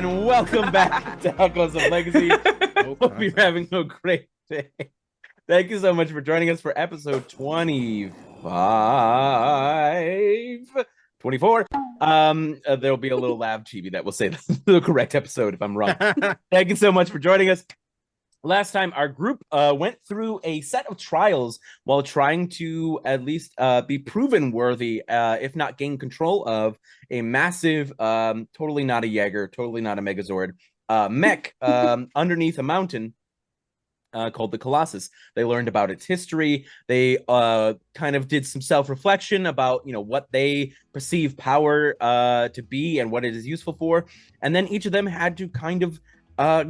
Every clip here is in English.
and welcome back to Echoes of Legacy. Hope you're having a great day. Thank you so much for joining us for episode 25. 24. There'll be a little lab chibi that will say the correct episode if I'm wrong. Thank you so much for joining us. Last time, our group went through a set of trials while trying to at least be proven worthy, if not gain control of, a massive, totally not a Jaeger, totally not a Megazord, mech underneath a mountain called the Colossus. They learned about its history. They kind of did some self-reflection about, what they perceive power to be and what it is useful for. And then each of them had to kind of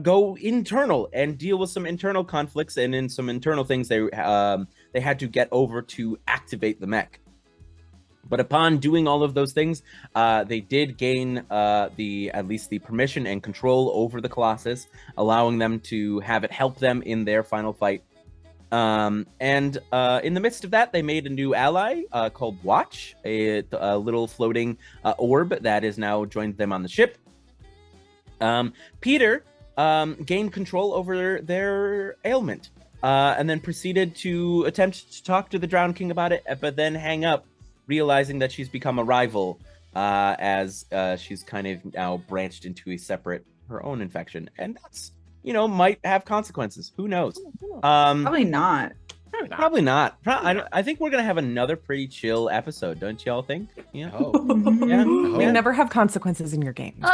go internal and deal with some internal conflicts, and in some internal things they had to get over to activate the mech. But upon doing all of those things, they did gain at least the permission and control over the Colossus, allowing them to have it help them in their final fight. And in the midst of that, they made a new ally called Watch, a little floating orb that has now joined them on the ship. Peter gained control over their ailment, and then proceeded to attempt to talk to the Drowned King about it, but then hang up, realizing that she's become a rival, as she's kind of now branched into her own infection, and that's might have consequences. Who knows? Probably not. Probably not. I think we're gonna have another pretty chill episode, don't y'all think? Yeah. You never have consequences in your games.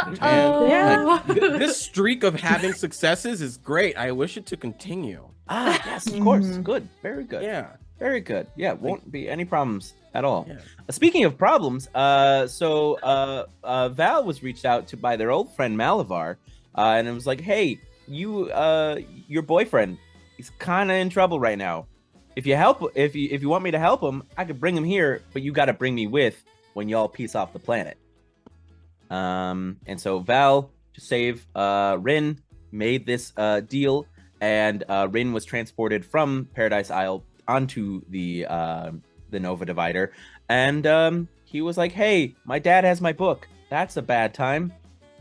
This streak of having successes is great. I wish it to continue. Yes, of course. Good. Very good. Yeah. Very good. Yeah, won't be any problems at all. Yeah. Speaking of problems, Val was reached out to by their old friend Malavar, and it was like, hey, your boyfriend, he's kind of in trouble right now. If you want me to help him, I could bring him here, but you got to bring me with when y'all piece off the planet. And so Val, to save Rin, made this deal, and Rin was transported from Paradise Isle onto the Nova Divider, and he was like, "Hey, my dad has my book. That's a bad time.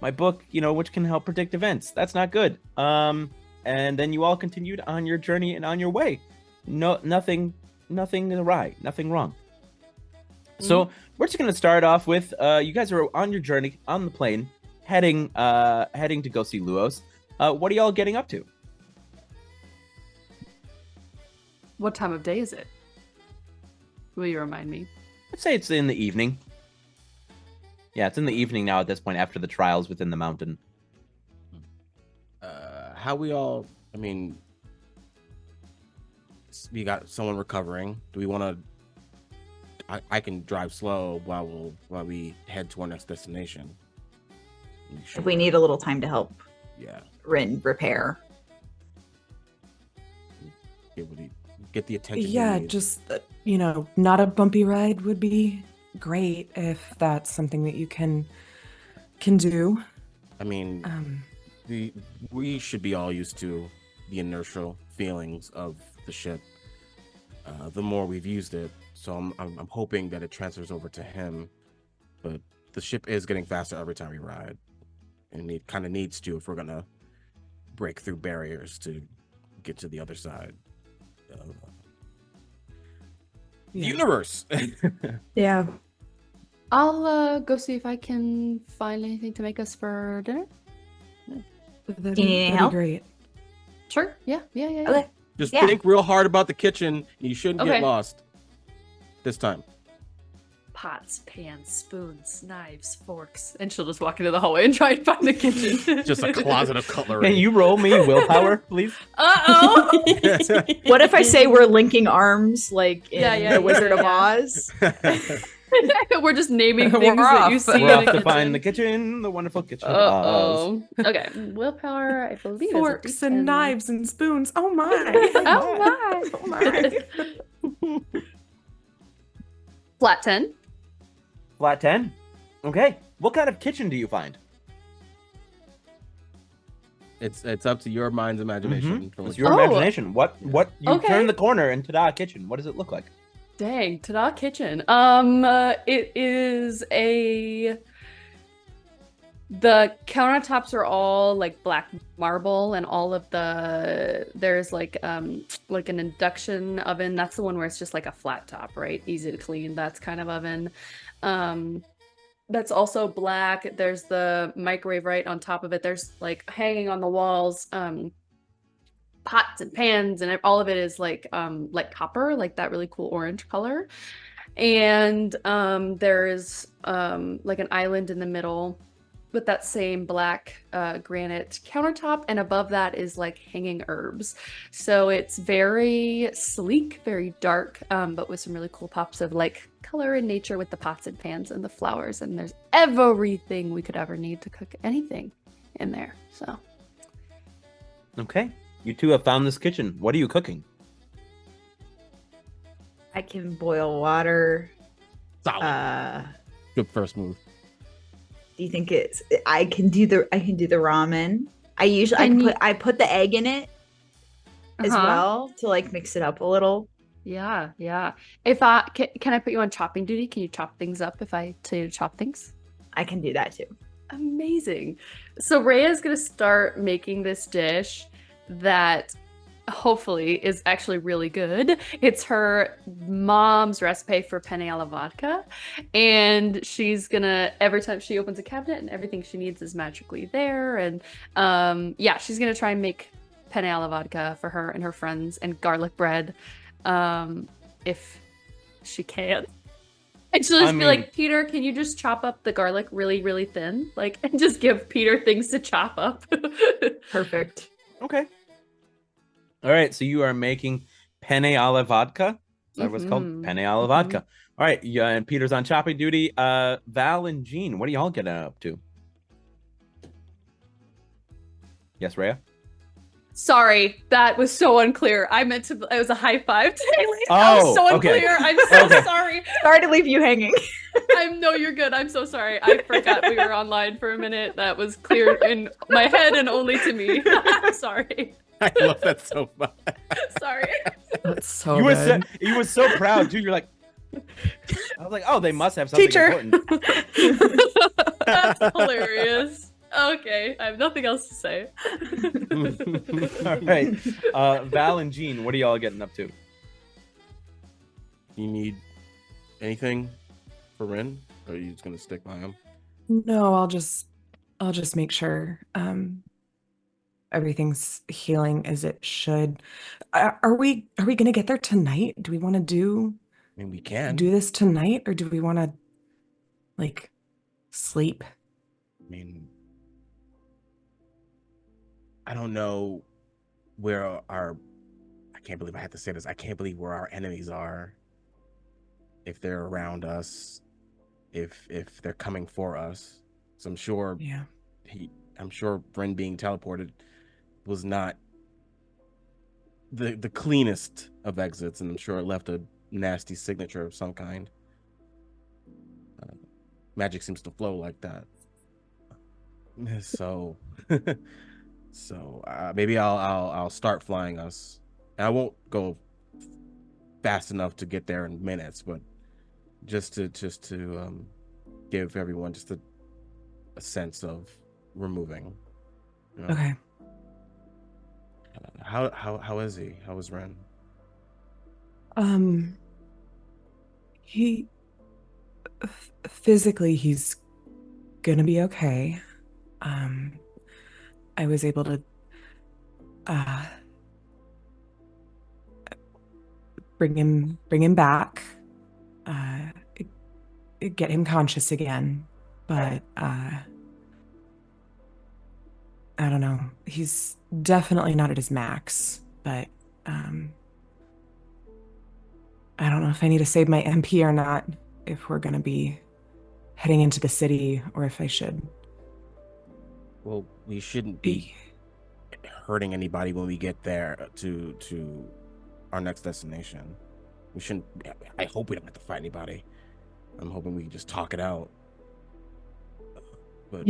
My book, which can help predict events. That's not good." And then you all continued on your journey and on your way. No, nothing awry, nothing wrong. So we're just gonna start off with you guys are on your journey on the plane, heading to go see Luos. What are y'all getting up to? What time of day is it? Will you remind me? I'd say it's in the evening. Yeah, it's in the evening now at this point after the trials within the mountain. How we all? I mean, we got someone recovering. Do we want to? I can drive slow while we head to our next destination. If we need a little time to help, Rin repair. Get the attention. Yeah, just not a bumpy ride would be great if that's something that you can do. I mean, we should be all used to the inertial feelings of the ship. The more we've used it, so I'm hoping that it transfers over to him. But the ship is getting faster every time we ride, and it kind of needs to if we're gonna break through barriers to get to the other side. Universe. Yeah. I'll go see if I can find anything to make us for dinner. That'd be great. Sure. Yeah. Okay. Just think real hard about the kitchen. You shouldn't get lost this time. Pots, pans, spoons, knives, forks. And she'll just walk into the hallway and try and find the kitchen. Just a closet of cutlery. Can you roll me willpower, please? Uh-oh! What if I say we're linking arms like in The Wizard of Oz? We're just naming things that you see. We're off to find the kitchen, the wonderful kitchen. Okay, willpower, I believe. Forks and knives and spoons. Oh my! Oh my! Flat 10. Flat 10? Okay. What kind of kitchen do you find? It's up to your mind's imagination. It's your imagination. What you turn the corner and ta-da, kitchen. What does it look like? Dang, ta-da, kitchen. It is a The countertops are all like black marble, and all of there's like an induction oven. That's the one where it's just like a flat top, right? Easy to clean. That's kind of oven. That's also black. There's the microwave right on top of it. There's like hanging on the walls, pots and pans, and all of it is like copper, like that really cool orange color. And there's like an island in the middle with that same black granite countertop, and above that is like hanging herbs. So it's very sleek, very dark, but with some really cool pops of like color and nature with the pots and pans and the flowers. And there's everything we could ever need to cook anything in there. So Okay. You two have found this kitchen. What are you cooking? I can boil water. Solid. Good first move. Do you think I can do the ramen? I put the egg in it as well to like mix it up a little. Yeah. If I can I put you on chopping duty? Can you chop things up if I tell you to chop things? I can do that too. Amazing. So Rhea is gonna start making this dish that hopefully is actually really good. It's her mom's recipe for penne alla vodka, and she's gonna, every time she opens a cabinet and everything she needs is magically there, and she's gonna try and make penne alla vodka for her and her friends, and garlic bread if she can. And she'll just be like, Peter, can you just chop up the garlic really, really thin? Like, and just give Peter things to chop up. Perfect. Okay. All right, so you are making penne alla vodka. Is that what's called? Penne alla vodka. All right, yeah, and Peter's on chopping duty. Val and Jeane, what are y'all getting up to? Yes, Rhea? Sorry, that was so unclear. It was a high five to Haley. Oh, that was so okay. unclear. I'm so sorry. Sorry to leave you hanging. No, you're good. I'm so sorry. I forgot we were online for a minute. That was clear in my head and only to me. Sorry. I love that so much. Sorry. That's so You were so proud too. You're like, I was like, oh, they must have something Teacher. important. That's hilarious. Okay, I have nothing else to say. All right, Val and Jeane, what are y'all getting up to? You need anything for Ren, or are you just gonna stick by him? No, I'll just make sure everything's healing as it should. Are we gonna get there tonight? Do we want to do We can do this tonight, or do we want to like sleep? I don't know where I can't believe I have to say this. I can't believe where our enemies are. If they're around us, if they're coming for us. So I'm sure I'm sure Ren being teleported was not the cleanest of exits, and I'm sure it left a nasty signature of some kind. Magic seems to flow like that. So maybe I'll start flying us. And I won't go fast enough to get there in minutes, but just to give everyone just a sense of removing. Okay. How is he? How is Ren? He physically he's gonna be okay. I was able to bring him back, get him conscious again, but I don't know. He's definitely not at his max, but I don't know if I need to save my MP or not, if we're gonna be heading into the city, or if I should. Well, we shouldn't be hurting anybody when we get there to our next destination. We shouldn't. I hope we don't have to fight anybody. I'm hoping we can just talk it out. But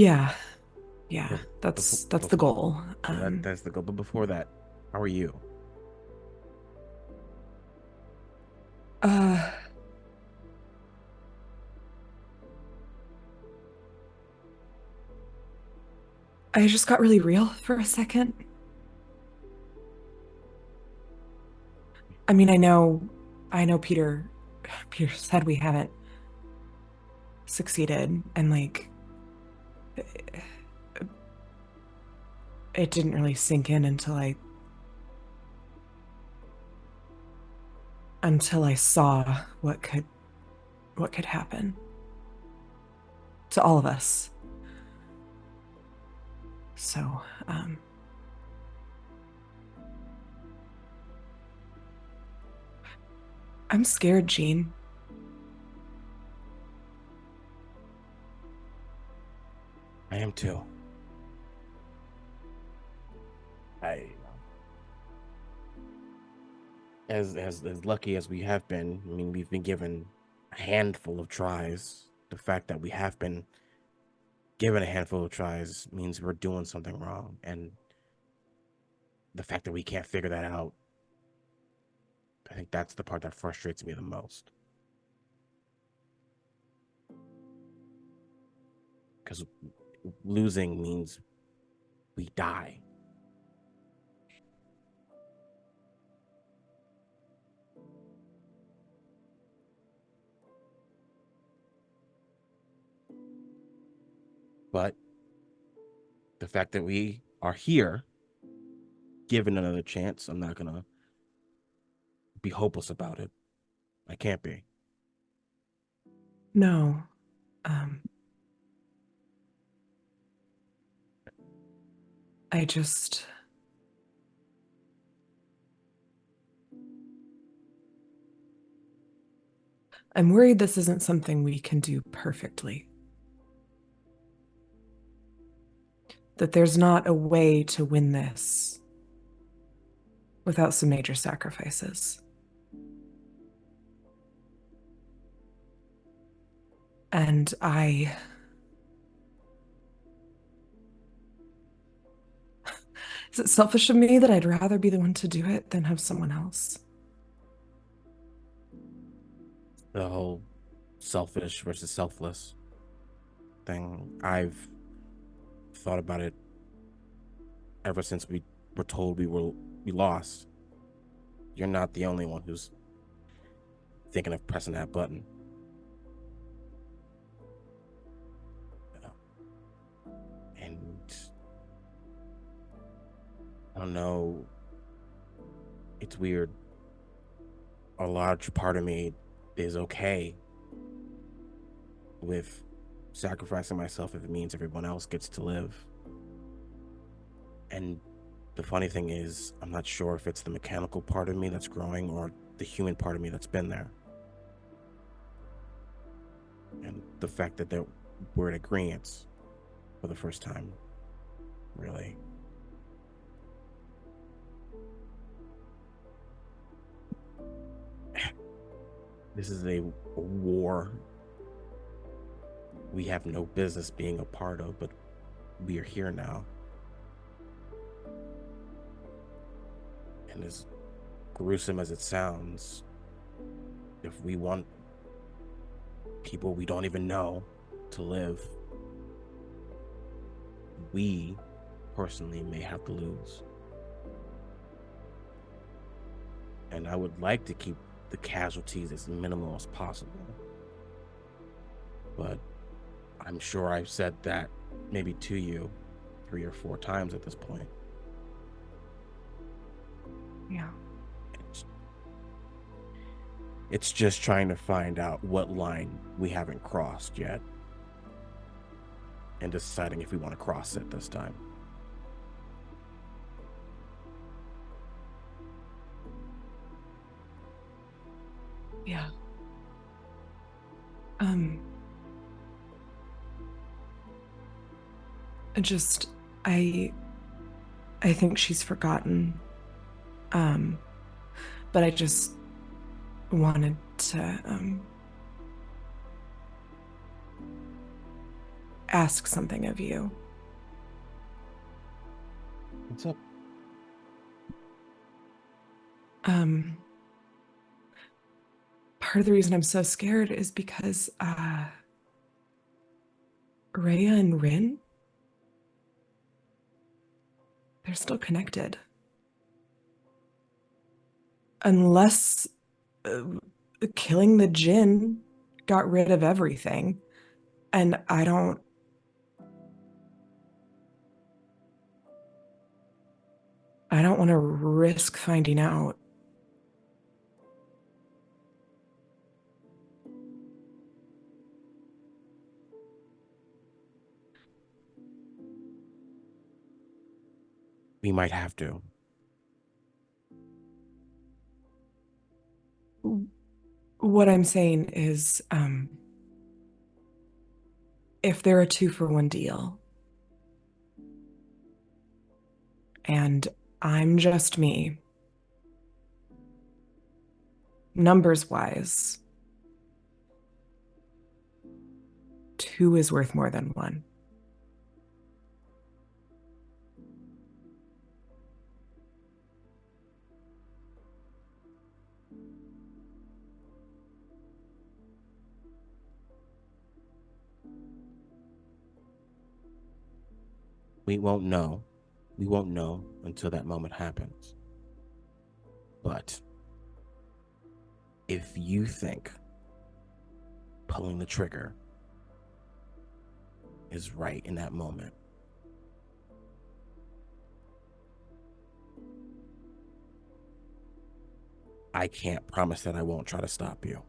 that's the goal. That's the goal. But before that, how are you? I just got really real for a second. I mean, I know Peter said we haven't succeeded, and like it didn't really sink in until I saw what could happen to all of us. So, I'm scared, Jeane. I am too. As lucky as we have been, I mean, we've been given a handful of tries. The fact that we have been given a handful of tries means we're doing something wrong, and the fact that we can't figure that out, I think that's the part that frustrates me the most. Because losing means we die. But the fact that we are here, given another chance, I'm not gonna be hopeless about it. I can't be. No. I just... I'm worried this isn't something we can do perfectly. That there's not a way to win this without some major sacrifices. And is it selfish of me that I'd rather be the one to do it than have someone else? The whole selfish versus selfless thing, I've thought about it ever since we were told we lost. You're not the only one who's thinking of pressing that button. And I don't know, it's weird. A large part of me is okay with sacrificing myself if it means everyone else gets to live. And the funny thing is, I'm not sure if it's the mechanical part of me that's growing or the human part of me that's been there. And the fact that we're in agreement for the first time, really. This is a war we have no business being a part of, but we are here now. And as gruesome as it sounds, if we want people we don't even know to live, we personally may have to lose. And I would like to keep the casualties as minimal as possible. But I'm sure I've said that maybe to you 3 or 4 times at this point. Yeah. It's just trying to find out what line we haven't crossed yet and deciding if we want to cross it this time. Yeah. Just I think she's forgotten. But I just wanted to ask something of you. What's up? Part of the reason I'm so scared is because Rehya and Rin, they're still connected. Unless killing the djinn got rid of everything. And I don't want to risk finding out. We might have to. What I'm saying is, if they're a 2-for-1 deal, and I'm just me, numbers wise, 2 is worth more than 1. We won't know. We won't know until that moment happens. But if you think pulling the trigger is right in that moment, I can't promise that I won't try to stop you.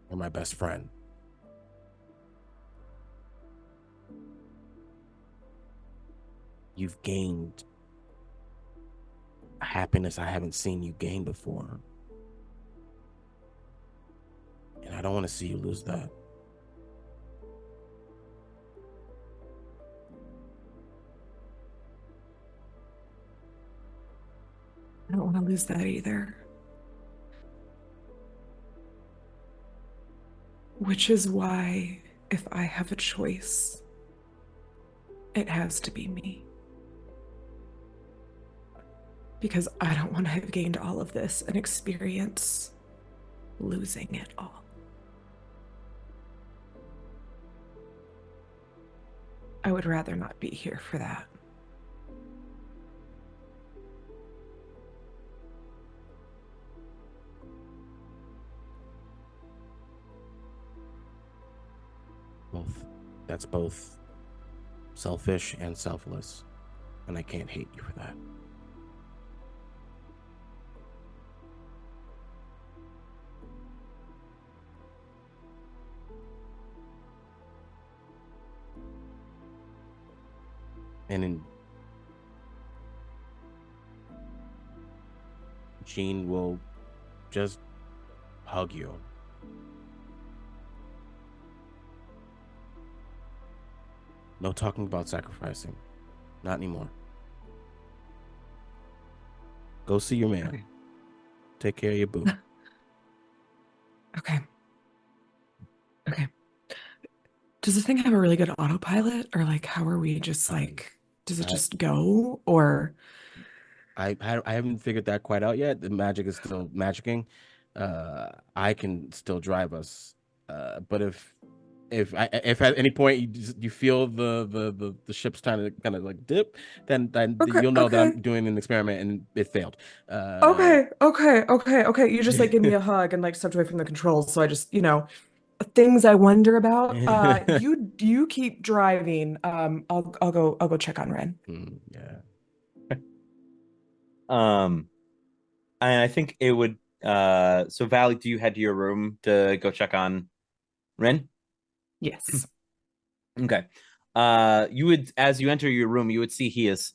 You're my best friend. You've gained a happiness I haven't seen you gain before. And I don't want to see you lose that. I don't want to lose that either. Which is why, if I have a choice, it has to be me. Because I don't want to have gained all of this and experience losing it all. I would rather not be here for that. That's both selfish and selfless, and I can't hate you for that. And Jeane will just hug you. No talking about sacrificing. Not anymore. Go see your man. Okay. Take care of your boo. Okay. Does the thing have a really good autopilot? Or like, how are we just like, does it just go? Or I haven't figured that quite out yet. The magic is still magicking. I can still drive us. But if at any point you feel the ship's trying to kind of like dip, then Okay, you'll know that okay. I'm doing an experiment and it failed. Okay. You just like give me a hug and like stepped away from the controls. So I just, things I wonder about. You keep driving. I'll go check on Ren. Yeah. And I think it would so Valley, do you head to your room to go check on Ren? Yes. Okay. You would, as you enter your room, you would see he is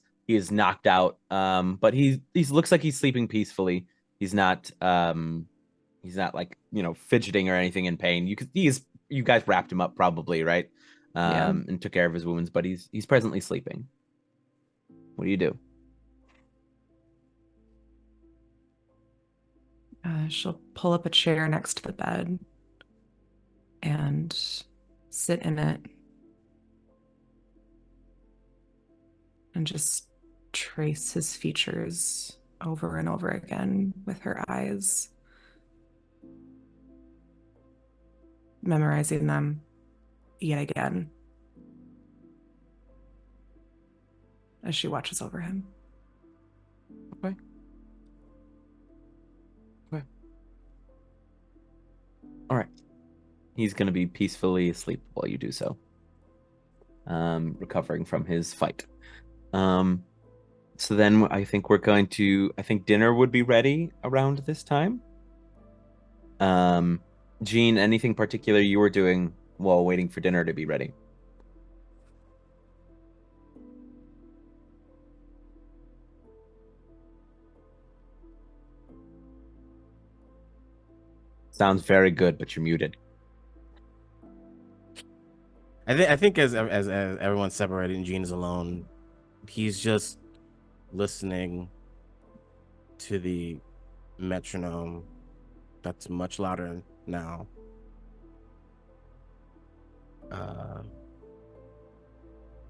knocked out. But he looks like he's sleeping peacefully. He's not like, fidgeting or anything in pain. You guys wrapped him up probably, right? Yeah. And took care of his wounds, but he's presently sleeping. What do you do? She'll pull up a chair next to the bed and sit in it and just trace his features over and over again with her eyes, memorizing them yet again as she watches over him. Okay. All right. He's going to be peacefully asleep while you do so. Recovering from his fight. So then I think dinner would be ready around this time. Jeane, anything particular you were doing while waiting for dinner to be ready? Sounds very good, but you're muted. I think as everyone's separated and Jeane is alone, he's just listening to the metronome that's much louder now.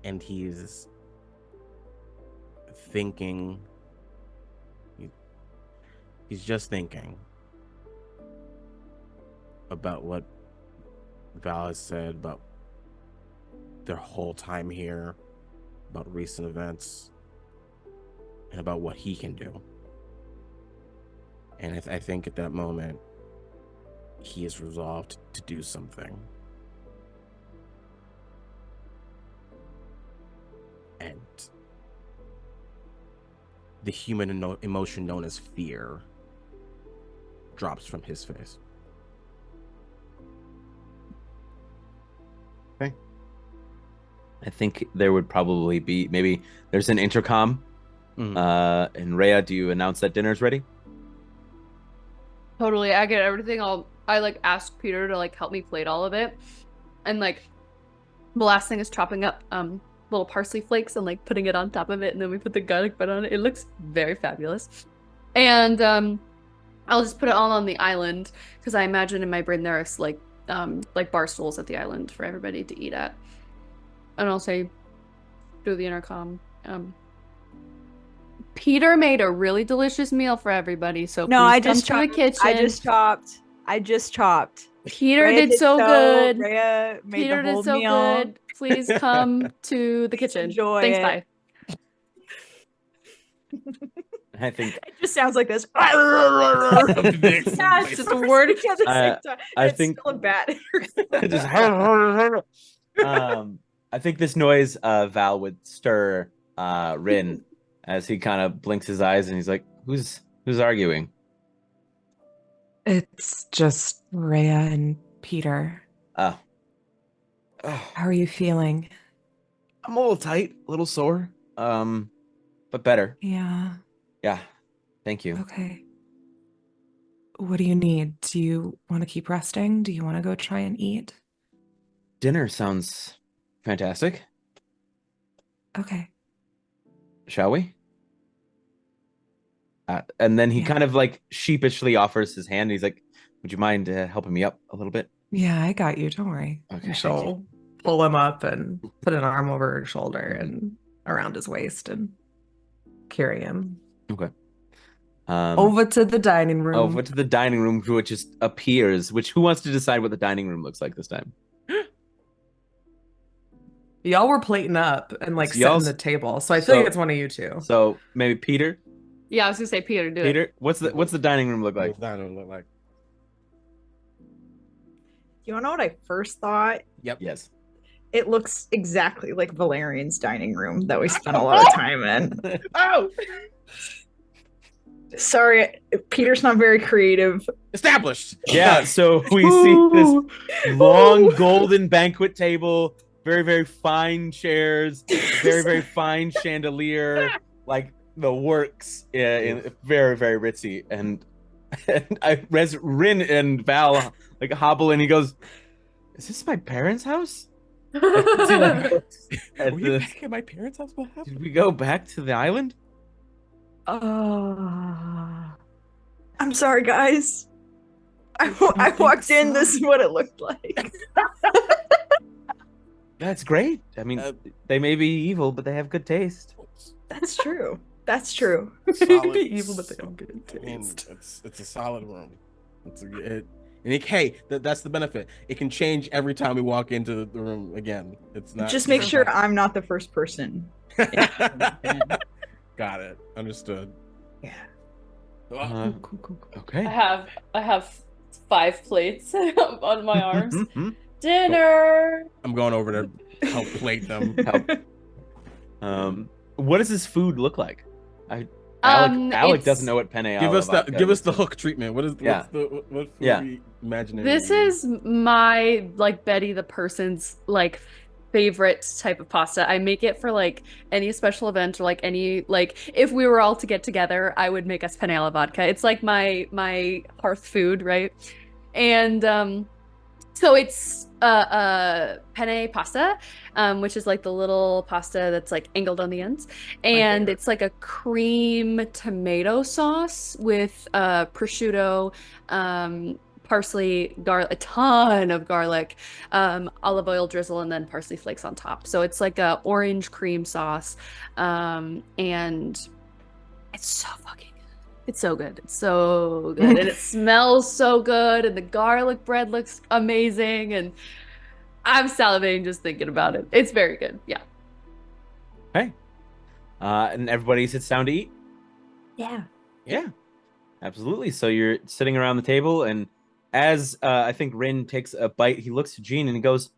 And he's thinking. He's just thinking about what Val has said about their whole time here, about recent events, and about what he can do. And I think at that moment, he is resolved to do something. And the human emotion known as fear drops from his face. Okay. I think there would probably be, maybe there's an intercom. Mm-hmm. And Rehya, do you announce that dinner's ready? Totally, I get everything. I like ask Peter to like help me plate all of it, and like the last thing is chopping up little parsley flakes and like putting it on top of it, and then we put the garlic butter on it. It looks very fabulous, and I'll just put it all on the island because I imagine in my brain there's like bar stools at the island for everybody to eat at, and I'll say through the intercom. Peter made a really delicious meal for everybody, so No, please I come just to the chopped. kitchen. I just chopped. Peter Rehya did so good. Rehya made Peter the whole did so meal. good. Please come to the kitchen. Enjoy Thanks, it. bye. I think It just sounds like this. Yeah, it's just a word. At the same time. I It's think- still a bat. just I think this noise Val would stir Rin as he kind of blinks his eyes and he's like, who's arguing? It's just Rhea and Peter. Oh. How are you feeling? I'm a little tight, a little sore. But better. Yeah. Yeah. Thank you. Okay. What do you need? Do you want to keep resting? Do you want to go try and eat? Dinner sounds fantastic. Okay. Shall we? And then he Yeah. kind of like sheepishly offers his hand. He's like, would you mind helping me up a little bit? Yeah, I got you. Don't worry. Okay, And thank you. she'll pull him up and put an arm over her shoulder and around his waist and carry him Okay. over to the dining room. Over to the dining room, which just appears. Who wants to decide what the dining room looks like this time? Y'all were plating up and like So setting y'all's- the table, so I so- think it's one of you two. So maybe Peter. Yeah, I was gonna say Peter, do it. Peter, what's the dining room look like? What's that look like? You wanna know what I first thought? Yes. It looks exactly like Valerian's dining room that we spent a lot of time in. Oh, Sorry, Peter's not very creative. established. Yeah. So we see this long golden banquet table, very very fine chairs, very very fine chandelier, like the works, in very very ritzy. And Rin and Val like hobble in. He goes, "Is this my parents' house?" Were you back at my parents' house? What happened? Did we go back to the island? I'm sorry, guys. I think walked in. so. This is what it looked like. That's great. I mean, they may be evil, but they have good taste. That's true. That's true. Maybe evil, but they don't get I mean, taste. it's a solid room. hey, that's the benefit. It can change every time we walk into the room again. It's not Just make sure I'm not the first person. Got it. Understood. Yeah. Cool. Okay. I have 5 plates on my arms. Dinner. I'm going over to help plate them. What does this food look like? Alec doesn't know what penne Give us the like. hook treatment. What food we imagining? This is my like Betty the person's like favorite type of pasta. I make it for like any special event or like any like if we were all to get together, I would make us penne alla vodka. It's like my hearth food, right? And so it's penne pasta, which is like the little pasta that's like angled on the ends, and it's like a cream tomato sauce with prosciutto, parsley, garlic, a ton of garlic, olive oil drizzle, and then parsley flakes on top. So it's like a orange cream sauce, and it's so fucking good. It's so good. It's so good, and it smells so good, and the garlic bread looks amazing, and I'm salivating just thinking about it. It's very good. Yeah. Okay. And everybody sits down to eat? Yeah. Yeah. Absolutely. So you're sitting around the table, and as I think Rin takes a bite, he looks to Jeane and he goes,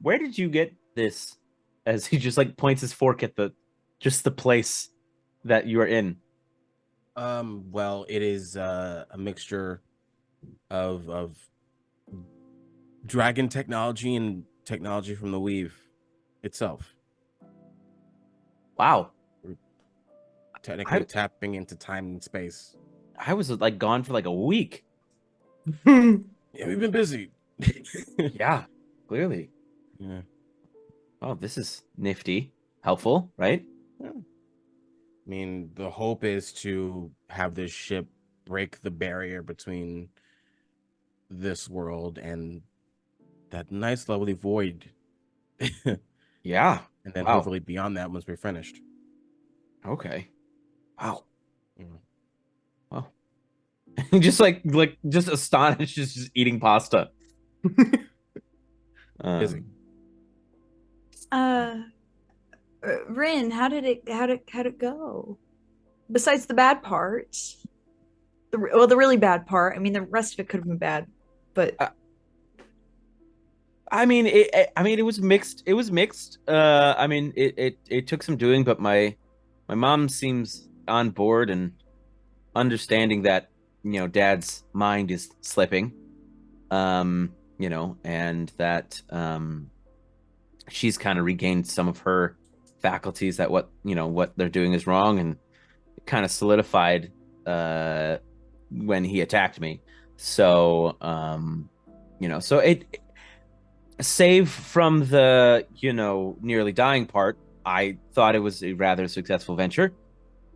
"Where did you get this?" As he just like points his fork at the place that you are in. Well, it is a mixture of dragon technology and technology from the weave itself. Wow. We're technically tapping into time and space. I was like gone for like a week. Yeah, we've been busy. Yeah, clearly. Yeah. Oh, this is nifty. Helpful, right? Yeah. I mean, the hope is to have this ship break the barrier between this world and that nice, lovely void. Yeah. And then Wow. hopefully beyond that once we're finished. Okay. Wow. Yeah. Wow. just astonished, just eating pasta. Busy. Rin, how'd it go? Besides the bad parts, the really bad part. I mean, the rest of it could have been bad, but I mean, it was mixed. It was mixed. I mean, it took some doing, but my mom seems on board and understanding that, Dad's mind is slipping. And that she's kind of regained some of her faculties, that what they're doing is wrong, and it kind of solidified when he attacked me. So so it, save from the nearly dying part, I thought it was a rather successful venture.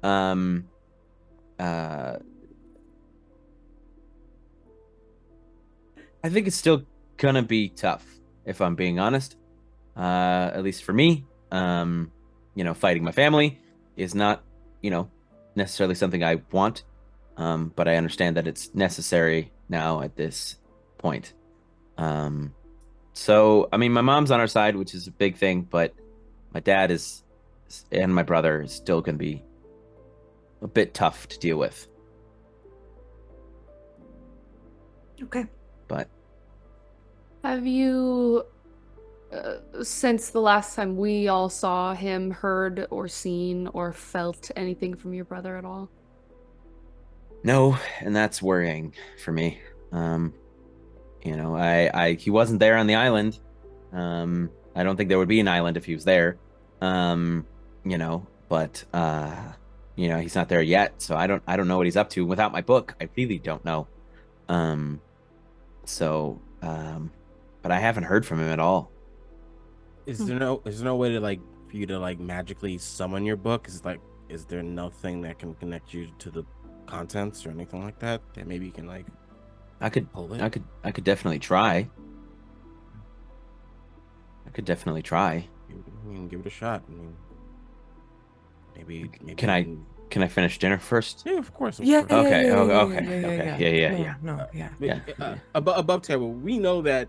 I think it's still gonna be tough, if I'm being honest. At least for me. Fighting my family is not, necessarily something I want. But I understand that it's necessary now at this point. So, I mean, my mom's on our side, which is a big thing, but my dad and my brother is still going to be a bit tough to deal with. okay. But Have you, since the last time we all saw him, heard or seen or felt anything from your brother at all? no, and that's worrying for me. He wasn't there on the island. I don't think there would be an island if he was there. But he's not there yet, so I don't know what he's up to. Without my book, I really don't know. But I haven't heard from him at all. Is there no way to for you to magically summon your book? Is there nothing that can connect you to the contents or anything like that maybe you can I could pull it? I could definitely try. I mean, give it a shot. I mean, maybe Can I Can I finish dinner first? Yeah, of course. Yeah, course. Okay, yeah, okay, yeah, okay. Yeah. No, no, yeah. Yeah. Above table, we know that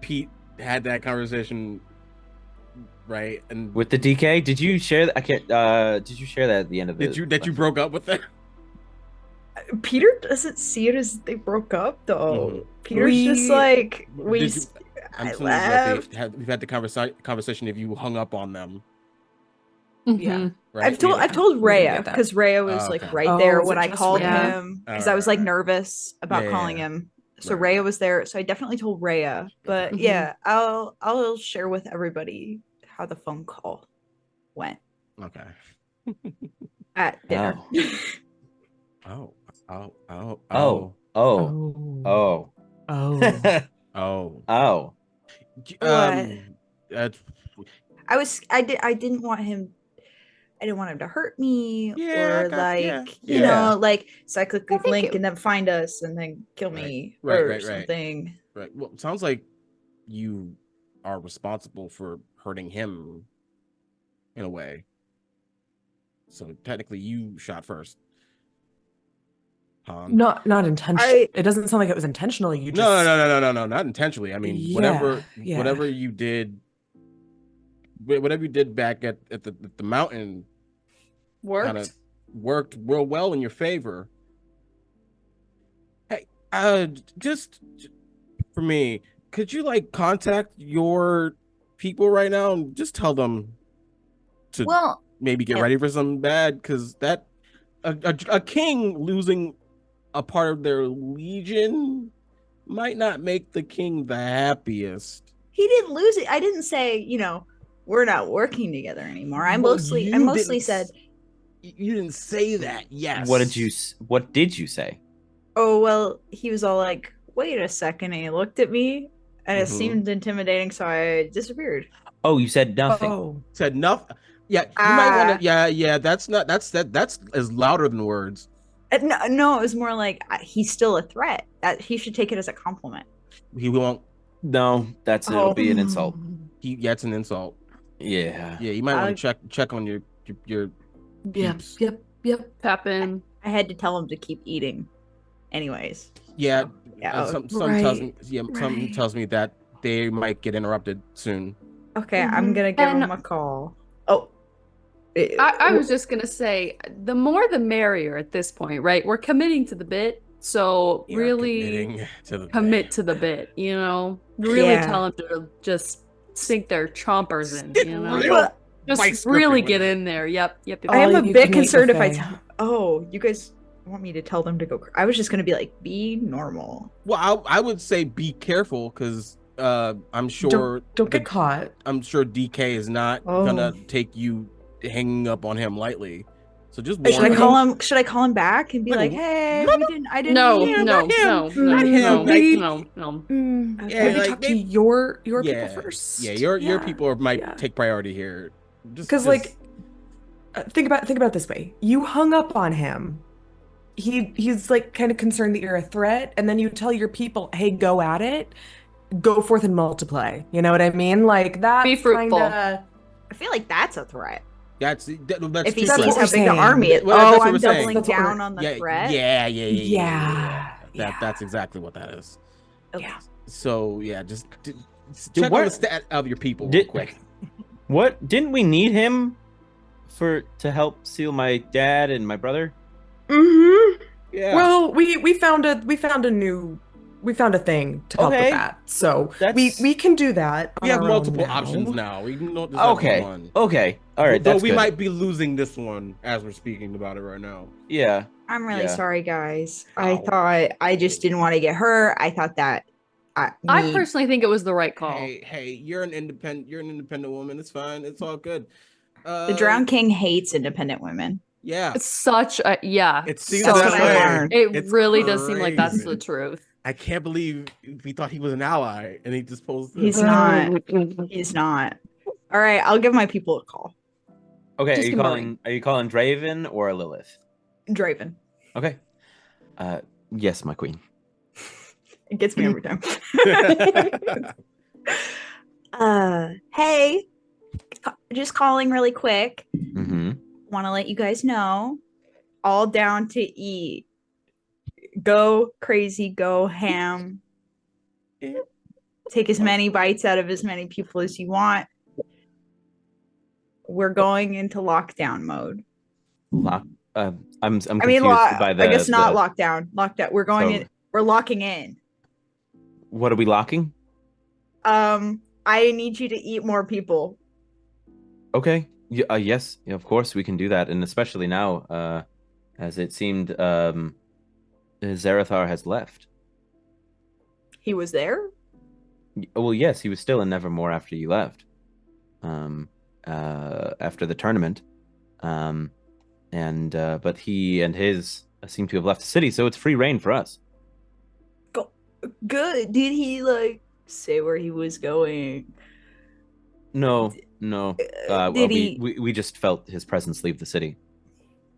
Pete had that conversation, right? And With the DK, did you share that? I can't. Did you share that at the end of the? that you broke up with her? Peter doesn't see it as they broke up though. Mhm. Peter's just We- like Did you- I'm I assuming that left. we've had the conversation if you hung up on them, Yeah. Mhm. right? I've told We didn't Rhea get that. because Rhea was Oh, like okay. right Oh, there was when it I just called Rhea? him because I was like nervous about Yeah, calling yeah. him. So Right, Rhea right. was there. So I definitely told Rhea. But Mhm. yeah, I'll share with everybody how the phone call went Okay. at dinner. Oh. Oh. Oh. Oh. Oh. Oh. Oh. What? That's I didn't want him I didn't want him to hurt me Yeah, or I got- yeah, you yeah. know, like cyclically I think blink it- and then find us and then kill me Right, or right. something. right. Well, it sounds like you are responsible for hurting him in a way. So technically, you shot first. Not intentionally. I- It doesn't sound like it was intentional. You just No, not intentionally. I mean, whatever you did, whatever you did back at the mountain, kind of Worked. worked real well in your favor. Hey, just for me, could you like contact your people right now and just tell them to Well, maybe get yeah. ready for something bad? Because that a king losing a part of their legion might not make the king the happiest. he didn't lose it. I didn't say, you know, we're not working together anymore. I Well, mostly you mostly didn't said, you didn't say that. Yes. What did you say? oh well, he was all like, wait a second, and he looked at me and it Mhm. seemed intimidating, so I disappeared. Oh, you said nothing. Oh. Said nothing? Yeah, you might want to. Yeah. That's not. That's is louder than words. No, it was more like he's still a threat. That he should take it as a compliment. He won't. No, it'll be an insult. That's an insult. Yeah. Yeah, you might want to check on your Yep. peeps. Yep. Tap in. I had to tell him to keep eating. Anyways. Yeah. Yeah. Some tells me. Right, Yeah. Some right. tells me that they might get interrupted soon. Okay, I'm Mhm. gonna give And- him a call. Oh. I was just gonna say, the more the merrier at this point, right? We're committing to the bit, so You're really committing to the commit to the bit. You know, really Yeah. tell them to just sink their chompers in. Get You know, real. Well, just vice really gripping get with in there. Yep. I am All a you bit can eat concerned if I buffet. tell. Oh, you guys want me to tell them to go? I was just gonna be like, be normal. Well, I would say be careful because I'm sure Don't get caught. I'm sure DK is not Oh. gonna take you hanging up on him lightly. So just Should I warn call him. him? Should I call him back and be Like, like, hey, I didn't. No, mean- no, not him. no, Not no, him. no, Like, no. Yeah, Maybe like, talk to maybe- your Yeah. people first. Yeah, your people might yeah. take priority here. Because like, think about it this way: you hung up on him. He's like kind of concerned that you're a threat, and then you tell your people, "Hey, go at it, go forth and multiply." You know what I mean? Like that. Be fruitful. I feel like that's a threat. that's If he That's sees what how we're big the saying. army is, Well, that's what I'm we're saying. doubling That's what down we're- on the yeah, threat. Yeah. That's exactly what that is. Okay. So yeah, just Dude, check on where- the stat of your people real Did- quick. What didn't we need him to help seal my dad and my brother? Mm-hmm. Yeah. Well, we found a thing to help Okay. with that. So That's- we can do that. we on have our own multiple now. options now. We can know there's not Okay. one. Okay. All right. Though That's we good. might be losing this one as we're speaking about it right now. Yeah. I'm really Yeah. sorry, guys. I Ow. thought I just didn't want to get hurt. I thought that I me- personally think it was the right call. Hey, you're an independent woman. It's fine. It's all good. the Drowned King hates independent women. Yeah. It's such a It seems That's that what I way. learned. It It's really does seem like that's crazy. the truth. I can't believe we thought he was an ally and he just posed this. He's not. He's not. All right, I'll give my people a call. Okay. Just give him a Are you calling Draven or Lilith? Draven. Okay. Yes, my queen. It gets me every time. Hey, just calling really quick. Mm-hmm. want to let you guys know, all down to eat. Go crazy, go ham. Take as many bites out of as many people as you want. We're going into lockdown mode. I'm I mean, confused by the. I guess not lockdown. Lockdown. We're going in. We're locking in. What are we locking? I need you to eat more people. Okay. Yes, of course we can do that, and especially now, as it seemed, Zarathar has left. He was there? Well, yes, he was still in Nevermore after you left. After the tournament. But he and his seem to have left the city, so it's free reign for us. Good. Did he say where he was going? No. Did he... we just felt his presence leave the city,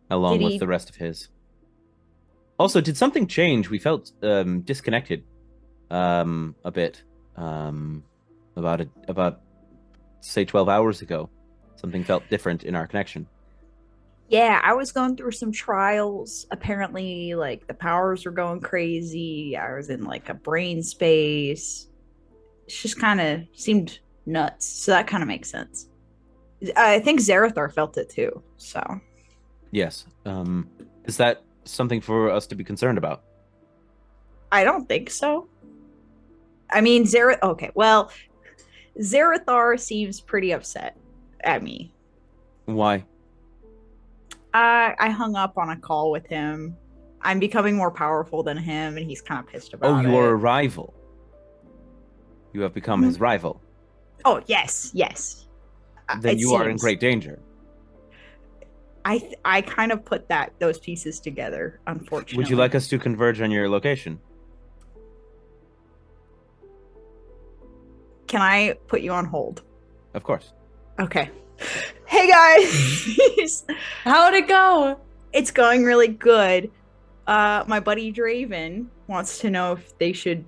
along with the rest of his. Also, did something change? We felt disconnected a bit about say 12 hours ago. Something felt different in our connection. Yeah, I was going through some trials. Apparently, the powers were going crazy. I was in a brain space. It just kind of seemed nuts. So that kind of makes sense. I think Zarathar felt it too. So yes. Is that something for us to be concerned about? I don't think so. I mean, okay, well, Zarathar seems pretty upset at me. Why? I hung up on a call with him. I'm becoming more powerful than him, and he's kind of pissed about it. Oh, you are a rival. You have become his rival. Oh, yes. Then you are in great danger. I kind of put those pieces together, unfortunately. Would you like us to converge on your location? Can I put you on hold? Of course. Okay. Hey guys! How'd it go? It's going really good. My buddy Draven wants to know if they should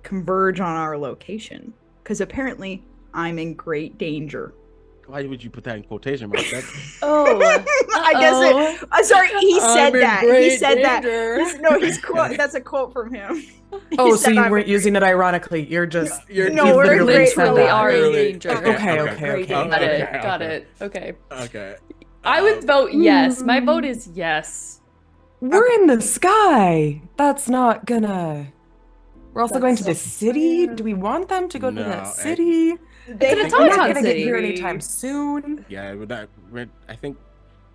converge on our location. Because apparently I'm in great danger. Why would you put that in quotation marks? I guess it. I'm sorry, he said that. He said danger. that. No, he's quote. That's a quote from him. Oh, so you weren't using it ironically. You're just. No, we're literally are in danger. Okay. Got it. Okay. Okay. I would vote yes. My vote is yes. We're in the sky. That's not gonna. We're also going to the city. Do we want them to go to that city? They're not gonna get here anytime soon. Yeah, I think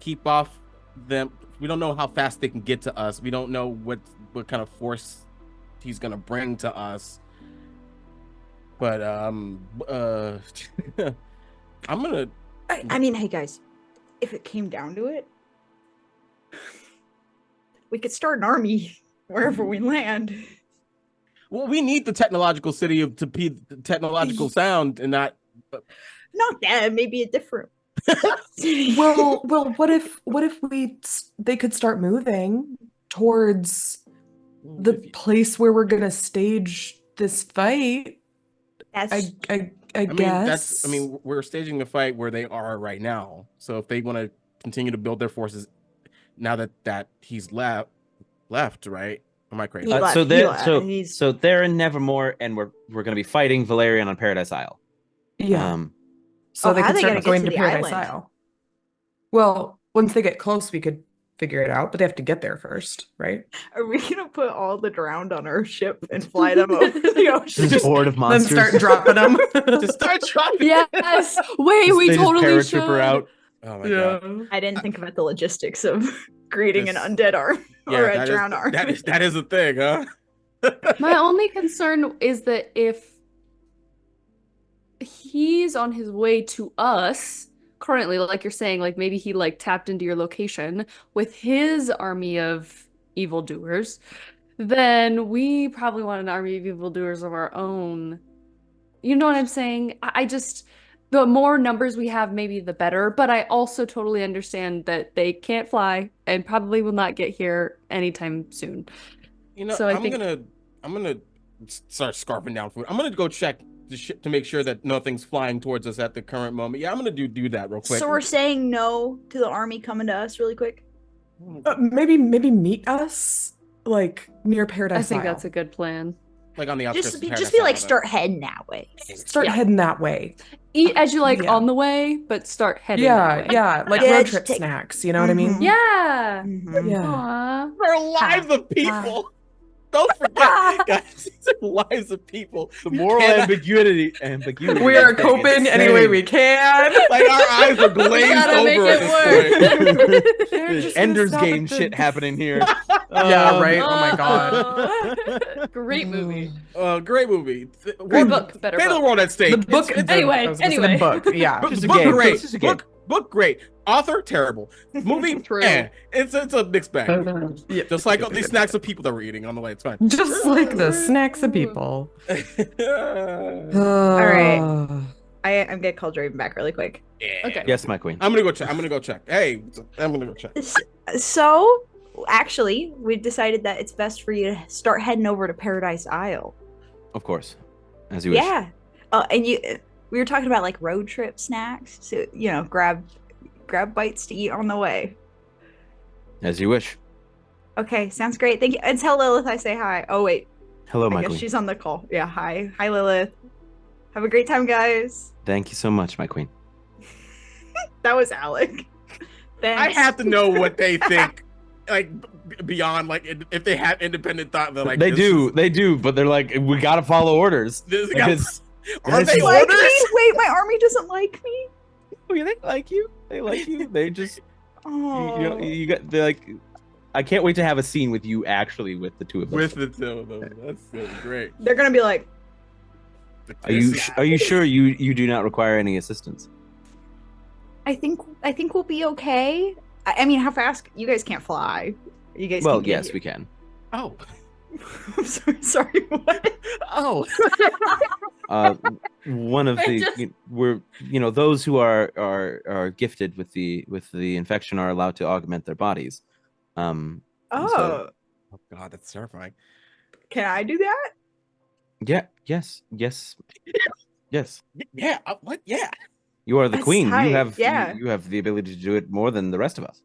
keep off them. We don't know how fast they can get to us. We don't know what kind of force he's gonna bring to us. But I'm gonna. I mean, hey guys, if it came down to it, we could start an army wherever we land. Well, we need the technological city to be technological sound, and not that. Maybe a different. well, what if they could start moving towards the place where we're gonna stage this fight? That's I guess. We're staging the fight where they are right now. So if they want to continue to build their forces now that he's left, right? Am I crazy? So they're in Nevermore, and we're going to be fighting Valerian on Paradise Isle. Yeah. So they could start going to Paradise Isle. Well, once they get close, we could figure it out, but they have to get there first, right? Are we gonna put all the drowned on our ship and fly them over the ocean? Just horde of monsters. Then start dropping them. Just start dropping. Yes. Wait, we totally should. Out. Oh my god. I didn't think about the logistics of creating an undead arm or a drowned arm. That is a thing, huh? My only concern is that if he's on his way to us currently, like you're saying, maybe he tapped into your location with his army of evildoers, then we probably want an army of evildoers of our own. You know what I'm saying? I just, the more numbers we have, maybe the better. But I also totally understand that they can't fly and probably will not get here anytime soon. So I'm gonna start scarfing down food. I'm gonna go check to make sure that nothing's flying towards us at the current moment. Yeah, I'm gonna do that real quick. So we're saying no to the army coming to us really quick. Maybe meet us like near Paradise I think Isle. that's a good plan. Like on the outskirts Just of be Paradise like Isle, start heading that way. Start Yeah. heading that way. Eat as you like Yeah. on the way, but start heading that way. Yeah, like Yeah, road just trip take- snacks. You know what I mean? Yeah. Mhm. Yeah. Aw. They're lives of people. Don't forget, guys. These are lives of people. The moral Cannot- ambiguity. We are is coping any way we can. Like our eyes are glazed gotta make over it at this point. They're just Ender's gonna stop Game at the- shit happening here. Yeah, right. Oh my god. Great movie. Great movie. Great book. Better Fate of the book. World at Stake. The book. Anyway, I was gonna say anyway. the book. Yeah. Book, Just a book game. great. It's just a game. Book great. Author terrible. Movie True. It's a mixed bag. Yeah. Just like these snacks of people that we're eating on the way. It's fine. Just like the snacks of people. All right. I'm gonna call Draven back really quick. Yeah. Okay. Yes, my queen. I'm gonna go check. Hey, I'm gonna go check. So, actually, we've decided that it's best for you to start heading over to Paradise Isle. Of course, as you wish. Yeah. And we were talking about like road trip snacks. So, grab bites to eat on the way. As you wish. Okay, sounds great. Thank you. And tell Lilith I say hi. Oh, wait. Hello, I my guess queen. she's on the call. Yeah, hi. Hi, Lilith. Have a great time, guys. Thank you so much, my queen. That was Alec. Thanks. I have to know what they think, like beyond like if they have independent thought. They're like they this do, but they're like, we gotta follow orders. This Like, got- it's- are it's they like orders? me? Wait, my army doesn't like me? Oh, yeah, they like you. They like you. They just, Oh. you got. They're like, I can't wait to have a scene with you actually with the two of us. With the two of them. That's so great. They're gonna be like, Are you sure you do not require any assistance? I think we'll be okay. I mean, how fast? You guys can't fly. You guys. Well, can get yes, here. we can. Oh. I'm sorry. What? Oh. One of I the just- we're those who are gifted with the infection are allowed to augment their bodies. Oh, So- Oh God, that's terrifying. can I do that? Yeah. Yes. Yeah. What? Yeah. You are the That's queen. tight, You have yeah. you have the ability to do it more than the rest of us.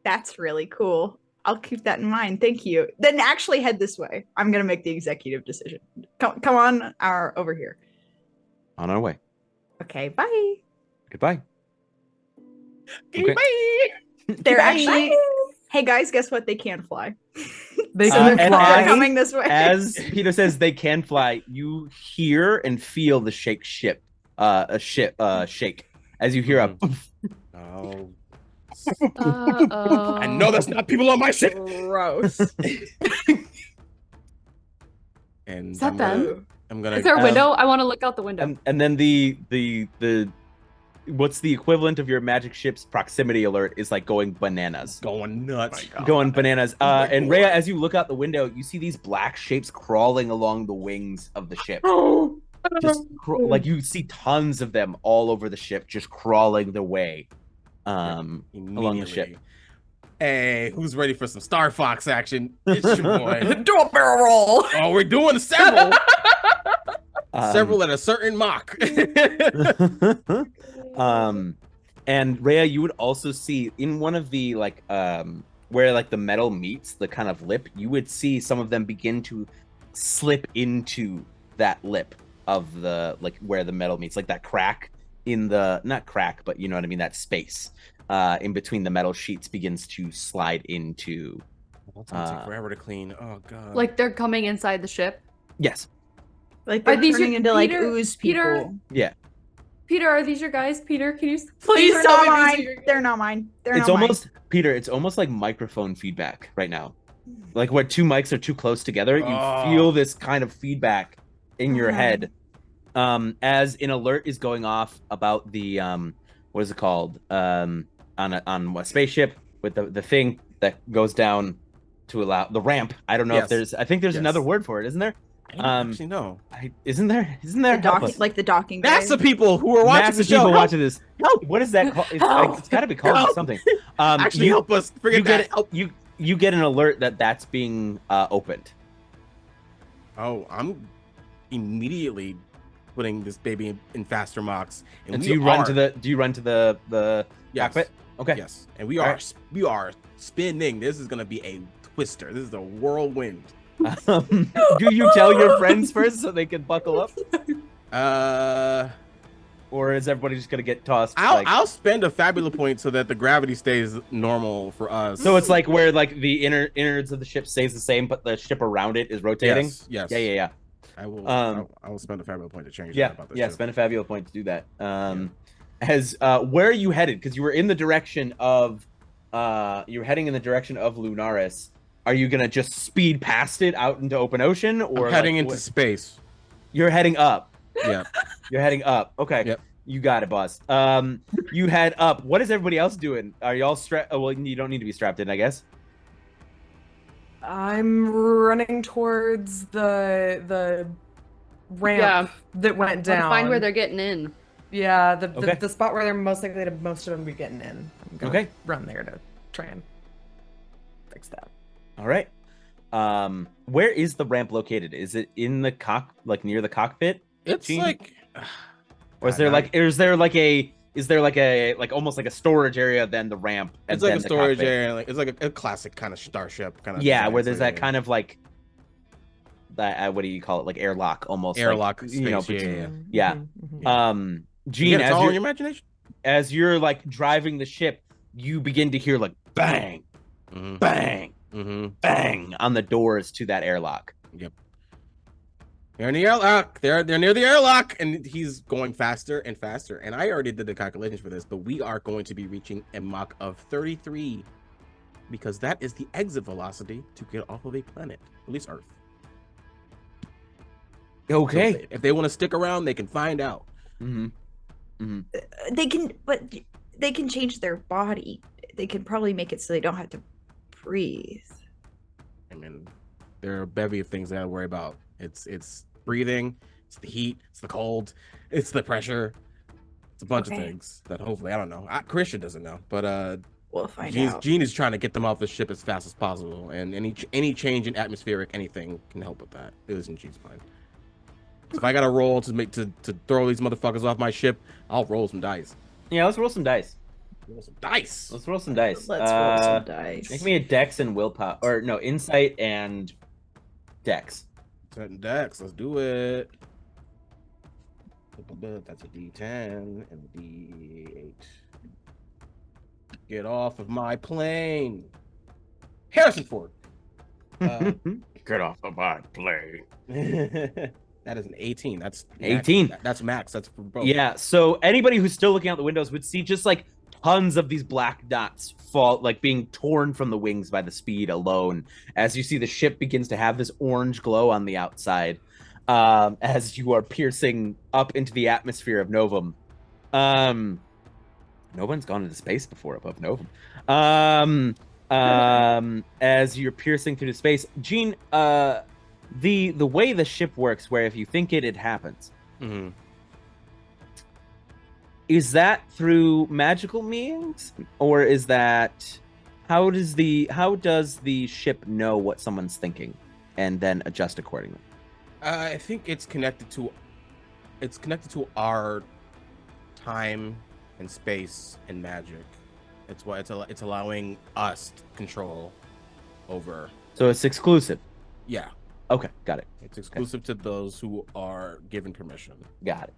That's really cool. I'll keep that in mind. Thank you. Then actually head this way. I'm gonna make the executive decision. Come on, over here. On our way. Okay, bye. Goodbye. Okay. They're actually. Hey guys, guess what? They can fly. They So can they're fly. coming this way. As Peter says, they can fly. You hear and feel the shake shake as you hear a. Oh. Uh-oh. I know that's not people on my ship. Gross. And Is that Ben? I'm gonna. Is there a window? I want to look out the window. And then the what's the equivalent of your magic ship's proximity alert is like going bananas. going nuts. Going bananas. my And God. Rhea, as you look out the window, you see these black shapes crawling along the wings of the ship. Just like you see tons of them all over the ship, just crawling their way along the ship. Immediately. Hey, who's ready for some Star Fox action? It's your boy. Do a barrel roll. Oh, we're doing several. Um, Several at a certain mock. And Rhea, you would also see in one of the where like the metal meets the kind of lip, you would see some of them begin to slip into that lip of the where the metal meets, like that crack in the not crack, but you know what I mean, that space in between the metal sheets begins to slide into. It's gonna take forever to clean. Oh God. Like they're coming inside the ship. Yes. Like Are they're these turning your- into like Peter- ooze Peter? people. Yeah. Peter, are these your guys? Peter, can you These please are tell not me these are mine. your guys? They're not mine. They're It's not mine. almost Peter, it's almost like microphone feedback right now. Like where two mics are too close together, you Oh. feel this kind of feedback in your Mhm. head. As an alert is going off about the what is it called? On a spaceship with the thing that goes down to allow the ramp. I don't know if Yes. I think there's Yes. another word for it, isn't there? I don't actually know. Isn't there? The Help docking, us. like the docking. That's the bay. people who are watching Massive the show. people Help. watching this. What is that called? It's got to be called Help. something. Actually, help us. Forget you that. get Help. you get an alert that's being opened. Oh, I'm immediately putting this baby in faster mocks. And do you run to the Yes. cockpit? Okay. Yes, and we All are right. we are spinning. This is gonna be a twister. This is a whirlwind. Do you tell your friends first so they can buckle up, or is everybody just gonna get tossed? I'll spend a fabula point so that the gravity stays normal for us. So it's like where like the innards of the ship stays the same, but the ship around it is rotating. Yes. Yeah. I will. I will spend a fabula point to change. Yeah. That about this Yeah. ship. Spend a fabulous point to do that. As where are you headed? Because you were in the direction of, you're heading in the direction of Lunaris. Are you gonna just speed past it out into open ocean, or I'm heading into space? You're heading up. Yeah. You're heading up. Okay. Yep. You got it, boss. You head up. What is everybody else doing? Are y'all strapped? Well, you don't need to be strapped in, I guess. I'm running towards the ramp that went down. Find where they're getting in. Yeah, Okay. the spot where they're most likely to most of them be getting in. I'm gonna run there to try and fix that. All right. Where is the ramp located? Is it in the like near the cockpit? It's Jeane? like, or is there like almost like a storage area, then the ramp, and it's like then a the storage cockpit? area. Like it's like a classic kind of starship kind of. Yeah, design, where there's so that yeah. kind of like that. What do you call it? Like airlock, almost. Airlock Like, space, you know, yeah. Jeane, it's all in your imagination. as you're like driving the ship, you begin to hear like bang, bang, bang on the doors to that airlock. Yep. They're in the airlock. They're near the airlock, and he's going faster and faster. And I already did the calculations for this, but we are going to be reaching a Mach of 33 because that is the exit velocity to get off of a planet, at least Earth. Okay. So if they want to stick around, they can find out. They can change their body. They can probably make it so they don't have to breathe. I mean, there are a bevy of things I gotta worry about. It's breathing, it's the heat, it's the cold, it's the pressure. It's a bunch of things that hopefully I don't know. Christian doesn't know, but we'll find out. Jeane is trying to get them off the ship as fast as possible, and any change in atmospheric anything can help with that. It was in Jeane's mind. So if I got to roll to throw these motherfuckers off my ship, I'll roll some dice. Yeah, let's roll some dice. Roll some dice. Let's roll some dice. Let's roll some dice. Make me a dex and willpower, or no, insight and dex. Certain decks. Let's do it. That's a D10 and a D8. Get off of my plane, Harrison Ford. Get off of my plane. That is an 18. That's 18. That's max. That's for both. Yeah. So anybody who's still looking out the windows would see just like tons of these black dots fall, like being torn from the wings by the speed alone. As you see, the ship begins to have this orange glow on the outside, as you are piercing up into the atmosphere of Novum. No one's gone into space before above Novum. As you're piercing through the space, Jeane, the way the ship works, where if you think it happens. Is that through magical means, or is that how does the ship know what someone's thinking and then adjust accordingly? I think it's connected to our time and space and magic. It's why it's allowing us control over. So it's exclusive. Yeah. Okay, got it. It's exclusive to those who are given permission. Got it.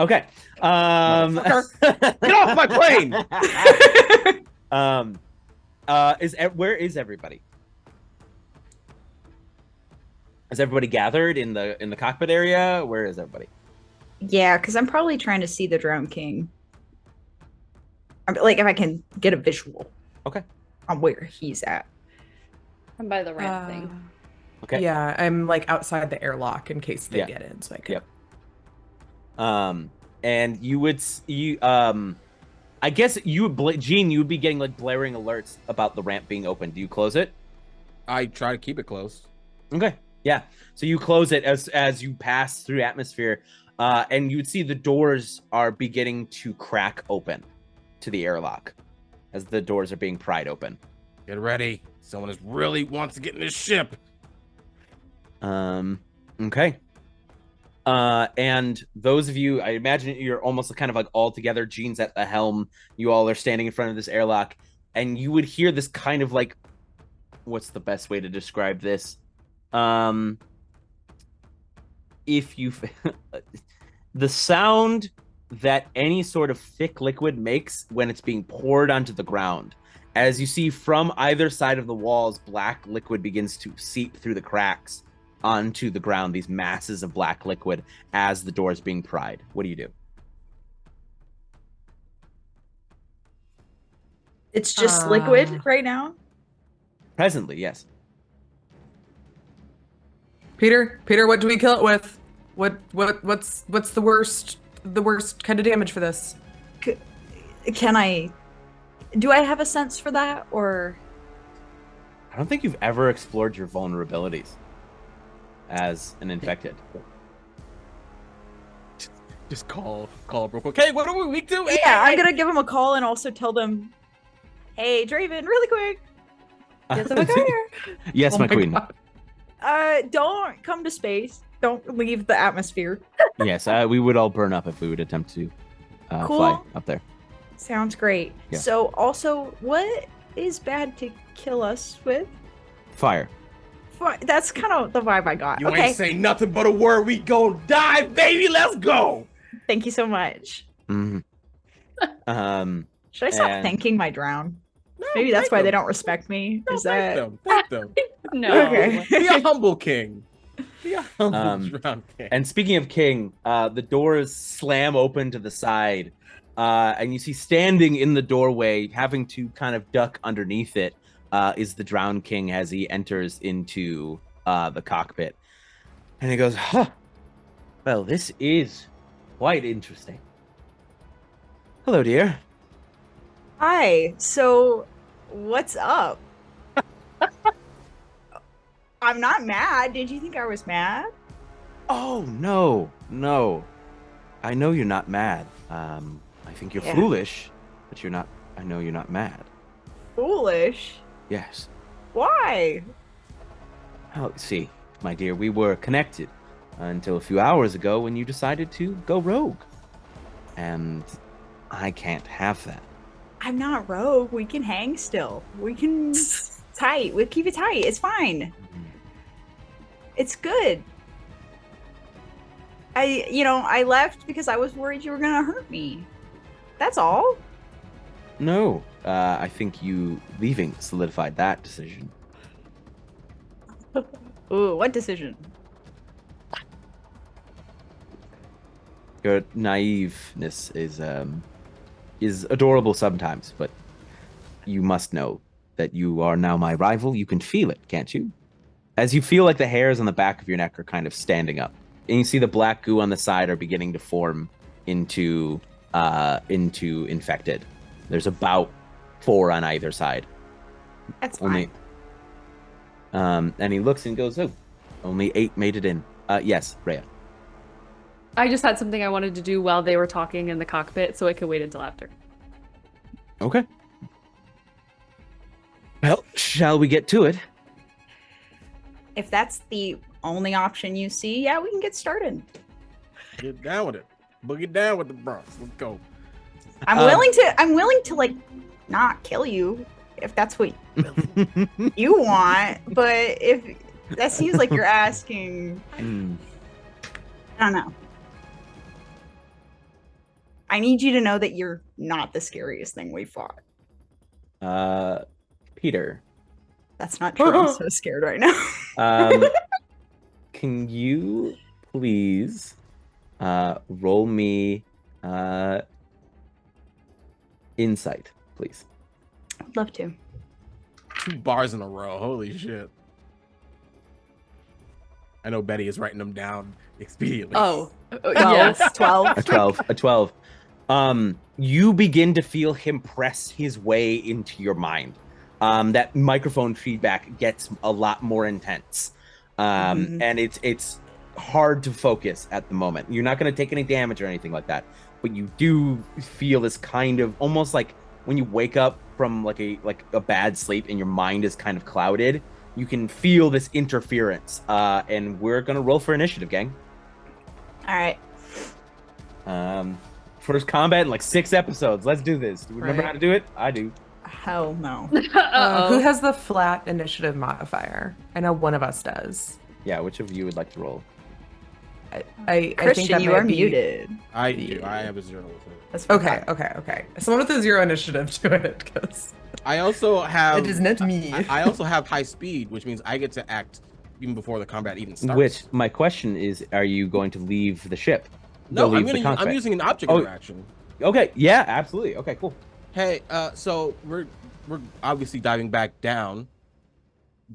Okay. Get off my plane. Where is everybody? Is everybody gathered in the cockpit area? Where is everybody? Yeah, because I'm probably trying to see the Drowned King. Like if I can get a visual. Okay. On where he's at. I'm by the ramp thing. Okay. Yeah, I'm like outside the airlock in case they get in, so I can. Yep. And I guess Jeane, you would be getting like blaring alerts about the ramp being open. Do you close it? I try to keep it closed. Okay. Yeah. So you close it as you pass through atmosphere, and you would see the doors are beginning to crack open to the airlock as the doors are being pried open. Get ready. Someone really wants to get in this ship. Okay. And those of you, I imagine you're almost kind of like all together. Jeane's at the helm. You all are standing in front of this airlock, and you would hear this kind of like, what's the best way to describe this? If you, the sound that any sort of thick liquid makes when it's being poured onto the ground. As you see from either side of the walls, black liquid begins to seep through the cracks onto the ground, these masses of black liquid as the door is being pried. What do you do? It's just liquid right now. Presently, yes. Peter, what do we kill it with? What's the worst kind of damage for this? Do I have a sense for that, or? I don't think you've ever explored your vulnerabilities as an infected. Just call real quick. Hey, what are we weak to? Yeah, I'm gonna give them a call and also tell them, hey, Draven, really quick. Get them a car. Yes, my queen. God. Don't come to space. Don't leave the atmosphere. Yes, we would all burn up if we would attempt to Cool. fly up there. Sounds great. Yeah. So, also, what is bad to kill us with? Fire. That's kind of the vibe I got. You Okay. ain't say nothing but a word. We gon' die, baby. Let's go. Thank you so much. Mhm. Should I stop And- thanking my drown? No, Maybe that's thank why they them. don't respect me. No, Is thank that them. Thank them. No. Okay. Be a humble king. Be a humble drowned king. And speaking of king, the doors slam open to the side, and you see standing in the doorway, having to kind of duck underneath it, is the drowned king as he enters into the cockpit. And he goes, huh, well, this is quite interesting. Hello, dear. Hi. So, what's up? I'm not mad. Did you think I was mad? Oh, no. I know you're not mad. I think you're Yeah. foolish, but you're not, I know you're not mad. Foolish. Yes. Why? Oh, see, my dear, we were connected until a few hours ago when you decided to go rogue. And I can't have that. I'm not rogue. We can hang still. We can tight. We keep it tight. It's fine. It's good. I left because I was worried you were gonna hurt me. That's all. No, I think you leaving solidified that decision. Ooh, what decision? Your naiveness is adorable sometimes, but you must know that you are now my rival. You can feel it, can't you? As you feel like the hairs on the back of your neck are kind of standing up, and you see the black goo on the side are beginning to form into infected. There's about 4 on either side. That's fine. And he looks and goes, "Oh, only 8 made it in." Yes, Rhea. I just had something I wanted to do while they were talking in the cockpit, so I could wait until after. Okay. Well, shall we get to it? If that's the only option you see, yeah, we can get started. Get down with it. Boogie down with the Bronx. Let's go. I'm willing to like not kill you if that's what you want, but if that seems like you're asking, Hmm. I don't know. I need you to know that you're not the scariest thing we fought. Peter, That's not true. I'm so scared right now. can you please roll me insight, please? I'd love to. 2 bars in a row. Holy shit. I know Betty is writing them down expediently. Oh, 12, yes. 12. A 12. You begin to feel him press his way into your mind. That microphone feedback gets a lot more intense. And it's hard to focus at the moment. You're not going to take any damage or anything like that, but you do feel this kind of almost like when you wake up from like a bad sleep and your mind is kind of clouded. you can feel this interference. And we're gonna roll for initiative, gang. All right. First combat in like 6 episodes. Let's do this. Do we remember Right. how to do it? I do. Hell no. Who has the flat initiative modifier? I know one of us does. Yeah, which of you would like to roll? I think Christian, that you might are be... muted. I do. I have a 0 with it. That's fine. Okay. Someone with a 0 initiative to it, because I also have. it is not me. I also have high speed, which means I get to act even before the combat even starts. Which my question is, are you going to leave the ship? No, Go leave the I'm cockpit? using an object Oh. interaction. Okay, yeah, absolutely. Okay, cool. Hey, so we're obviously diving back down,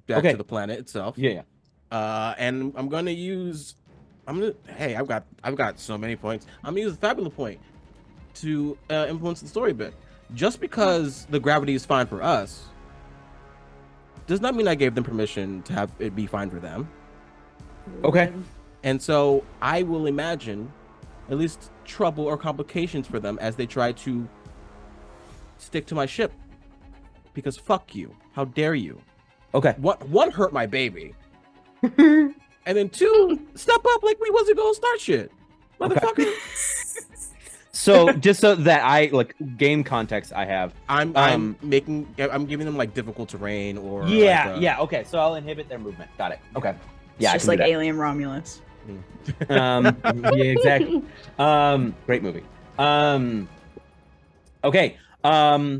Okay. to the planet itself. Yeah. And I'm gonna use. Hey, I've got so many points. I'm gonna use the fabulous point to influence the story a bit. Just because the gravity is fine for us, does not mean I gave them permission to have it be fine for them. Okay. And so I will imagine at least trouble or complications for them as they try to stick to my ship. Because fuck you. How dare you? Okay. One, hurt my baby. And then 2, step up like we wasn't gonna start shit. Motherfucker. So just so that I like game context, I have. I'm giving them like difficult terrain or Yeah. Okay. So I'll inhibit their movement. Got it. Okay. Yeah. It's just like Alien Romulus. Yeah, exactly. Great movie. Okay.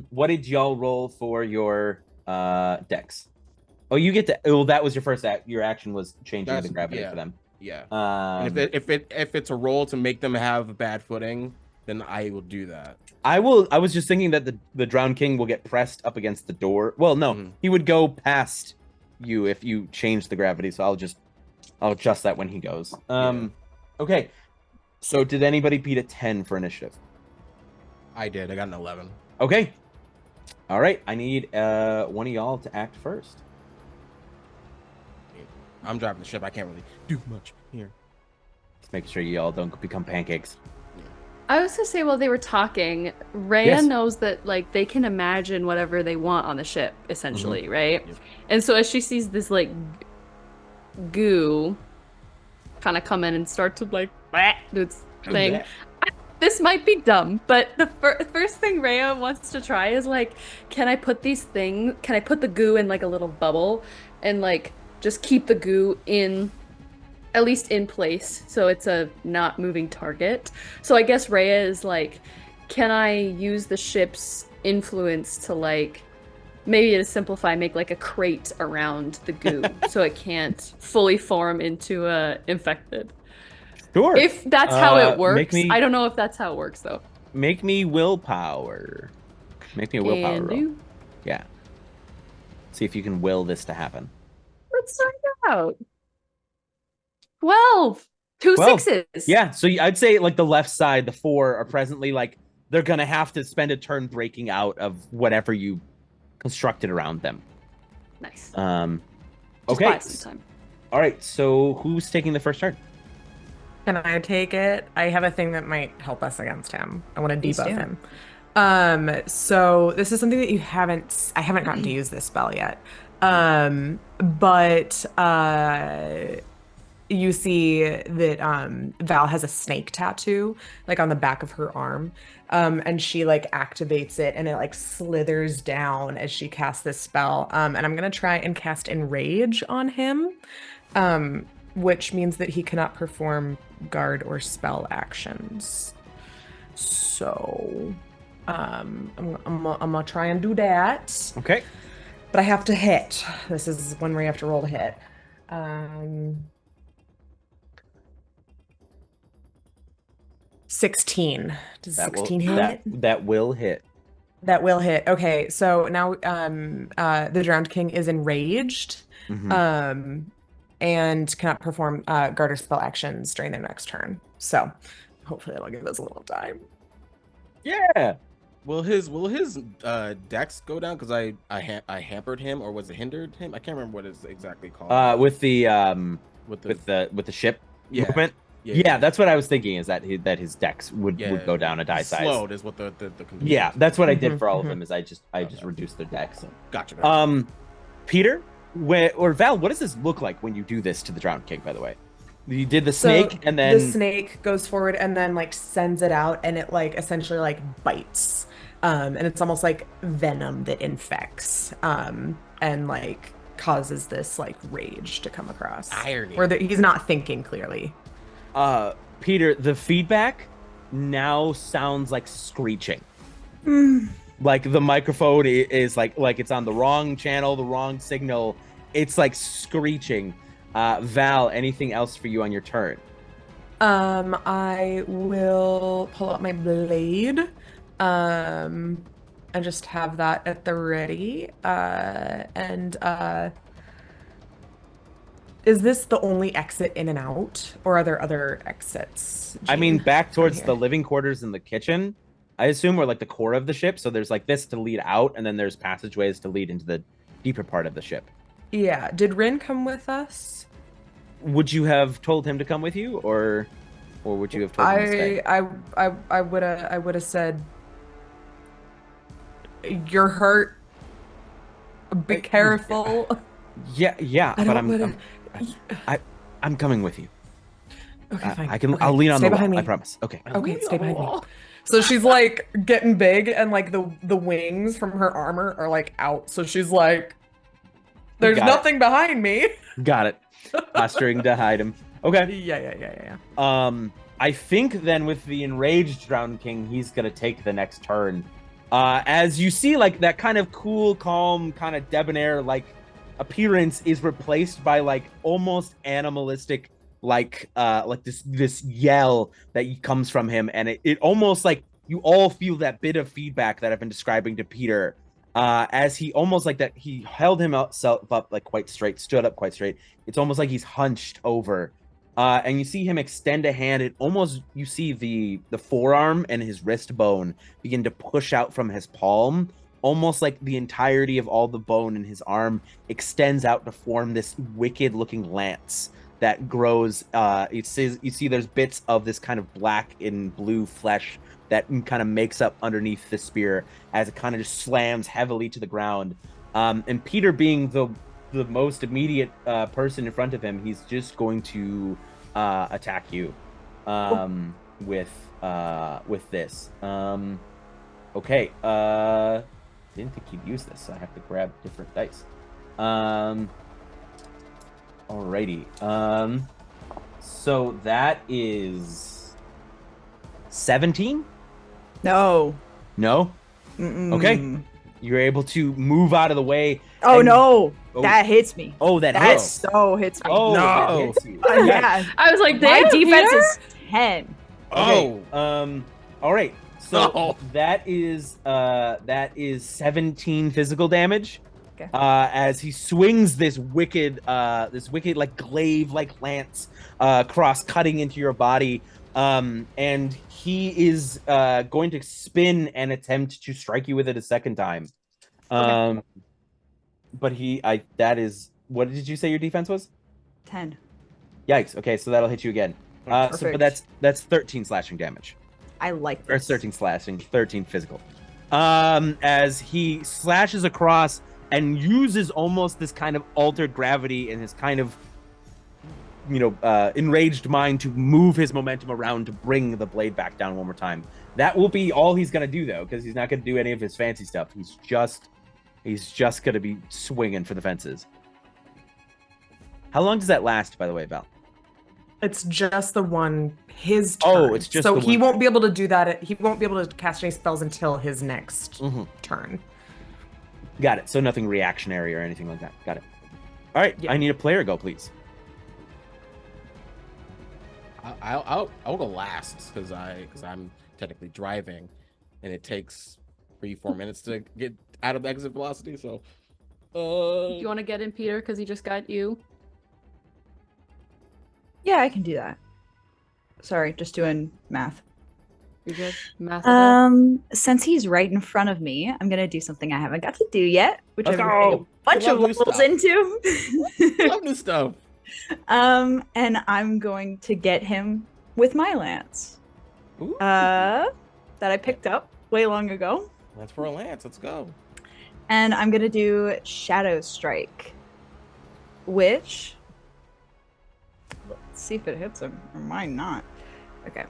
What did y'all roll for your decks? Oh, you get to. Well, that was your first act. Your action was changing the gravity for them. Yeah. And And if it's a roll to make them have bad footing, then I will do that. I was just thinking that the Drowned King will get pressed up against the door. Well, no, he would go past you if you change the gravity. So I'll adjust that when he goes. Okay. So did anybody beat a 10 for initiative? I did. I got an 11. Okay. All right. I need one of y'all to act first. I'm driving the ship. I can't really do much here. Just making sure y'all don't become pancakes. I was gonna say while they were talking, Rhea Yes. knows that like they can imagine whatever they want on the ship, essentially, right? Yep. And so as she sees this like goo kind of come in and start to like do its thing, this might be dumb, but the first thing Rhea wants to try is like, can I put the goo in like a little bubble and like just keep the goo in, at least in place, so it's a not moving target. So I guess Rhea is like, can I use the ship's influence to like, maybe to simplify, make like a crate around the goo so it can't fully form into a infected. Sure. If that's how it works. me- I don't know if that's how it works though. Make me willpower. Make me a willpower Can roll. do. Yeah. See if you can will this to happen. Let's find out. 12. 2 12. sixes. Yeah. So I'd say like the left side, the 4 are presently like they're gonna have to spend a turn breaking out of whatever you constructed around them. Nice. Just Okay. buy some time. All right. So who's taking the first turn? Can I take it? I have a thing that might help us against him. I want to Please debuff do. him. So this is something that I haven't gotten to use this spell yet. But you see that Val has a snake tattoo like on the back of her arm. And she like activates it and it like slithers down as she casts this spell. And I'm gonna try and cast Enrage on him. Which means that he cannot perform guard or spell actions. So, I'm gonna try and do that. Okay. But I have to hit. This is one where you have to roll to hit. 16. Does 16 hit? That will hit. That will hit. Okay, so now the Drowned King is enraged. Mhm. And cannot perform guard or spell actions during their next turn. So hopefully that'll give us a little time. Yeah. Will his dex go down because I hampered him, or was it hindered him? I can't remember what it's exactly called. With the with with the ship Yeah. movement. Yeah, that's what I was thinking. Is that his dex would go down a die size. Slowed is what the conclusion Yeah, is. that's what I did for all of them. Is I just reduced their dex. Gotcha. Peter, Val, what does this look like when you do this to the Drowned King, by the way? You did the So snake and then... the snake goes forward and then like sends it out, and it like essentially like bites. And it's almost like venom that infects, and like causes this like rage to come across. Irony. Where he's not thinking clearly. Peter, the feedback now sounds like screeching. Like the microphone is like it's on the wrong channel, the wrong signal. It's like screeching. Val, anything else for you on your turn? I will pull out my blade, and just have that at the ready. Is this the only exit in and out, or are there other exits? I mean, Jeane, back from towards here? the living quarters in the kitchen, I assume, or like the core of the ship. So there's like this to lead out, and then there's passageways to lead into the deeper part of the ship. Yeah. Did Rin come with us? Would you have told him to come with you, or would you have told him to stay? I would have said, "You're hurt. Be careful." Yeah, I but don't I'm coming with you. Okay, fine. I'll lean on Stay the wall. behind me. I promise. Okay. Okay, stay behind me. So she's like getting big, and like the wings from her armor are like out. So she's like, "There's Got it. nothing behind me." Got it. Posturing to hide him. Okay. Yeah. I think then with the enraged Drowned King, he's gonna take the next turn. As you see, like that kind of cool, calm, kind of debonair like appearance is replaced by like almost animalistic, like this yell that comes from him, and it almost like you all feel that bit of feedback that I've been describing to Peter. As he almost like that, he held himself up like quite straight, stood up quite straight. It's almost like he's hunched over. And you see him extend a hand. It almost, you see the forearm and his wrist bone begin to push out from his palm, almost like the entirety of all the bone in his arm extends out to form this wicked-looking lance that grows. You see there's bits of this kind of black and blue flesh that kind of makes up underneath the spear as it kind of just slams heavily to the ground. And Peter, being the most immediate person in front of him, he's just going to attack you with this. Okay. Didn't think he'd use this, so I have to grab different dice. Alrighty. So that is 17? No. No? Okay. You're able to move out of the way. Oh and- no, Oh. that hits me. Oh, that That hits. so hits me. Oh, No. that hits you. Yeah. I was like, My damn, defense Peter? is 10. Okay, Oh. all right. So No. that is 17 physical damage. Okay. As he swings this wicked like glaive like lance cross cutting into your body. And he is going to spin and attempt to strike you with it a second time. Okay. But that is, what did you say your defense was? 10. Yikes. Okay, so that'll hit you again. But Perfect. that's 13 slashing damage. I like Or this. 13 slashing, 13 physical. As he slashes across and uses almost this kind of altered gravity in his kind of, enraged mind to move his momentum around to bring the blade back down one more time. That will be all he's gonna do though, because he's not gonna do any of his fancy stuff. He's just gonna be swinging for the fences. How long does that last, by the way, Val? It's just his turn. Oh, it's just so the he one won't be able to do that. He won't be able to cast any spells until his next turn. Got it. So nothing reactionary or anything like that. Got it. All right. Yeah. I need a player go, please. I'll go last because I'm technically driving, and it takes 3-4 minutes to get out of exit velocity. So, Do you want to get in, Peter? Because he just got you. Yeah, I can do that. Sorry, just doing math. You good? Math. Since he's right in front of me, I'm gonna do something I haven't got to do yet, which Let's I'm running a go. bunch of Love new levels stuff. into. love new stuff. And I'm going to get him with my lance. Ooh. That I picked up way long ago. That's for a lance. Let's go. And I'm gonna do Shadow Strike. which, let's see if it hits him, or might not. Okay.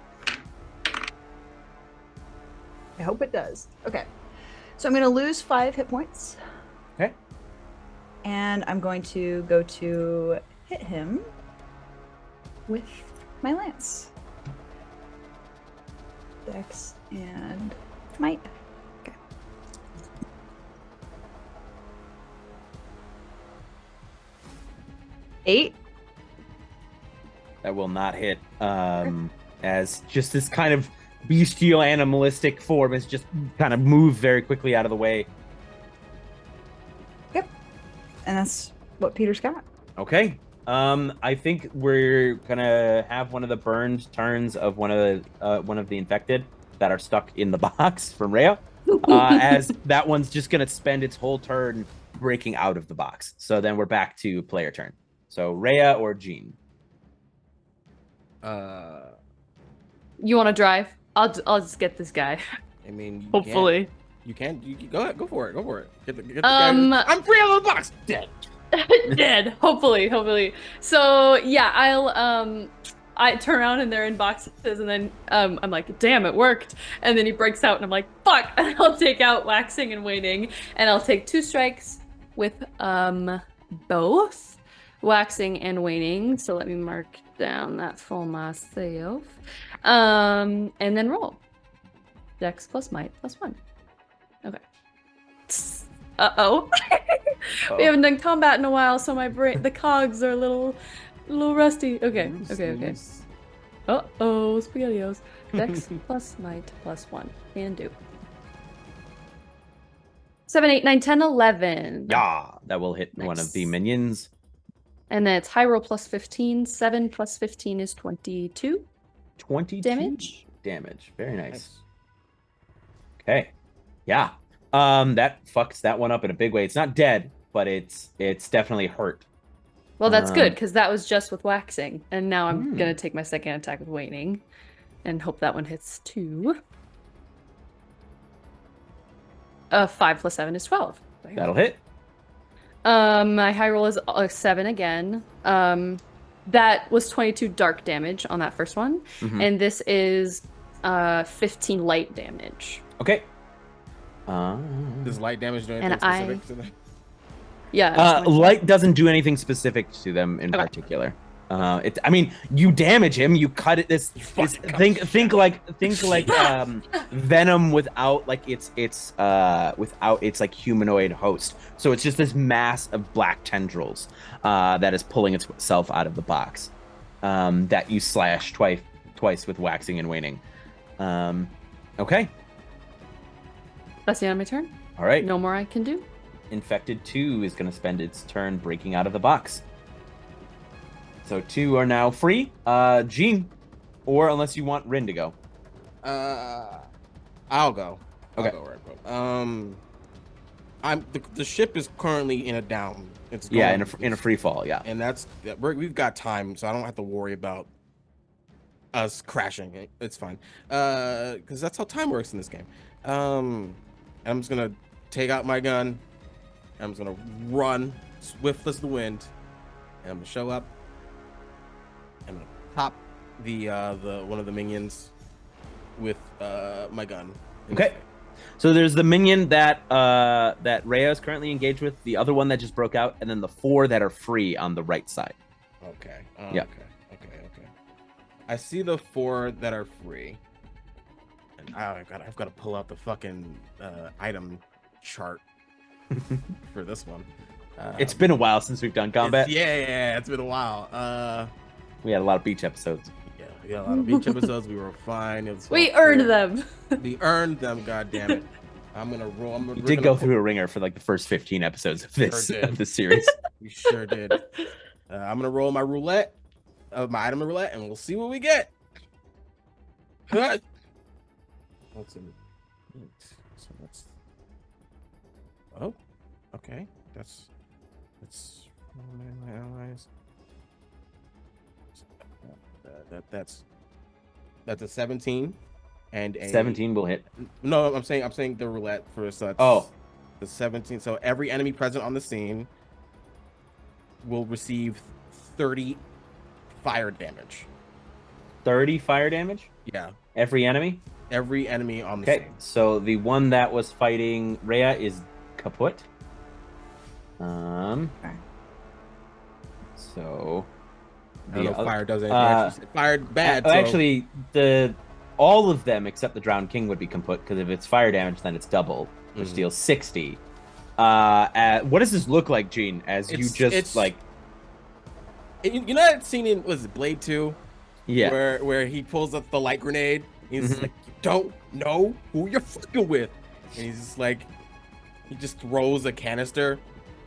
I hope it does. Okay. So I'm going to lose 5 hit points. Okay. And I'm going to go to hit him with my lance. Dex and might. Okay. Eight. That will not hit. As just this kind of bestial animalistic form is just kind of moved very quickly out of the way. Yep. And that's what Peter's got. Okay. I think we're gonna have one of the burned turns of one of the infected that are stuck in the box from Rhea. As that one's just gonna spend its whole turn breaking out of the box. So then we're back to player turn. So Rhea or Jeane. You want to drive? I'll just get this guy. I mean, you Hopefully. can go ahead, go for it. Get the guy. I'm free out of the box. Dead. Dead. Hopefully. So yeah, I turn around and they're in boxes, and then I'm like, damn, it worked. And then he breaks out, and I'm like, fuck. And I'll take out waxing and waning, and I'll take 2 strikes with both waxing and waning. So let me mark down that for myself. And then roll. Dex plus might plus 1. Okay. Uh-oh. We haven't done combat in a while, so my brain, the cogs are a little rusty. Okay. Uh-oh, SpaghettiOs. Dex plus might plus 1. Can do. 7, 8, 9, 10, 11. Yeah, that will hit one of Nice. the minions. And then it's high roll plus 15. 7 plus 15 is 22. 22 Damage. Very nice. Okay. Yeah. That fucks that one up in a big way. It's not dead, but it's definitely hurt. Well, that's good, because that was just with waxing. And now I'm going to take my second attack with waning. And hope that one hits 2. 5 plus 7 is 12. That'll hit. My high roll is 7 again. That was 22 dark damage on that first one. And this is 15 light damage. Okay. Does light damage do anything And specific to that? Yeah. Light doesn't do anything specific to them in particular. I mean, you damage him, you cut it. Think like Venom without like its like humanoid host. So it's just this mass of black tendrils that is pulling itself out of the box. That you slash twice with waxing and waning. Okay. That's the end of my turn. All right. No more I can do. Infected 2 is going to spend its turn breaking out of the box. So 2 are now free. Jeane, or unless you want Rin to go. I'll go. Okay. I'll go. The ship is currently in a down. It's going, in a free fall. Yeah. and we've got time, so I don't have to worry about us crashing. It's fine, because that's how time works in this game. I'm just gonna take out my gun. I'm just gonna run swift as the wind, and I'm gonna show up. I'm gonna pop the one of the minions with my gun. Okay. So there's the minion that Rhea is currently engaged with, the other one that just broke out, and then the 4 that are free on the right side. Okay. Yeah. Okay. I see the 4 that are free. And I've got to pull out the fucking item chart for this one. It's been a while since we've done combat. It's been a while. We had a lot of beach episodes. Yeah, we got a lot of beach episodes. We were fine. It was We all earned cool. them. We earned them. God damn it! I'm gonna roll. We did go through a ringer for like the first 15 episodes of this series. We sure did. I'm gonna roll my roulette, my item roulette, and we'll see what we get. What's in it? So that's. Oh, okay. That's my allies. That's a 17 and a 17 will hit. No, I'm saying the roulette for such. Oh, the 17. So every enemy present on the scene will receive 30 fire damage. 30 fire damage? Yeah. Every enemy? Every enemy on the Okay, scene. so the one that was fighting Rhea is kaput. So I don't know if fire does anything. uh, She said fire bad. So... Actually, all of them except the Drowned King would be kaput, because if it's fire damage, then it's double, which deals 60. What does this look like, Jeane? As you just like, you know that scene in Blade 2? Yeah. Where he pulls up the light grenade. He's like, you don't know who you're fucking with. And he's just like, he just throws a canister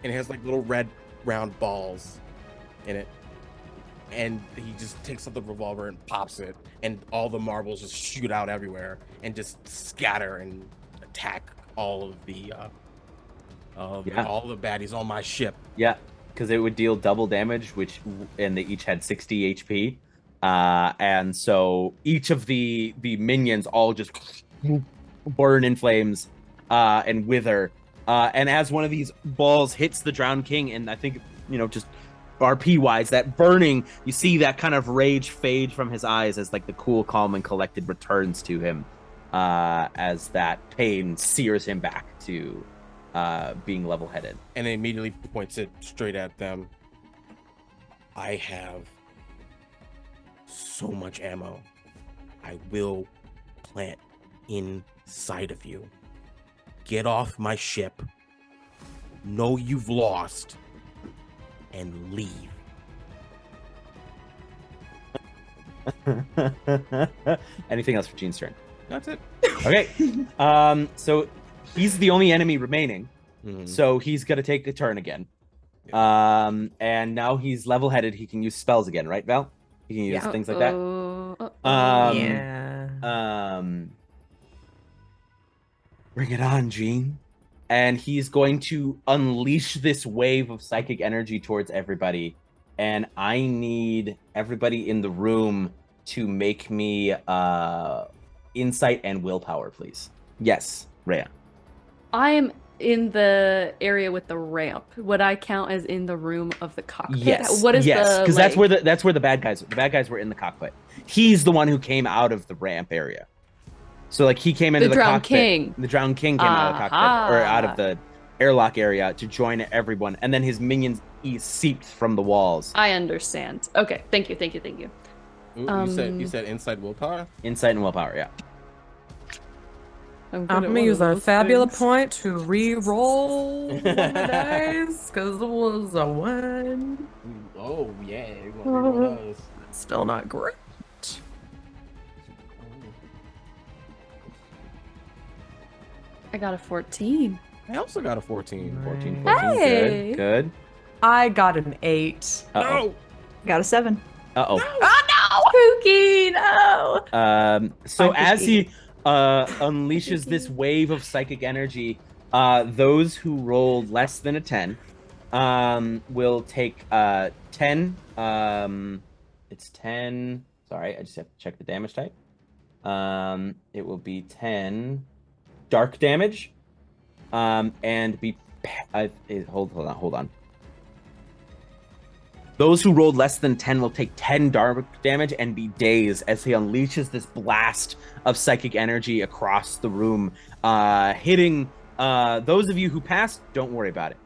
and it has like little red round balls in it. And he just takes up the revolver and pops it, and all the marbles just shoot out everywhere and just scatter and attack all of the all the baddies on my ship. Yeah, because it would deal double damage, and they each had 60 HP. And so each of the minions all just burn in flames and wither. And as one of these balls hits the Drowned King, and I think, just RP wise, that burning, you see that kind of rage fade from his eyes as like the cool, calm, and collected returns to him, as that pain sears him back to being level-headed. And it immediately points it straight at them. I have so much ammo. I will plant inside of you. Get off my ship. Know you've lost. And leave. Anything else for Jeane's turn? That's it. Okay. So he's the only enemy remaining. So he's gonna take a turn again. And now he's level-headed. He can use spells again, right, Val? He can use things like that. Bring it on, Jeane. And he's going to unleash this wave of psychic energy towards everybody. And I need everybody in the room to make me insight and willpower, please. Yes, Rhea. I am in the area with the ramp. Would I count as in the room of the cockpit? Yes. What is because that's where the bad guys. The bad guys were in the cockpit. He's the one who came out of the ramp area. So like he came into the Drowned cockpit. King. The Drowned King came out of the cockpit, or out of the airlock area to join everyone, and then his minions seeped from the walls. I understand. Okay, thank you. Ooh, you said insight willpower? Insight and willpower, yeah. I'm gonna use a fabula point to re-roll one of the dice, because it was a 1. Oh, yeah. You want to re-roll those. Still not great. I got a 14. I also got a 14. 14. Hey! Good. I got an 8. Uh-oh. Got a 7. Uh-oh. Oh no! Pookie, no! So as he unleashes this wave of psychic energy, those who rolled less than a 10 will take 10. It's 10. Sorry, I just have to check the damage type. It will be 10 dark damage, and be hold on. Those who rolled less than 10 will take 10 dark damage and be dazed as he unleashes this blast of psychic energy across the room, hitting those of you who passed. Don't worry about it,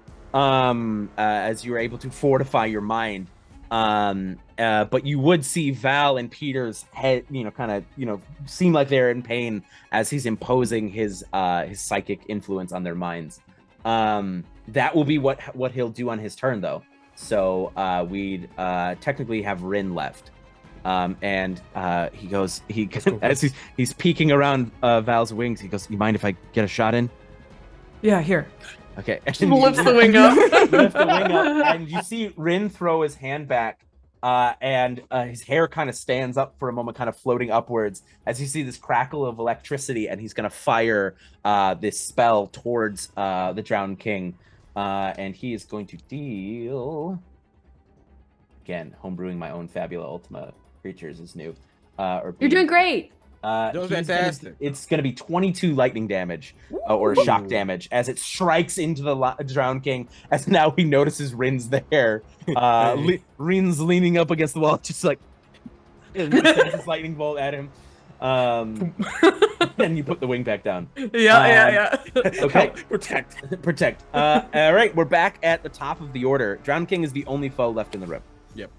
as you are able to fortify your mind. But you would see Val and Peter's head, seem like they're in pain as he's imposing his psychic influence on their minds. That will be what he'll do on his turn, though. So we'd technically have Rin left, and he goes, as he's peeking around Val's wings. He goes, "You mind if I get a shot in?" Yeah, here. Okay. Lifts the wing up. Lift the wing up, and you see Rin throw his hand back, and his hair kind of stands up for a moment, kind of floating upwards, as you see this crackle of electricity, and he's going to fire this spell towards the Drowned King, and he is going to deal... Again, homebrewing my own Fabula Ultima creatures is new. You're doing great! Doing fantastic. It's gonna be 22 lightning damage or shock damage as it strikes into the Drowned King. As now he notices Rin's there. Rin's leaning up against the wall, just like and sends his lightning bolt at him. Then you put the wing back down. Yeah. Okay, Protect. All right, we're back at the top of the order. Drowned King is the only foe left in the room. Yep.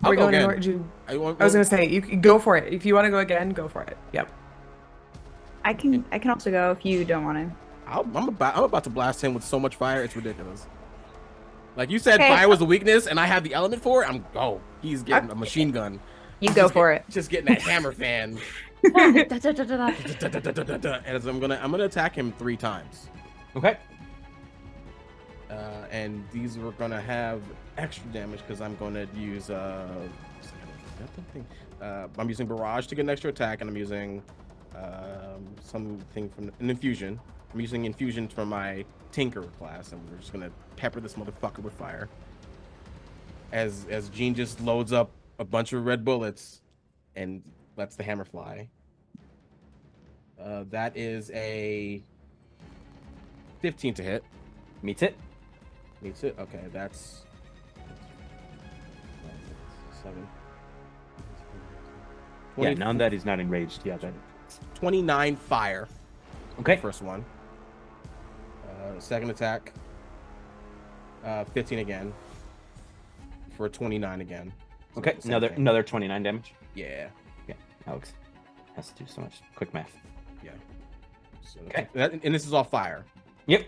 Are we I'll go going in again. order? I was gonna say you can go for it. If you want to go again, go for it. Yep. I can also go if you don't want to. I'm about to blast him with so much fire. It's ridiculous. Like you said, Okay. fire was a weakness, and I have the element for it. He's getting a machine gun. You go for it. Just getting that hammer fan. And I'm gonna attack him 3 times. Okay. And these are gonna have extra damage because I'm gonna use I'm using barrage to get an extra attack, and I'm using something from an infusion. I'm using infusion from my tinker class, and we're just gonna pepper this motherfucker with fire. As Jeane just loads up a bunch of red bullets and lets the hammer fly. That is a 15 to hit. Meets it. Meets it. Okay, that's 7. Yeah, now that he's not enraged. Yeah, that. 29 fire. Okay. First one. Second attack. 15 again. For 29 again. So Okay, same thing. another 29 damage. Yeah. Alex has to do so much quick math. Yeah. So Okay. and this is all fire. Yep.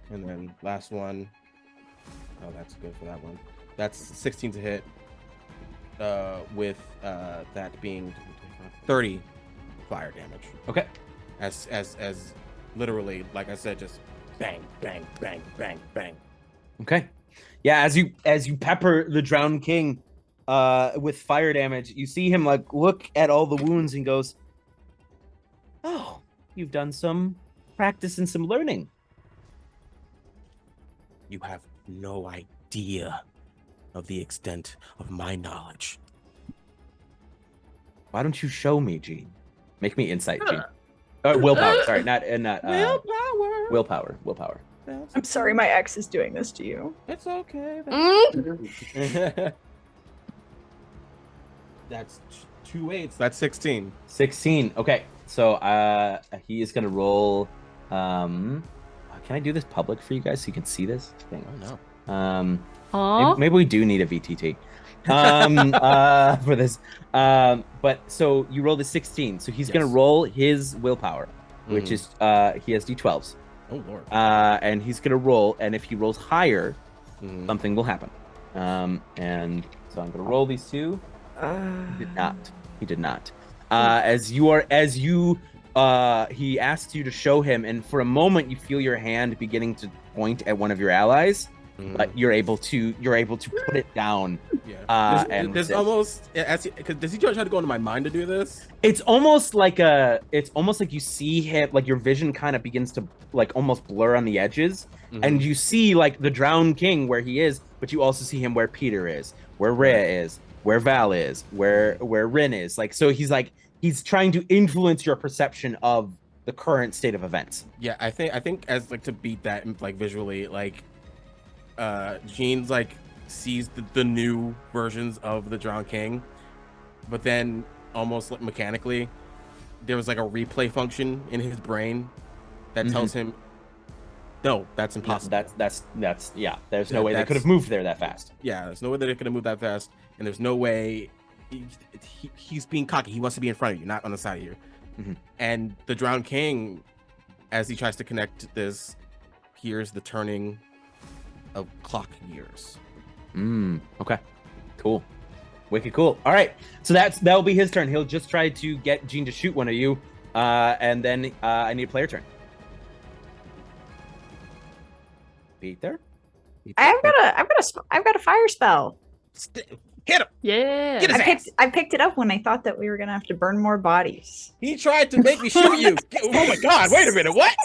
And then last one. Oh, that's good for that one. That's 16 to hit. With that being 30 fire damage. Okay. As literally, like I said, just bang, bang, bang, bang, bang. Okay. Yeah, as you pepper the Drowned King with fire damage, you see him like look at all the wounds and goes, "Oh, you've done some practice and some learning." You have no idea of the extent of my knowledge. Why don't you show me, Jeane? Make me insight, Jeane. Willpower. Sorry, not willpower. Willpower. I'm sorry, my ex is doing this to you. It's okay. That's 2 8s. That's 16. 16. Okay, so he is gonna roll. Can I do this public for you guys so you can see this? Thing? Oh no. Maybe we do need a VTT for this. But so you rolled a 16, so he's gonna roll his willpower, which is he has D12s. Oh lord. And he's gonna roll, and if he rolls higher, something will happen. And so I'm gonna roll these two. He did not. He asks you to show him, and for a moment you feel your hand beginning to point at one of your allies, but you're able to put it down. Yeah. And there's almost because does he try to go into my mind to do this? It's almost like you see him, like your vision kind of begins to like almost blur on the edges, and you see like the Drowned King where he is, but you also see him where Peter is, where Rhea is, where Val is, where Rin is. Like, so he's trying to influence your perception of the current state of events. Yeah, I think as like to beat that like visually, like Jeane's like sees the new versions of the Drowned King, but then almost like mechanically there was like a replay function in his brain that tells him no, that's impossible. That's there's no way they could have moved there that fast. Yeah, there's no way that they could have moved that fast, and there's no way he's being cocky. He wants to be in front of you, not on the side of you. And the Drowned King, as he tries to connect this, hears the turning of clock gears. Okay. Cool. Wicked cool. All right. So that'll be his turn. He'll just try to get Jeane to shoot one of you. And then I need a player turn. Peter? I've got a fire spell. Hit him! Yeah. Get his I picked it up when I thought that we were gonna have to burn more bodies. He tried to make me shoot you. Oh my god, wait a minute, what?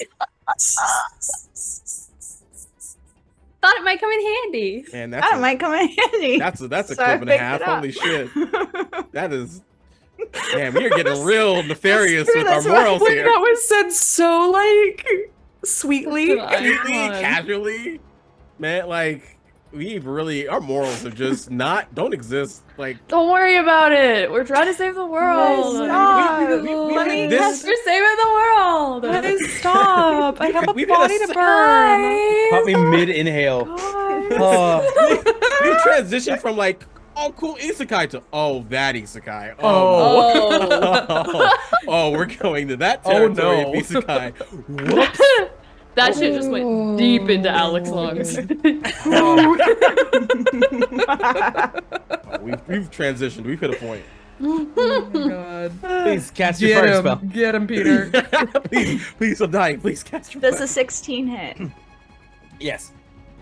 thought it might come in handy. And That might come in handy. that's a So clip I and a picked half. it up. Holy shit. That is. Damn, we are getting real nefarious true, with our that's why- morals Wait, here. that was said so like sweetly. Casually, man. Like we've really our morals are just don't exist. Like Don't worry about it. We're trying to save the world. Stop. we Let me hit Yes, this. we're saving the world. Guys, stop! I have a We've hit a body to s- burn. Caught me mid inhale. Guys. Oh, We transitioned from like cool isekai to that isekai. Oh. Oh, we're going to that Oh, territory no. of isekai. Whoops. That shit just went deep into Alex lungs. Oh, we've transitioned. We've hit a point. Oh my god. please cast your Get fire him. spell. Get him, Peter. please, I'm dying. Please cast your Does fire. a 16 hit? Yes.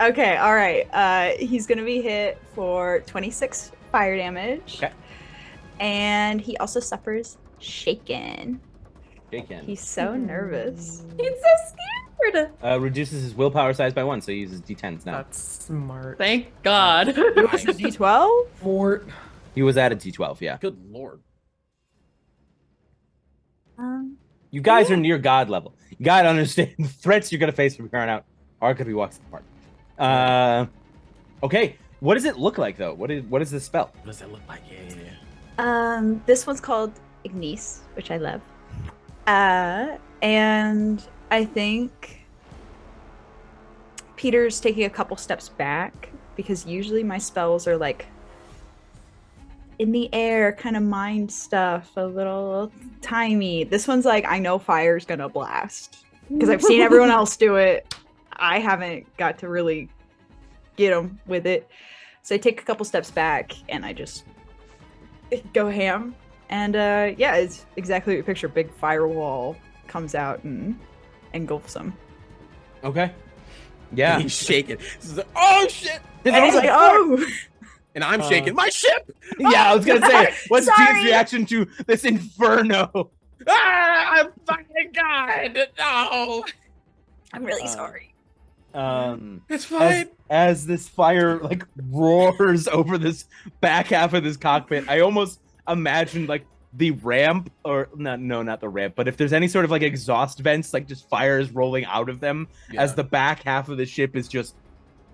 Okay, all right. He's gonna be hit for 26 fire damage. Okay. And he also suffers shaken. Shaken. He's so nervous. He's so scared. Reduces his willpower size by 1, so he uses d10s now. That's smart. Thank God. It was a D12? Mort. He was at a d12, yeah. Good lord. You guys are near God level. You gotta understand the threats you're gonna face from here on out are gonna be walks in the park. Okay. What does it look like though? What is this spell? What does that look like? Yeah. This one's called Ignice, which I love. And I think Peter's taking a couple steps back because usually my spells are like in the air, kind of mind stuff, a little timey. This one's like, I know fire's gonna blast because I've seen everyone else do it. I haven't got to really get them with it. So I take a couple steps back and I just go ham. And yeah, it's exactly what you picture. Big firewall comes out and engulfs him. Okay. Yeah. He's shaking. This is oh shit. And he's like, oh! And I'm shaking. My ship. Yeah, I was gonna say, what's Sorry. Gene's reaction to this inferno? I'm fucking God. No. I'm really sorry. It's fine. As this fire like roars over this back half of this cockpit, I almost imagine like the ramp, or not the ramp, but if there's any sort of like exhaust vents, like just fire is rolling out of them as the back half of the ship is just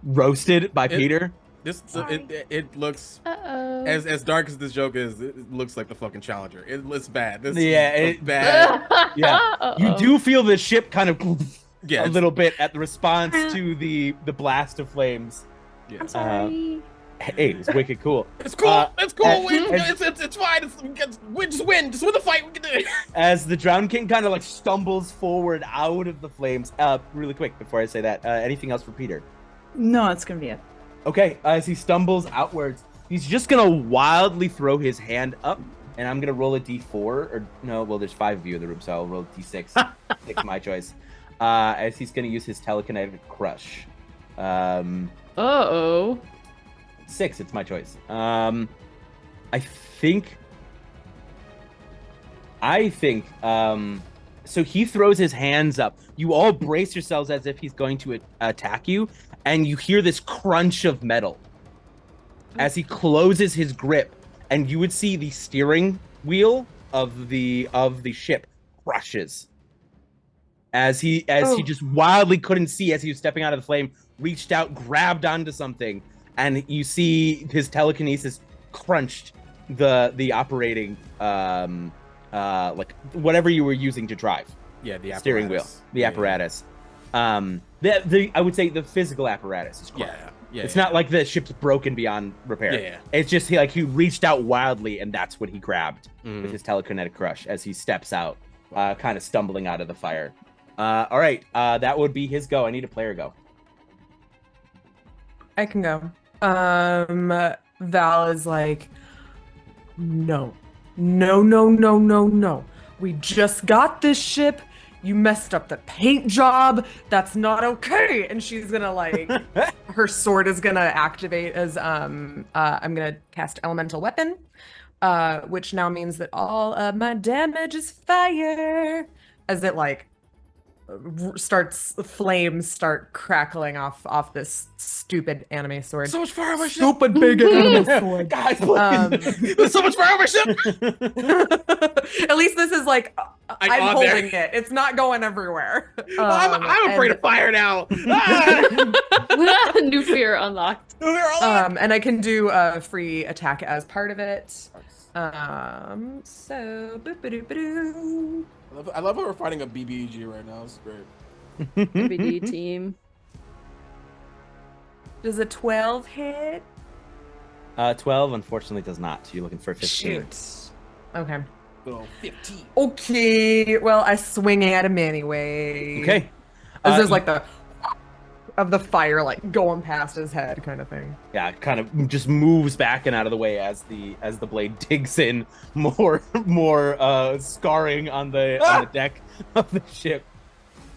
roasted by Peter. It looks Uh-oh. as dark as this joke is. It looks like the fucking Challenger. It's bad. This Yeah, is it- bad. Yeah, you Uh-oh. do feel the ship kind of Yeah, a little bit at the response to the blast of flames. Yeah. I'm sorry. Hey, it's wicked cool. It's cool. It's cool. and- It's fine. Just win. Just win the fight. We can do it. As the Drowned King kind of like stumbles forward out of the flames. Really quick before I say that, anything else for Peter? No, it's gonna be it. Okay, as he stumbles outwards, he's just gonna wildly throw his hand up, and I'm gonna roll a d4, or no, well, there's 5 of you in the room, so I'll roll a d6. It's my choice. As he's gonna use his telekinetic crush. Uh-oh. 6, it's my choice. I think, so he throws his hands up. You all brace yourselves as if he's going to attack you, and you hear this crunch of metal as he closes his grip, and you would see the steering wheel of the ship crushes as he just wildly couldn't see as he was stepping out of the flame, reached out, grabbed onto something, and you see his telekinesis crunched the operating like whatever you were using to drive. Yeah, the steering wheel, the apparatus. I would say the physical apparatus is crushed. Yeah. It's not like the ship's broken beyond repair. Yeah. It's just he reached out wildly, and that's what he grabbed with his telekinetic crush as he steps out, kind of stumbling out of the fire. All right, that would be his go. I need a player go. I can go. Val is like, no. We just got this ship. You messed up the paint job. That's not okay. And she's gonna like, her sword is gonna activate as I'm gonna cast Elemental Weapon, which now means that all of my damage is fire. As it like flames start crackling off this stupid anime sword. So much fire on my ship. Stupid big anime sword. Guys, please. There's so much fire on my ship. At least this is like I'm on there. holding it. It's not going everywhere. I'm afraid of fire now. Ah! New fear unlocked. And I can do a free attack as part of it. So boop-a-doop-a-doo. I love how we're fighting a BBG right now. It's great. MBD team. Does a 12 hit? 12 unfortunately does not. You're looking for 15. Shoot. Okay. Little 15. Okay. Well, I swing at him anyway. Okay. As there's like the of the fire like going past his head kind of thing. Yeah, it kind of just moves back and out of the way as the blade digs in more scarring on the deck of the ship.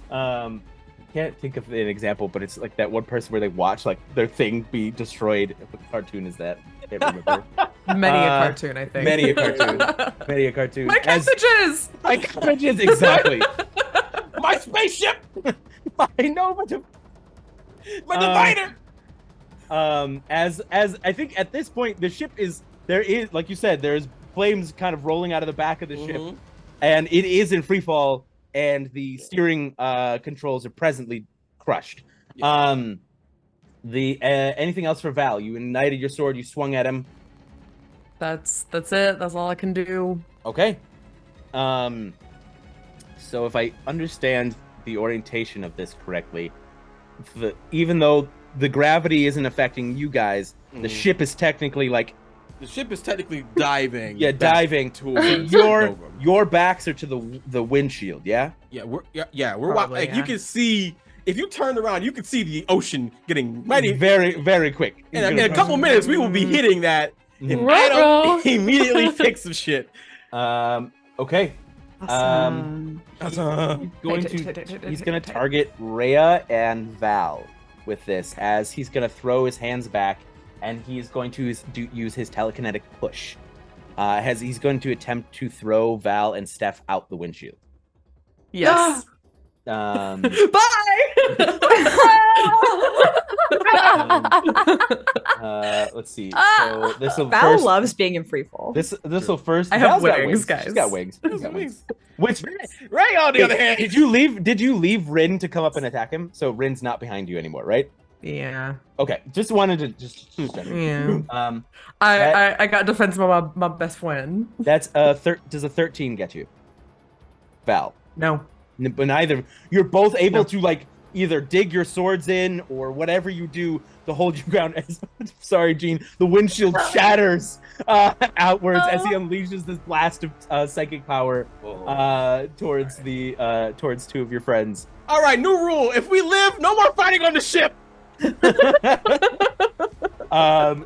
Can't think of an example, but it's like that one person where they watch like their thing be destroyed. What cartoon is that? I can't remember. Many a cartoon, I think. Many a cartoon. Many a cartoon. My cabbages! My cabbages, exactly. My spaceship! My divider! As I think at this point the ship there is like you said, there's flames kind of rolling out of the back of the ship, and it is in free fall, and the steering controls are presently crushed. Yeah. Anything else for Val? You ignited your sword, you swung at him. That's it. That's all I can do. Okay. So if I understand the orientation of this correctly, even though the gravity isn't affecting you guys, the ship is technically the ship is technically diving. Yeah, diving towards your backs are to the windshield. Yeah. Yeah, we're Probably, like you can see. If you turn around, you can see the ocean getting ready. Very, very quick. In a couple minutes, we will be hitting that. If I don't immediately fix some shit. Okay. Awesome. He's gonna target Rhea and Val with this, as he's gonna throw his hands back, and he's going to use his telekinetic push. He's going to attempt to throw Val and Steph out the windshield. Yes. Bye. Let's see. So this will Val loves being in free fall. This will first. I have Val's got wings, guys. She's got wings. She's got wings. Which Ray, on the other hand, did you leave Rin to come up and attack him? So Rin's not behind you anymore, right? Yeah. Okay. Just wanted to just. Yeah. I got defense of my best friend. That's does a 13 get you? Val. No. But neither. You're both able to either dig your swords in or whatever you do to hold your ground. Sorry, Jeane. The windshield shatters outwards as he unleashes this blast of psychic power towards two of your friends. All right, new rule: if we live, no more fighting on the ship.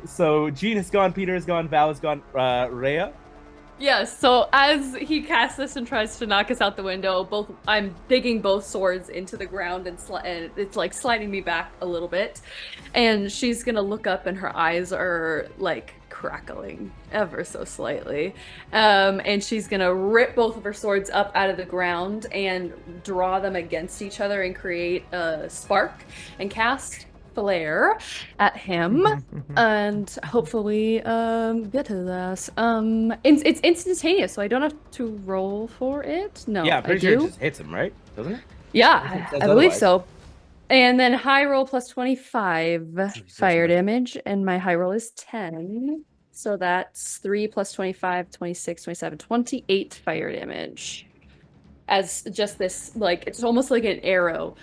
So Jeane has gone, Peter has gone, Val has gone. Rhea. Yes, so as he casts this and tries to knock us out the window, I'm digging both swords into the ground and it's like sliding me back a little bit. And she's gonna look up and her eyes are like crackling ever so slightly. And she's gonna rip both of her swords up out of the ground and draw them against each other and create a spark and cast flare at him and hopefully get his ass. It's instantaneous, so I don't have to roll for it. No, yeah, pretty sure it just hits him, right? Doesn't it? Yeah, I believe so. And then high roll plus 25 fire damage, and my high roll is 10. So that's 3 plus 25, 26, 27, 28 fire damage. As just this, it's almost like an arrow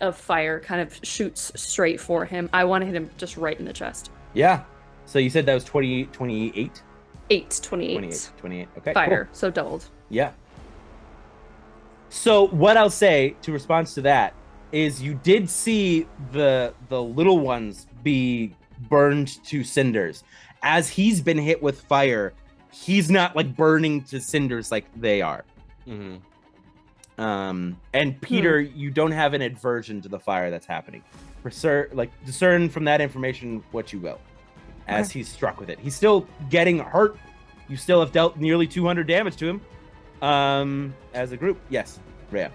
of fire kind of shoots straight for him. I want to hit him just right in the chest. Yeah. So you said that was 28? 28. 28. Okay. Fire, cool. so doubled. Yeah. So what I'll say to response to that is you did see the little ones be burned to cinders. As he's been hit with fire, he's not burning to cinders like they are. Mm-hmm. And Peter, you don't have an aversion to the fire that's happening. Discern from that information what you will, as he's struck with it. He's still getting hurt. You still have dealt nearly 200 damage to him. As a group, yes, Rhea.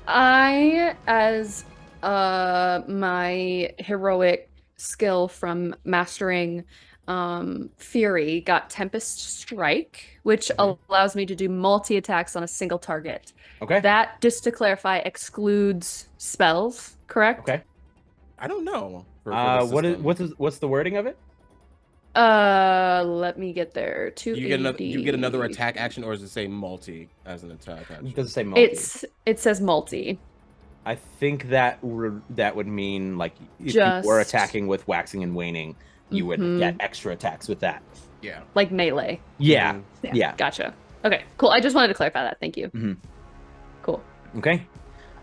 I, as my heroic skill from mastering Fury, got Tempest Strike, which allows me to do multi-attacks on a single target. Okay. That, just to clarify, excludes spells, correct? Okay. I don't know. For the system. What's the wording of it? Let me get there. Do you get another attack action, or does it say multi as an attack action? Does it say multi? It says multi. I think that would mean like if Just... you were attacking with waxing and waning, you would get extra attacks with that. Yeah. Like melee. Yeah. Yeah. Yeah. Gotcha. Okay, cool. I just wanted to clarify that. Thank you. Mhm. Cool. Okay.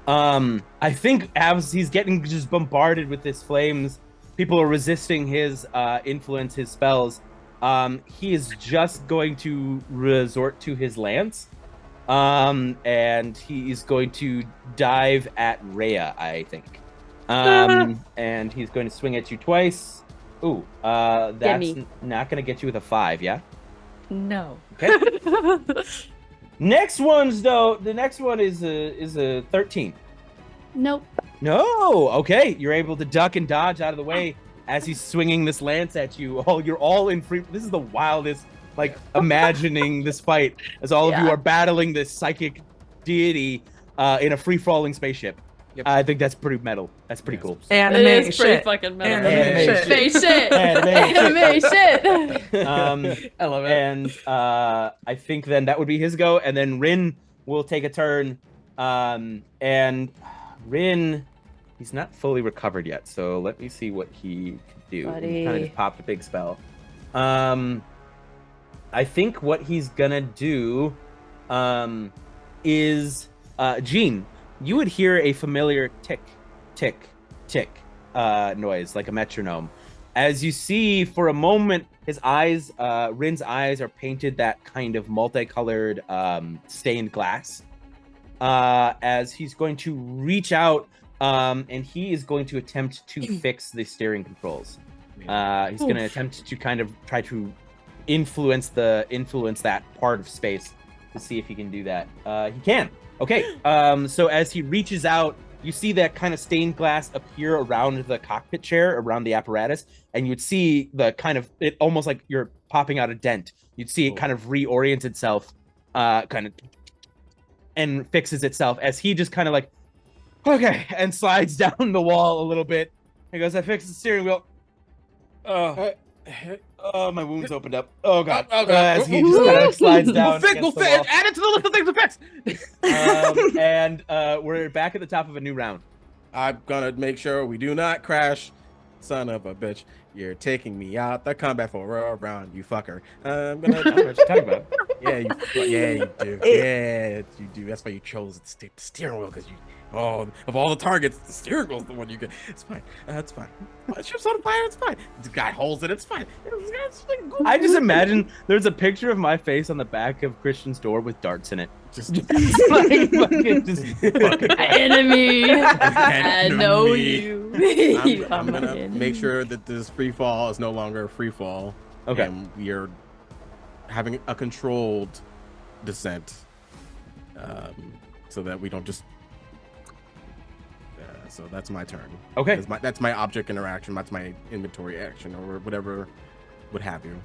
I think as he's getting just bombarded with his flames, people are resisting his influence, his spells. He is just going to resort to his lance. And he's going to dive at Rehya, I think. And he's going to swing at you twice. Ooh, that's not going to get you with a 5, yeah? No. Okay. Next one's though. The next one is a 13. Nope. No. Okay, you're able to duck and dodge out of the way as he's swinging this lance at you. Oh, you're all in free. This is the wildest. Like imagining this fight as all of you are battling this psychic deity in a free-falling spaceship. Yep. I think that's pretty metal. That's pretty cool. It is pretty fucking metal. Anime shit. Anime shit. I love it. And I think then that would be his go, and then Rin will take a turn. And Rin, he's not fully recovered yet, so let me see what he can do. He kind of just popped a big spell. I think what he's gonna do is Jeane, you would hear a familiar tick, tick, tick noise, like a metronome. As you see, for a moment, his eyes, Rin's eyes are painted that kind of multicolored stained glass. As he's going to reach out and he is going to attempt to fix the steering controls. He's going to attempt to kind of try to influence that part of space to see if he can do that. He can. Okay. So as he reaches out, you see that kind of stained glass appear around the cockpit chair, around the apparatus, and you'd see the kind of it almost like you're popping out a dent. You'd see it kind of reorient itself, kind of, and fixes itself as he just kind of like, okay, and slides down the wall a little bit. He goes, I fixed the steering wheel. Oh, my wounds opened up. Oh god. As he just kind of slides down. We'll fix. Add it to the list of things to fix. And we're back at the top of a new round. I'm gonna make sure we do not crash. Son of a bitch. You're taking me out the combat for a round, you fucker. I'm gonna. I don't know what you're talking about. Yeah, you do. Yeah, you do. That's why you chose the steering wheel, because you. Oh, of all the targets, the steering wheel's the one you get. It's fine. It's fine. The ship's on fire. It's fine. It's got holes in it. It's fine. I just imagine there's a picture of my face on the back of Christian's door with darts in it. Just like, fucking enemy. I know you. I'm gonna make sure that this free fall is no longer a free fall. Okay. And we are having a controlled descent, so that we don't just. So that's my turn. Okay. That's my object interaction. That's my inventory action, or whatever would have you.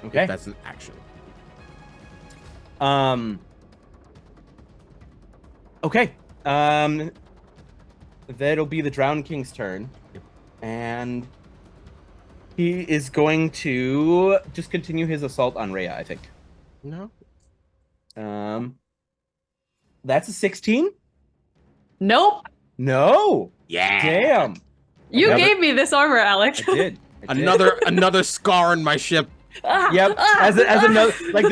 Okay. If that's an action. Okay. That'll be the Drowned King's turn. And he is going to just continue his assault on Rehya, I think. No. That's a 16? Nope. No. Yeah. Damn. You gave me this armor, Alec. I did. Another scar in my ship. Yep. As another, like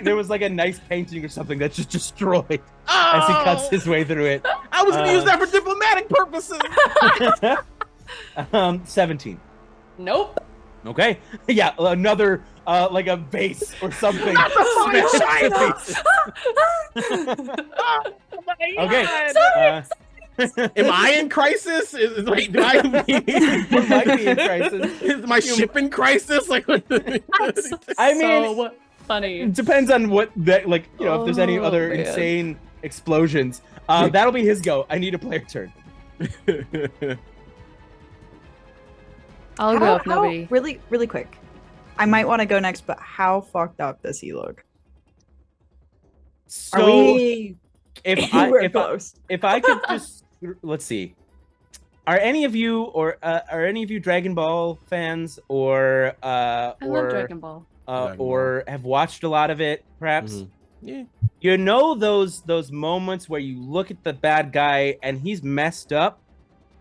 there was like a nice painting or something that's just destroyed as he cuts his way through it. I was gonna use that for diplomatic purposes. 17. Nope. Okay. Yeah, another like a vase or something. Okay. Am I in crisis? Wait, do I might be in crisis. Is my ship in crisis? Like, I mean, so funny. It depends on what that, like, you know, if there's any other insane explosions. That'll be his go. I need a player turn. I'll go if nobody. Really quick. I might want to go next, but how fucked up does he look? So Are we if close? if I could just let's see. Are any of you Dragon Ball fans or I love Dragon Ball. or have watched a lot of it, perhaps? Mm-hmm. Yeah. You know those moments where you look at the bad guy and he's messed up,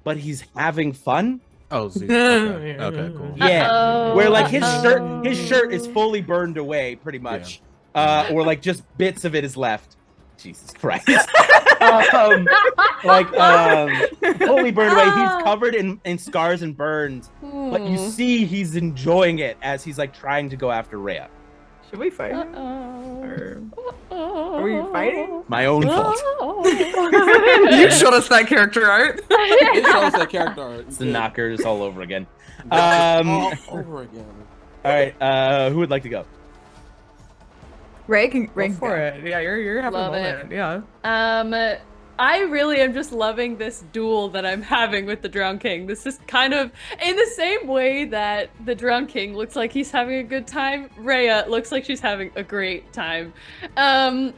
but he's having fun? Oh, see. Okay, cool. Yeah. Uh-oh. Where like his shirt is fully burned away, pretty much. Or like just bits of it is left. Jesus Christ. Fully burned away. He's covered in scars and burns, but you see he's enjoying it as he's like trying to go after Rhea. Should we fight him? Are we fighting? My own fault. You showed us that character art. It shows that character art. It's the knockers all over again. All over again. All right. Who would like to go? Ray can Go for it. Yeah, you're having Love a it. moment. Yeah. I really am just loving this duel that I'm having with the Drowned King. This is kind of in the same way that the Drowned King looks like he's having a good time. Rhea looks like she's having a great time. Rhea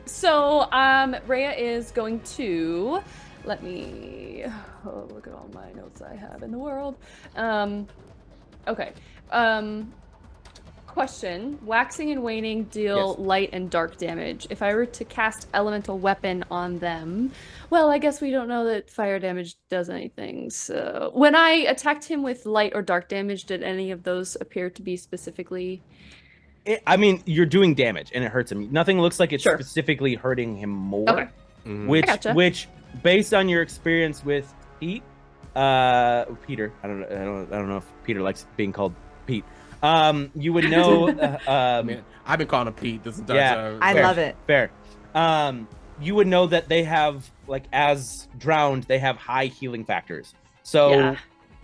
is going to let me look at all my notes I have in the world. Okay. Question: waxing and waning deal light and dark damage. If I were to cast elemental weapon on them, well, I guess we don't know that fire damage does anything. So when I attacked him with light or dark damage, did any of those appear to be specifically? I mean, you're doing damage and it hurts him. Nothing looks like it's Sure. specifically hurting him more. Okay. Which, I gotcha. which, based on your experience with Peter, I don't know if Peter likes being called Pete. You would know. Man, I've been calling him Pete this entire time. I love it. Fair. You would know that they have, like, as drowned, they have high healing factors. So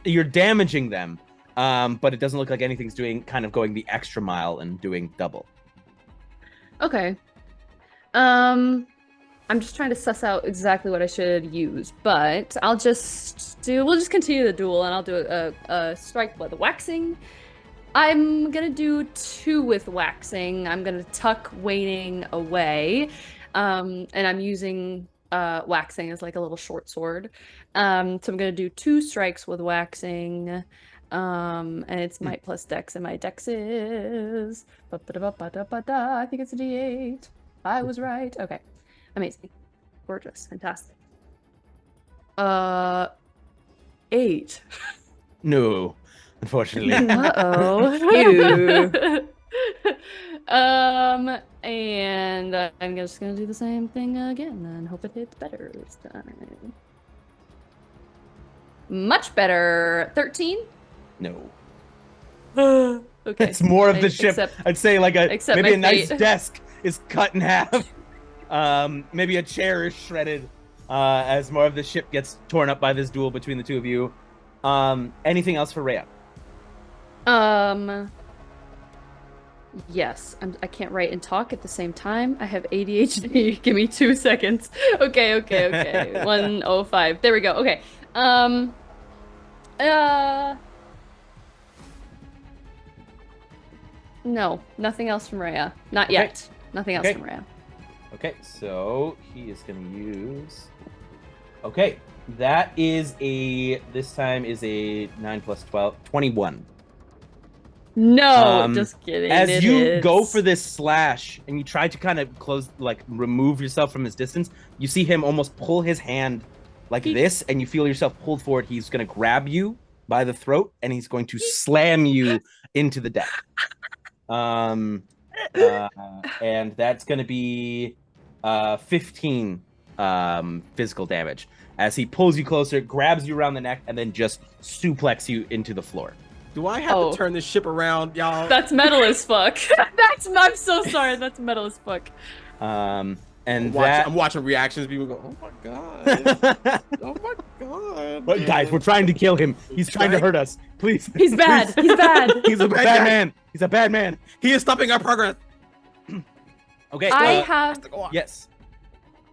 you're damaging them, but it doesn't look like anything's going the extra mile and doing double. Okay. I'm just trying to suss out exactly what I should use, but we'll just continue the duel and I'll do a strike with waxing. I'm gonna do 2 with waxing. I'm gonna tuck waning away. And I'm using waxing as like a little short sword. So I'm gonna do 2 strikes with waxing. And it's might plus dex, and my dex is I think it's a d8. I was right. Okay. Amazing. Gorgeous. Fantastic. 8. No, unfortunately. Uh-oh. And I'm just gonna do the same thing again and hope it hits better this time. Much better. 13? No. Okay. It's more of the ship. I'd say like except maybe my a nice fate. desk is cut in half. Maybe a chair is shredded as more of the ship gets torn up by this duel between the two of you. Anything else for Rhea? Yes. I can't write and talk at the same time. I have ADHD. Give me 2 seconds. Okay. 105. There we go. Okay. No, nothing else from Rhea. Not yet. Nothing else from Rhea. Okay, so he is going to use... Okay, that is this time is a 9 plus 12, 21. No, just kidding. As you go for this slash and you try to kind of remove yourself from his distance, you see him almost pull his hand like this, and you feel yourself pulled forward. He's going to grab you by the throat, and he's going to slam you into the deck. And that's going to be 15 physical damage as he pulls you closer, grabs you around the neck, and then just suplex you into the floor. Do I have to turn this ship around, y'all? That's metal as fuck. I'm so sorry. That's metal as fuck. And I'm watching reactions. People go, "Oh my god! Oh my god!" But guys, we're trying to kill him. He's trying to hurt us. Please. He's bad. Please. He's bad. He's a bad man. He's a bad man. He is stopping our progress. Okay. I have. Yes.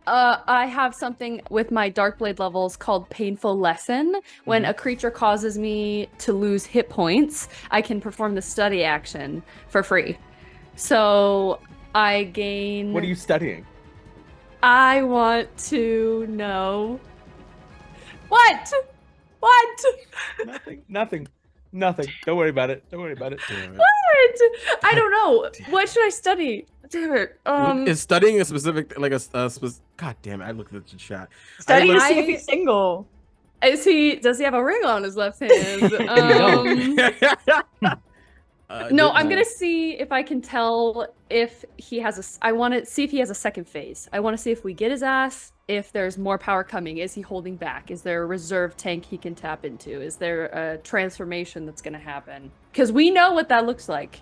I have something with my Darkblade levels called Painful Lesson. When a creature causes me to lose hit points, I can perform the study action for free. So I gain. What are you studying? I want to know. What? What? Nothing. Don't worry about it. What? I don't know. What should I study? Damn it. Is studying a specific God damn it! I looked at the chat. Study to I- see if he's single. Does he have a ring on his left hand? No, I'm gonna see if I can tell if he has I want to see if he has a second phase. I want to see if we get his ass, if there's more power coming. Is he holding back? Is there a reserve tank he can tap into? Is there a transformation that's gonna happen? Because we know what that looks like,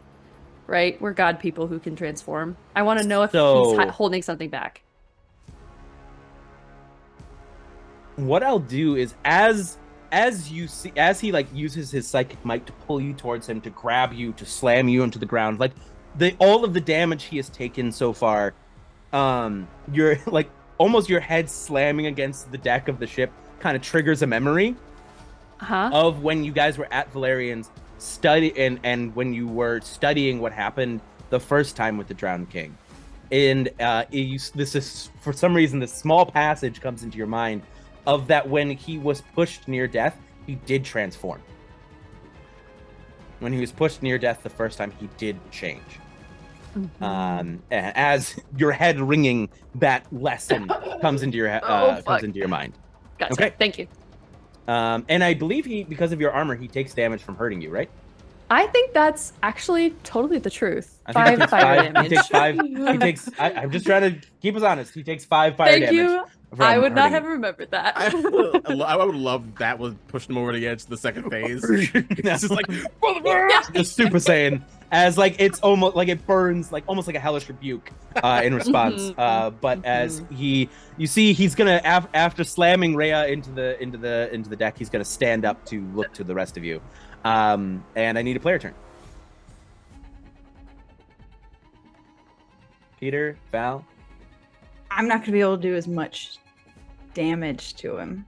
right? We're god people who can transform. I want to know if he's holding something back. What I'll do is as he like uses his psychic might to pull you towards him, to grab you, to slam you into the ground, like all of the damage he has taken so far, you're like almost your head slamming against the deck of the ship kind of triggers a memory of when you guys were at Valerian's study and when you were studying what happened the first time with the Drowned King. And this is, for some reason, this small passage comes into your mind of that when he was pushed near death, he did transform. When he was pushed near death the first time, he did change. And as your head ringing, that lesson comes into your comes into your mind. Gotcha. Okay. Thank you. And I believe because of your armor, he takes damage from hurting you, right? I think that's actually totally the truth. I think he takes fire He damage. takes 5. He takes. I'm just trying to keep us honest. He takes 5 fire Thank damage. you. from I would not hurting have you. remembered that. I would love that was pushed him over the edge to the second phase. It's just like Just Super Saiyan, as like it's almost like it burns, like almost like a hellish rebuke in response. But as you see, he's gonna after slamming Rhea into the deck, he's gonna stand up to look to the rest of you. And I need a player turn. Peter, Val. I'm not gonna be able to do as much damage to him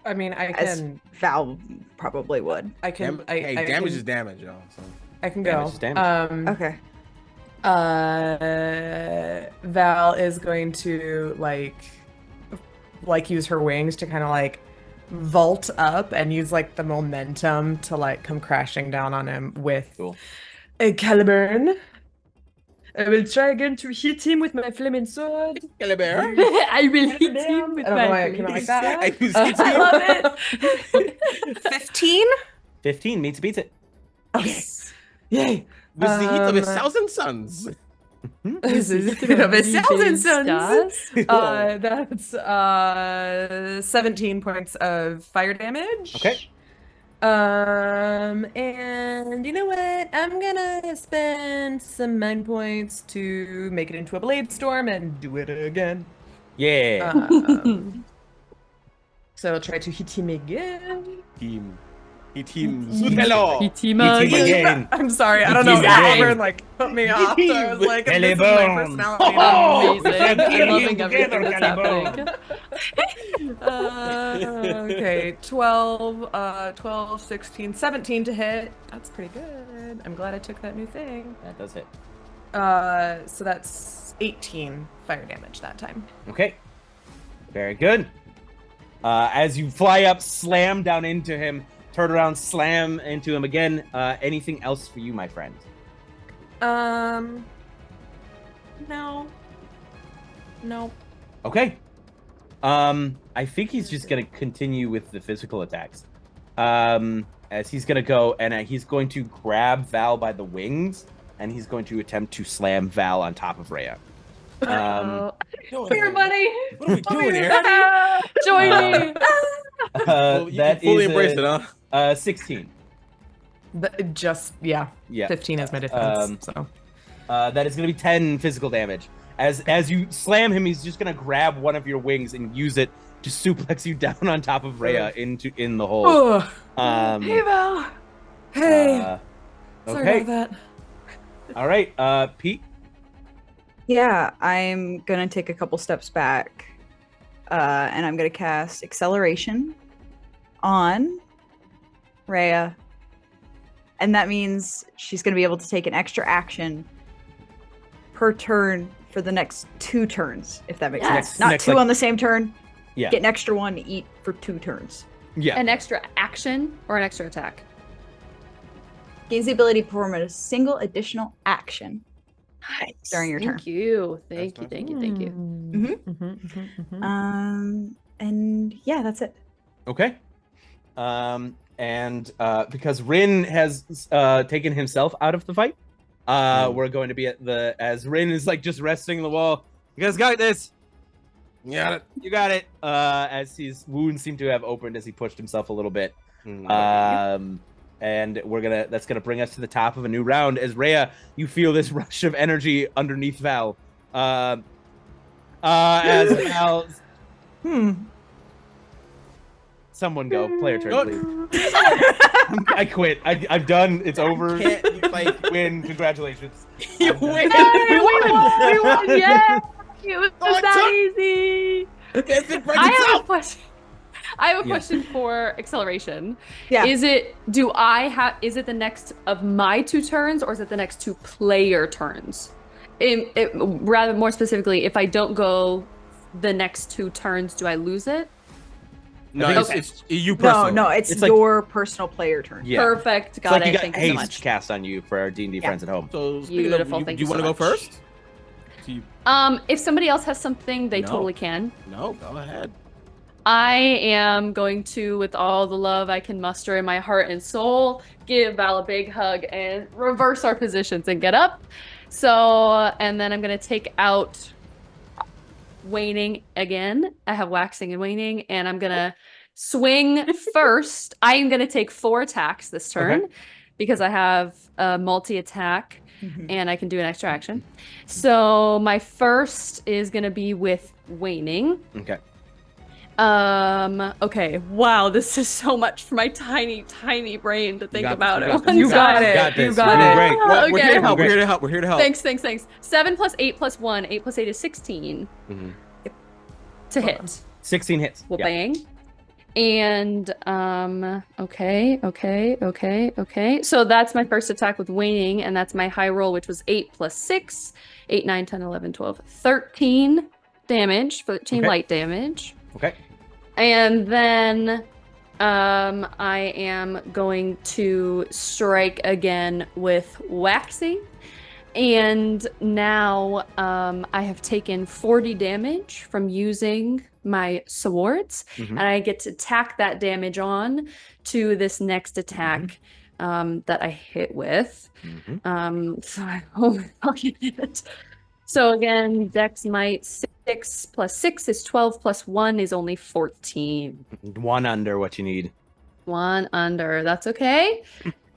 I mean, I as can. Val probably would. I can. damage can, is damage, y'all. So. I can Damage go. is damage. Okay. Val is going to like use her wings to kind of like vault up and use like the momentum to like come crashing down on him with Cool. a caliburn. I will try again to hit him with my flaming sword. I will hit him with I don't know why I my came out like that. I love it. 15? 15 beats it. Okay. Yay. With the heat of a Um, thousand suns. This is of a thousand suns. Cool. That's 17 points of fire damage. Okay. And you know what? I'm gonna spend some 9 points to make it into a blade storm and do it again. Yeah. So I'll try to hit him again. Hit him. Hello. Hit him Hit him again. again. I'm sorry, I Hit don't know. him again. Auburn like put me off. So I was like, this is my Caliburn. personality. Oh, Amazing. we I'm loving together, everything that's Caliburn. happening. Okay, 12, 16, 17 to hit. That's pretty good. I'm glad I took that new thing. That does hit. So that's 18 fire damage that time. Okay. Very good. As you fly up, slam down into him, turn around, slam into him again. Anything else for you, my friend? No. No. Okay. I think he's just gonna continue with the physical attacks. As he's gonna go and he's going to grab Val by the wings, and he's going to attempt to slam Val on top of Rhea. Fair money. What are we doing here? Join me. Well, you that can fully is embrace it, huh? 16. Yeah. Yeah. 15 is my defense. So That is going to be 10 physical damage. As you slam him, he's just going to grab one of your wings and use it to suplex you down on top of Rhea in the hole. oh, Hey, Val. hey, sorry Okay. about that. All right. Pete. Yeah, I'm gonna take a couple steps back And I'm going to cast Acceleration on Rhea. And that means she's going to be able to take an extra action per turn for the next 2 turns, if that makes sense. Not 2 on the same turn. Yeah. Get an extra 1 to eat for 2 turns. Yeah. An extra action or an extra attack? Gains the ability to perform a single additional action during your turn. Thank you. Thank you. And yeah, that's it. Okay. And because Rin has taken himself out of the fight, we're going to be as Rin is like just resting on the wall. You guys got this. You got it. You got it. As his wounds seem to have opened as he pushed himself a little bit. And that's gonna bring us to the top of a new round. As Rhea, you feel this rush of energy underneath Val. As Val. Someone go. Player turn, please. I quit. I'm done. It's over. You win. Congratulations. You win. We won. Yeah. It was that easy. I have a question. I have a question for Acceleration. Yeah. Is it the next of my 2 turns, or is it the next 2 player turns? Rather more specifically, if I don't go the next 2 turns, do I lose it? No, it's you personally. No, it's your personal player turn. Yeah. Perfect. Got it. You got Thank you so much. haste cast on you for our D&D friends at home. So Beautiful. Thank do you you want to so go much. first? If somebody else has something, they No. totally can. No, go ahead. I am going to, with all the love I can muster in my heart and soul, give Val a big hug and reverse our positions and get up. So, and then I'm going to take out Waning again. I have Waxing and Waning, and I'm going to swing first. I am going to take 4 attacks this turn because I have a multi-attack and I can do an extra action. So my first is going to be with Waning. Okay. Okay. Wow, this is so much for my tiny brain to think about it. You got it. This. You got You're it. great. Okay. We're here to help. We're here to help. We're here to help. Thanks. 7 + 8 + 1. 8 + 8 is 16. To hit. 16 hits. Well, Yeah. bang. And okay. So that's my first attack with Waning, and that's my high roll, which was 8 + 6, 8, 9, 10, 11, 12, 13 damage, 13 light damage. Okay. And then I am going to strike again with Waxing. And now I have taken 40 damage from using my swords, and I get to tack that damage on to this next attack that I hit with. So I hope I'll get it. So again, Dex Might 6 + 6 is 12 + 1 is only 14. 1 under what you need. 1 under. That's okay.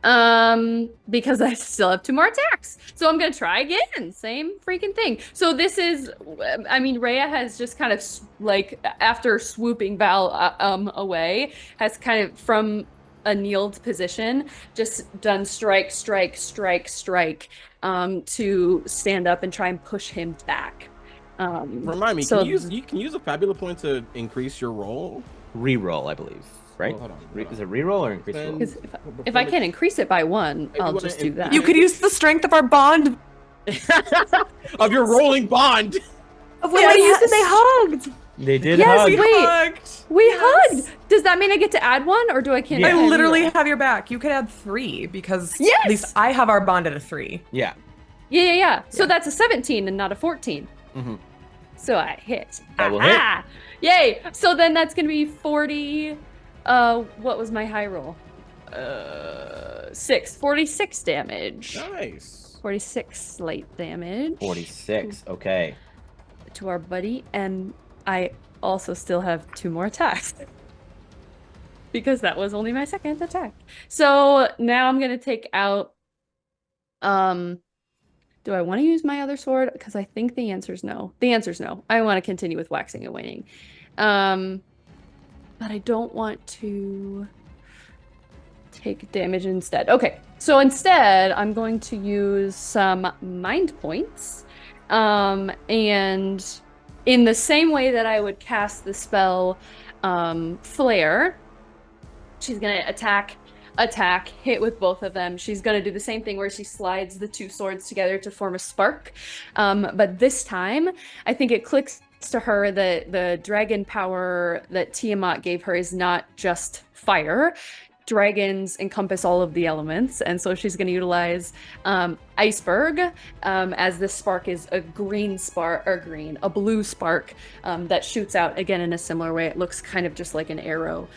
Because I still have 2 more attacks. So I'm gonna try again. Same freaking thing. So this is, I mean, Rhea has just kind of like, after swooping Val away, has kind of from a kneeled position just done strike to stand up and try and push him back. Remind me, so you can use a fabula point to increase your roll? Reroll, I believe. Right? Hold on. Is it reroll or increase roll? Because if I can increase it by 1, I'll just do that. You could use the strength of our bond. Of your rolling bond. Wait, you said they hugged. They did Yes, hug. wait. Hugged. We hugged. Does that mean I get to add 1, or do I can't? Yeah. I literally have your back. You could add 3 because Yes! at least I have our bond at a 3. Yeah. Yeah. So that's a 17 and not a 14. So I hit. That will hit. Yay! So then that's gonna be 40. What was my high roll? 46 damage. Nice. 46 light damage. 46. Okay. To our buddy, and I also still have 2 more attacks. Because that was only my second attack. So now I'm gonna take out. Do I want to use my other sword? Because I think the answer is no. The answer is no. I want to continue with Waxing and Waning. But I don't want to take damage instead. Okay, so instead I'm going to use some mind points. And in the same way that I would cast the spell Flare, she's gonna attack, hit with both of them. She's gonna do the same thing where she slides the two swords together to form a spark. But this time, I think it clicks to her that the dragon power that Tiamat gave her is not just fire. Dragons encompass all of the elements, and so she's going to utilize Iceberg, as this spark is a blue spark that shoots out again in a similar way. It looks kind of just like an arrow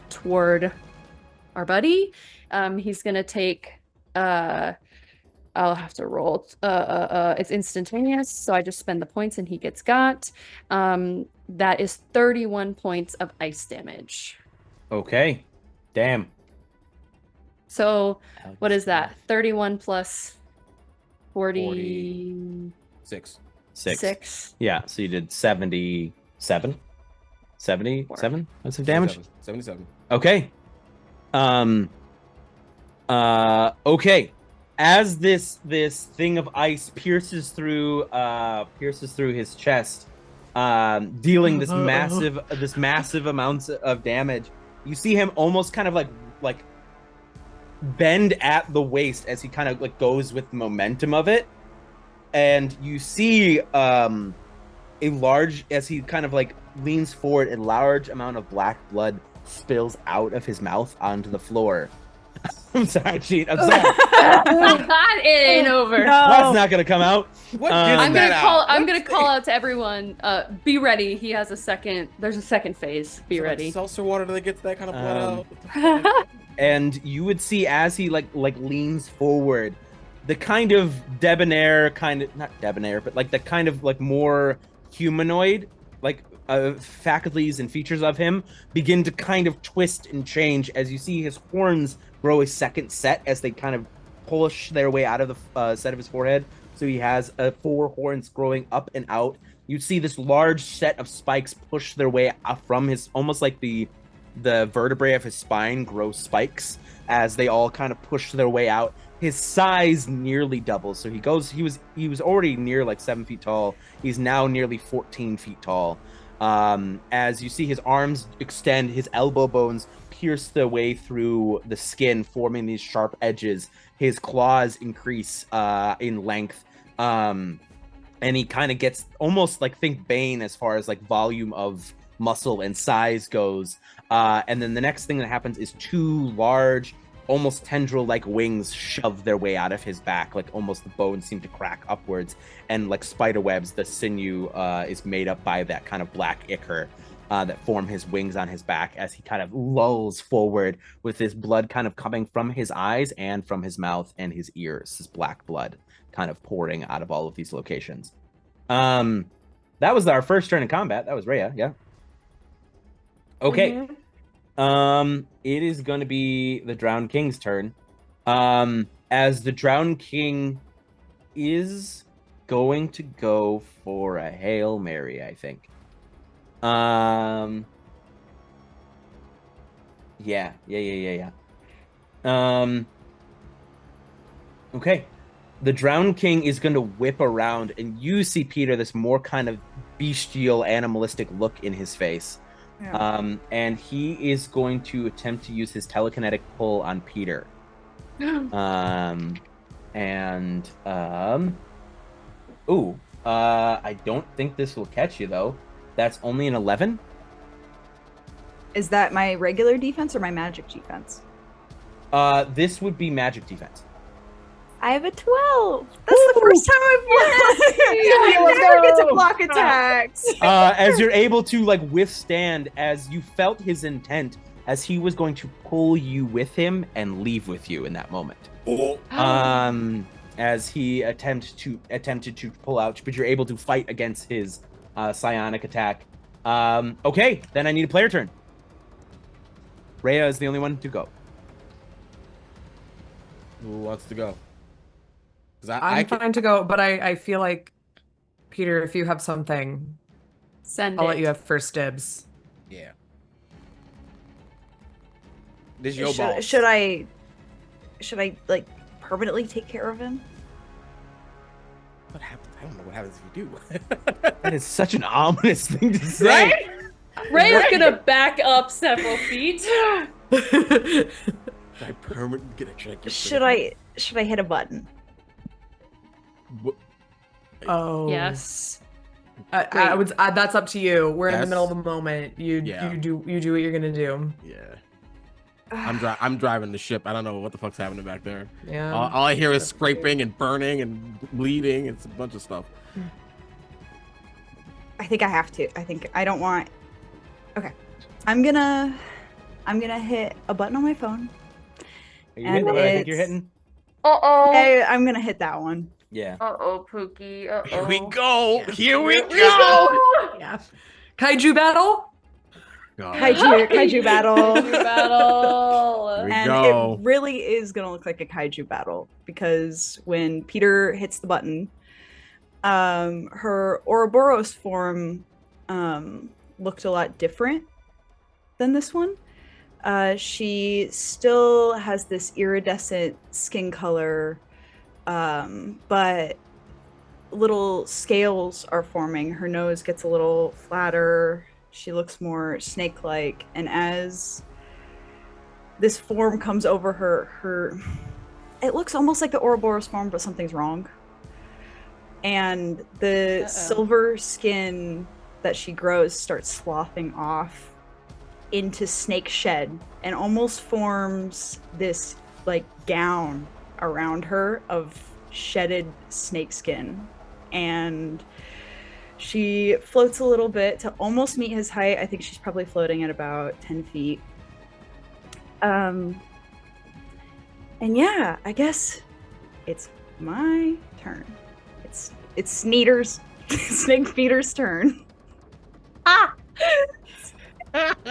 toward our buddy. He's going to take. I'll have to roll. It's instantaneous, so I just spend the points and he gets got. That is 31 points of ice damage. Okay. Damn. So what is that? 31 plus 46. Six. Yeah, so you did 77? 77 points of damage? 77. Okay. Okay. As this thing of ice pierces through his chest, dealing this massive amounts of damage, you see him almost kind of like bend at the waist as he kind of like goes with the momentum of it, and you see as he kind of like leans forward, a large amount of black blood spills out of his mouth onto the floor. I'm sorry, Jeane. I'm sorry. That ain't over. No. That's not gonna come out. What I'm gonna call. I'm What? gonna call out to everyone. Be ready. He has a second. There's a second phase. Be So, like, ready. seltzer water to get that kind of blood out. And you would see as he like leans forward, the kind of not debonair, but like the kind of like more humanoid, like faculties and features of him begin to kind of twist and change as you see his horns grow a second set as they kind of push their way out of the set of his forehead. So he has 4 horns growing up and out. You see this large set of spikes push their way up from his, almost like the vertebrae of his spine grow spikes as they all kind of push their way out. His size nearly doubles. So he was already near like 7 feet tall. He's now nearly 14 feet tall. As you see his arms extend, his elbow bones pierce their way through the skin, forming these sharp edges. His claws increase in length. And he kind of gets almost like, think Bane as far as like volume of muscle and size goes. And then the next thing that happens is 2 large, almost tendril-like wings shove their way out of his back, like almost the bones seem to crack upwards, and like spider webs, the sinew is made up by that kind of black ichor that form his wings on his back as he kind of lulls forward with his blood kind of coming from his eyes and from his mouth and his ears, his black blood kind of pouring out of all of these locations. That was our first turn in combat. That was Rhea, yeah. Okay. Mhm. It is going to be the Drowned King's turn. As the Drowned King is going to go for a Hail Mary, I think. Yeah. Okay. The Drowned King is going to whip around, and you see, Peter, this more kind of bestial, animalistic look in his face. Yeah. And he is going to attempt to use his telekinetic pull on Peter. I don't think this will catch you, though. That's only an 11. Is that my regular defense or my magic defense? This would be magic defense. I have a 12. That's the first time I've won. I never get to block attacks. As you're able to like withstand, as you felt his intent, as he was going to pull you with him and leave with you in that moment. As he attempted to pull out, but you're able to fight against his psionic attack. Okay, then I need a player turn. Rhea is the only one to go. Who wants to go? I'm fine to go, but I feel like, Peter, if you have something, Send I'll it. let you have first dibs. Yeah. This is your boss. Should I like permanently take care of him? What happened? I don't know what happens if you do. That is such an ominous thing to say. Right? Rhea's gonna back up several feet. I permanently gonna check your Should I hit a button? Oh. Yes. I would. That's up to you. We're in the Yes. middle of a moment. You do what you're gonna do. Yeah. I'm driving the ship. I don't know what the fuck's happening back there. Yeah. All I hear is scraping and burning and bleeding. It's a bunch of stuff. I think I have to. I don't want. Okay, I'm gonna hit a button on my phone. Are you hitting what I think you're hitting? I'm gonna hit that one. Yeah. Pookie. Here we go. Here we go. Yeah. Kaiju battle. Kaiju battle. Battle. Here we And go. it really is gonna look like a kaiju battle because when Peter hits the button, her Ouroboros form looked a lot different than this one. She still has this iridescent skin color, but little scales are forming. Her nose gets a little flatter. She looks more snake-like, and as this form comes over her it looks almost like the Ouroboros form, but something's wrong. And the silver skin that she grows starts sloughing off into snake shed and almost forms this like gown around her of shedded snake skin. And she floats a little bit to almost meet his height. I think she's probably floating at about 10 feet. And yeah, I guess it's my turn. It's Sneeder's Snake Peter's turn. Ah! I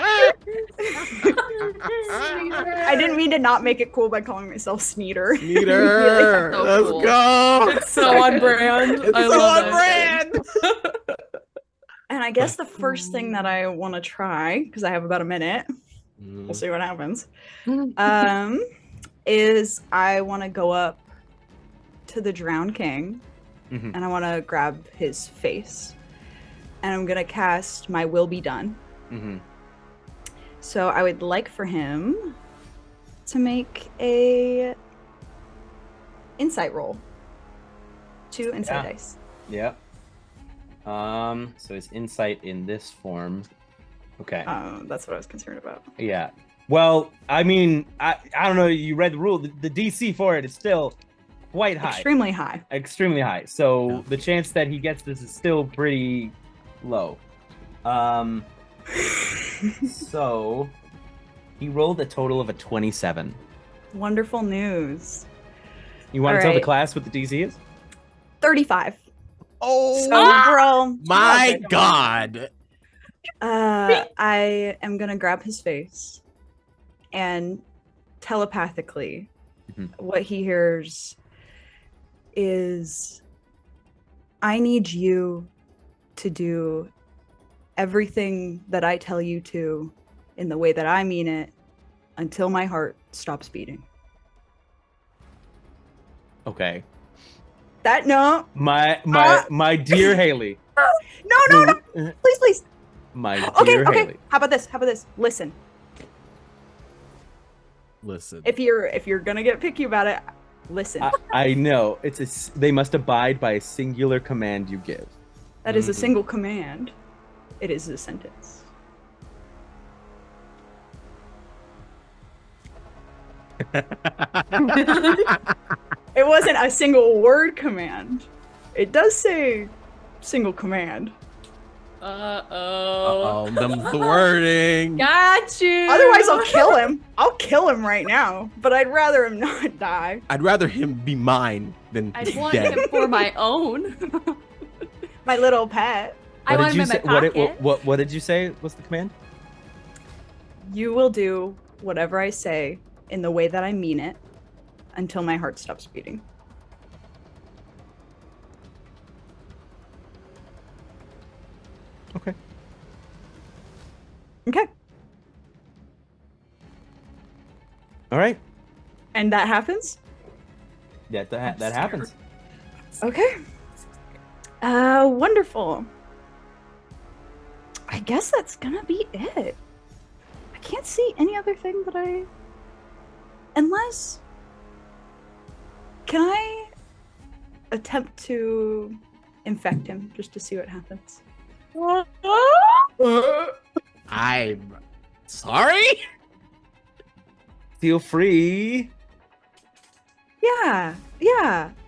didn't mean to not make it cool by calling myself Sneeder. Sneeder. So Let's cool. go. It's so on brand. It's I so love on it. brand. And I guess the first thing that I want to try, because I have about a minute, we'll see what happens, is I want to go up to the Drowned King, and I want to grab his face. And I'm going to cast my Will Be Done. So I would like for him to make a insight roll. 2 insight dice. Yeah. So his insight in this form. Okay. That's what I was concerned about. Yeah. Well, I mean, I don't know. You read the rule. The DC for it is still quite high. Extremely high. Extremely high. So the chance that he gets this is still pretty low. So he rolled a total of a 27. Wonderful news. You want to All tell the right. class what the DC is? 35. Oh So, bro. my God. I am gonna grab his face and telepathically what he hears is, I need you to do everything that I tell you to in the way that I mean it until my heart stops beating. Okay. That no. My dear Haley. No. Please. My Okay, dear okay. Haley. How about this? Listen. Listen. If you're gonna get picky about it, listen. I know. They must abide by a singular command you give. That is a single command. It is a sentence. It wasn't a single word command. It does say single command. Uh-oh. Them's the wording. Got you. Otherwise, I'll kill him. I'll kill him right now. But I'd rather him not die. I'd rather him be mine than I want dead. him for my own. My little pet. I want him in my pocket. What did you say was the command? You will do whatever I say in the way that I mean it until my heart stops beating. Okay. Okay. All right. And that happens? That happens. Okay. Wonderful. I guess that's gonna be it. I can't see any other thing that unless... Can I attempt to infect him just to see what happens? I'm sorry. Feel free. Yeah.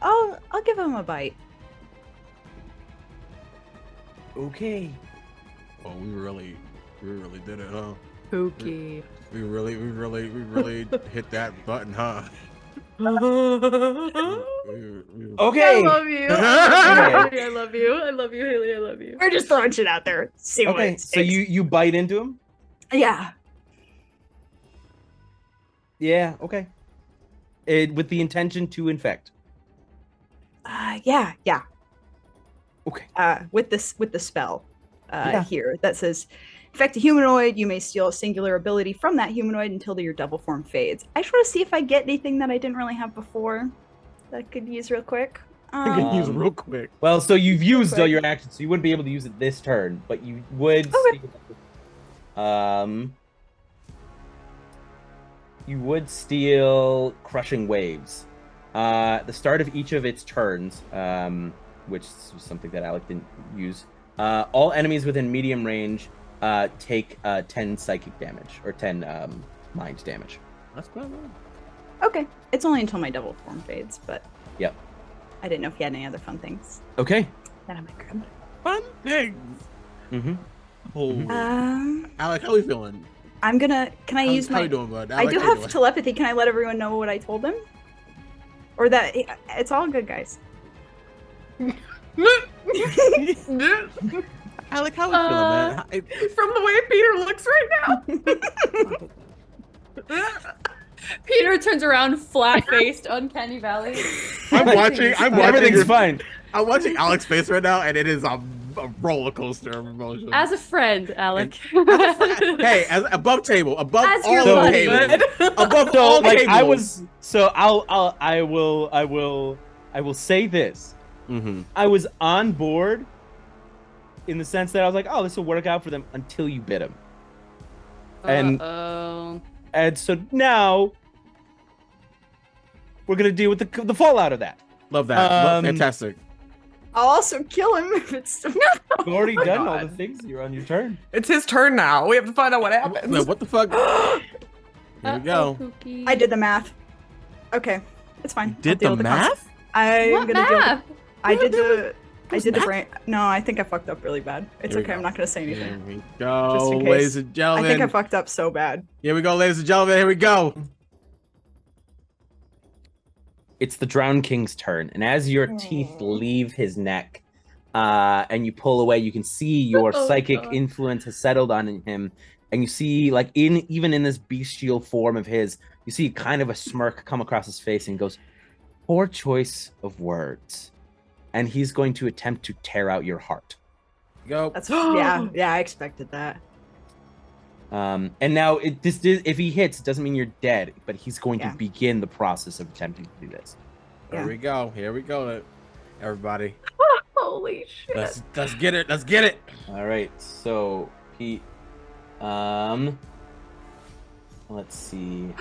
I'll give him a bite. Okay. Oh, we really did it, huh? Okay. We really hit that button, huh? Okay. I love you. I love you. I love you, Haley. I love you. We're just throwing shit out there. See what Okay. it So sticks. you bite into him? Yeah. Yeah. Okay. With the intention to infect. Yeah. Okay. With the spell Yeah. here that says, infect a humanoid, you may steal a singular ability from that humanoid until your double form fades. I just want to see if I get anything that I didn't really have before that I could use real quick. I can use real quick. Well, so you've used all quick. your actions, so you wouldn't be able to use it this turn, but you would. Okay. You would steal Crushing Waves. At the start of each of its turns, which is something that Alec didn't use, all enemies within medium range take 10 psychic damage, or 10 mind damage. That's good. Okay. It's only until my double form fades, but Yep. I didn't know if you had any other fun things Okay. that I might grab. Fun things. Mm-hmm. Oh, Alec, how are we feeling? I'm gonna. Can I use How my? you doing, bud? I Alec, do how you have doing? telepathy. Can I let everyone know what I told them? Or that it's all good, guys. Alec, how are we feeling, man? From the way Peter looks right now. Peter turns around, flat-faced, uncanny valley. I'm watching Everything's your- fine. I'm watching Alec's face right now, and it is a roller coaster of emotions. As a friend, Alec. Hey, as above table, above As all your buddy. tables, above So all like tables. I was, so I will say this. Mm-hmm. I was on board in the sense that I was like, oh, this will work out for them until you bit him. And- Uh-oh. And so now we're gonna deal with the fallout of that. Love that. Fantastic. I'll also kill him if it's. You've already my done all God. the things. You're on your turn. It's his turn now. We have to find out what happens. Wait, what the fuck? Here we go. Pookie. I did the math. Okay, it's fine. I'll Did deal the with math? consequences. I'm What gonna deal. math? I did the. I was did the math? brain. No, I think I fucked up really bad. It's Here we okay. I'm go. not gonna say Here anything. we Just go, in case. ladies and I gentlemen. think I fucked up so bad. Here we go, ladies and gentlemen. Here we go. It's the Drowned King's turn, and as your teeth leave his neck, and you pull away, you can see your Oh, psychic God. influence has settled on him, and you see, like, even in this bestial form of his, you see kind of a smirk come across his face, and he goes, "Poor choice of words," and he's going to attempt to tear out your heart. Go. That's yeah. I expected that. And now, if he hits, it doesn't mean you're dead, but he's going Yeah. to begin the process of attempting to do this. Here we go. Here we go, everybody. Holy shit. Let's get it. Let's get it. All right, so Pete, let's see.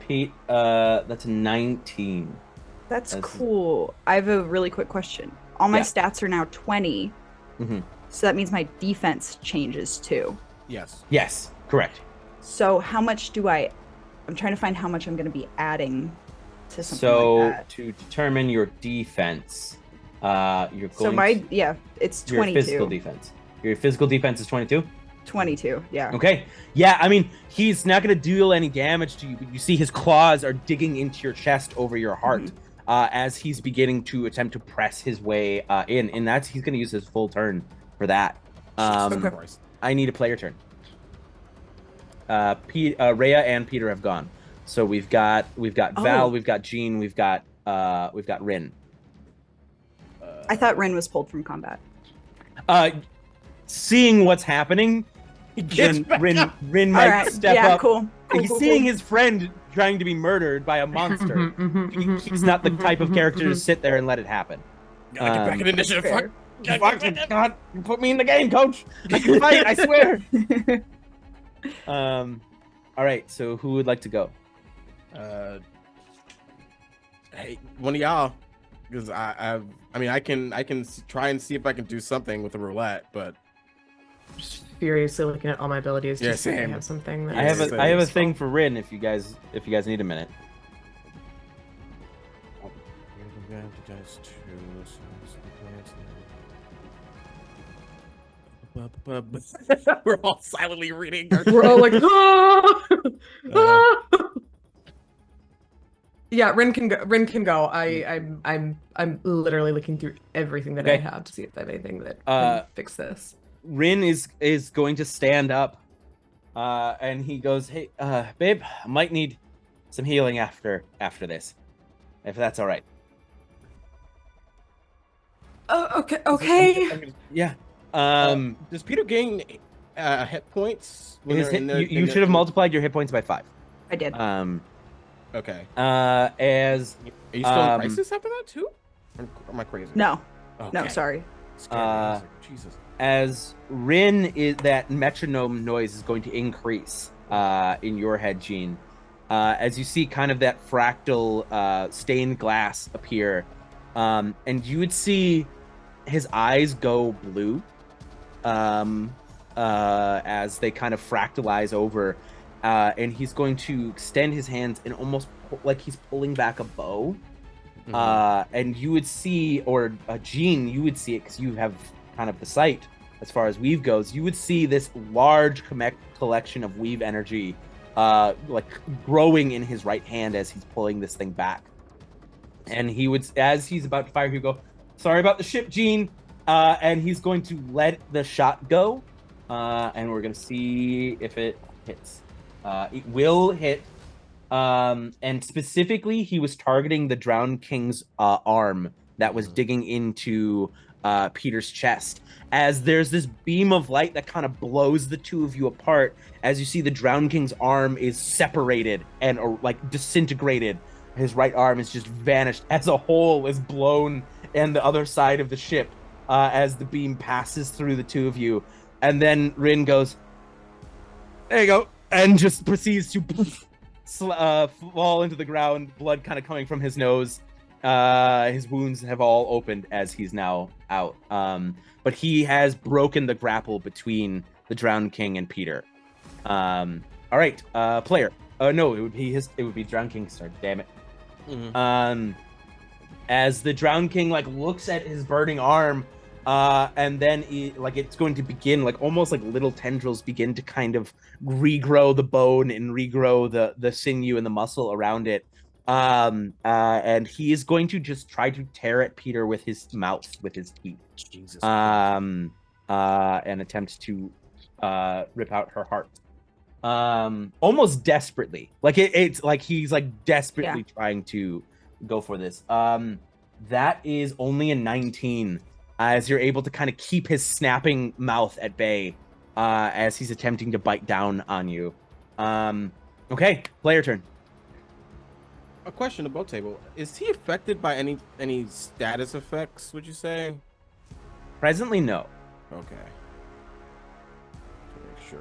Pete, that's a 19. That's That's- cool. I have a really quick question. All my Yeah. stats are now 20, Mhm. so that means my defense changes too. Yes. Yes, correct. So how much do I? I'm trying to find how much I'm going to be adding to something So like that. to determine your defense, you're going So it's your 22. physical defense. Your physical defense is 22. 22. Yeah. Okay. Yeah, I mean, he's not going to deal any damage to you, but you see his claws are digging into your chest over your heart as he's beginning to attempt to press his way in. And he's going to use his full turn for that. Okay. I need a player turn. Rhea and Peter have gone. So we've got Val, Oh. we've got Jeane, we've got Rin. I thought Rin was pulled from combat. Seeing what's happening, Rin might All right. step yeah. up. Cool. He's seeing his friend trying to be murdered by a monster. He's not the type of character to sit there and let it happen. Gotta get back in initiative. fair. Fuck, God, put me in the game, coach. I can fight, I swear. All right, so who would like to go? Hey, one of y'all, because I mean, I can try and see if I can do something with the roulette, but Just furiously looking at all my abilities. Yeah, Just so I same. have something. I have that's a useful. thing for Rin if you guys need a minute. We're all silently reading. We're all like, ah! Ah! Yeah, Rin can go. Rin can go. I'm literally looking through everything that I Okay. have to see if I have anything that Uh, can fix this. Rin is going to stand up, and he goes, "Hey, babe, I might need some healing after this, if that's all right." Oh, okay, okay. Yeah. Does Peter gain hit points when His they're hit, in their, you should have multiplied your hit points by 5. I did. Okay. As Are you still in crisis after that too? Or am I crazy? No, no, Okay. sorry. Scared me. I was like, Jesus. as Rin is that metronome noise is going to increase in your head, Jeane. As you see kind of that fractal stained glass appear, and you would see his eyes go blue as they kind of fractalize over, and he's going to extend his hands and almost like he's pulling back a bow. And you would see, or Jeane, you would see it because you have kind of the sight as far as weave goes. You would see this large collection of weave energy like growing in his right hand as he's pulling this thing back. And he would, as he's about to fire, he'd go, "Sorry about the ship, Jeane," and he's going to let the shot go, and we're gonna see if it hits. It will hit. And specifically, he was targeting the Drowned King's arm that was digging into Peter's chest. As there's this beam of light that kind of blows the two of you apart, as you see the Drowned King's arm is separated and or like disintegrated. His right arm is just vanished as a hole is blown in the other side of the ship as the beam passes through the two of you. And then Rin goes, "There you go," and just proceeds to fall into the ground, blood kind of coming from his nose. His wounds have all opened as he's now out. But he has broken the grapple between the Drowned King and Peter. All right, player. No, it would be Drowned King's turn. Damn it. As the Drowned King like looks at his burning arm, and then it's going to begin like almost like little tendrils begin to kind of regrow the bone and regrow the sinew and the muscle around it. And he is going to just try to tear at Peter with his mouth, with his teeth. Jesus. And attempt to rip out her heart. Almost desperately. Like it's like he's like desperately trying to go for this. That is only a 19. As you're able to kind of keep his snapping mouth at bay as he's attempting to bite down on you. Okay, player turn. A question about table. Is he affected by any status effects, would you say? Presently, no. Okay. To make sure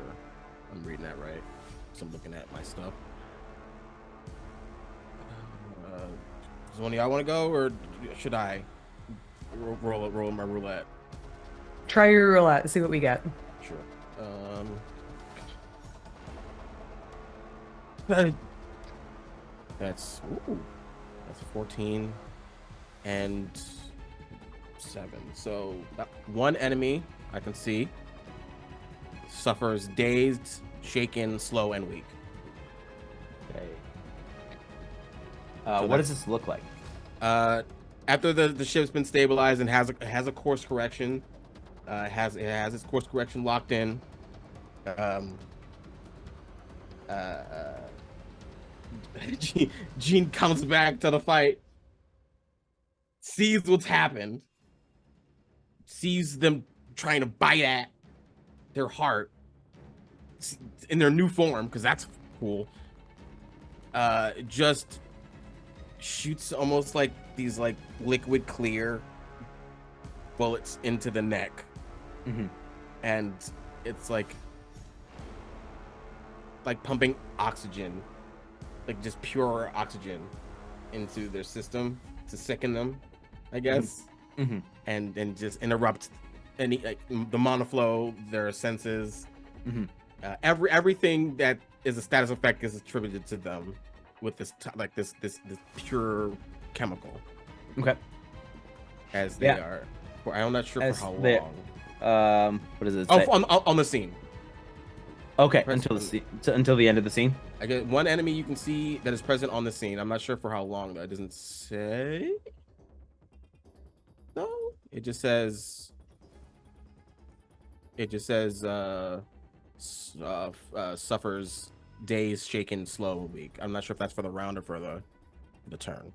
I'm reading that right. So I'm looking at my stuff. Does one of y'all want to go, or should I roll my roulette? Try your roulette and see what we get. Sure. That's 14 and 7. So one enemy I can see suffers dazed, shaken, slow, and weak. Okay. So What does this look like? After the ship's been stabilized and has a course correction, it has its course correction locked in. Jeane comes back to the fight, sees what's happened, sees them trying to bite at their heart in their new form, because that's cool. Just shoots almost like these like liquid clear bullets into the neck, and it's like pumping oxygen, like just pure oxygen into their system to sicken them, I guess, and just interrupt any the monoflow, their senses, everything that is a status effect is attributed to them with this this pure chemical. Okay. As they are, I'm not sure as for how they, long. What does it Oh, say? on the scene. Okay, Present until the end of the scene. I get one enemy you can see that is present on the scene. I'm not sure for how long though. It doesn't say. No, it just says. It just says suffers days shaken slow weak. I'm not sure if that's for the round or for the turn.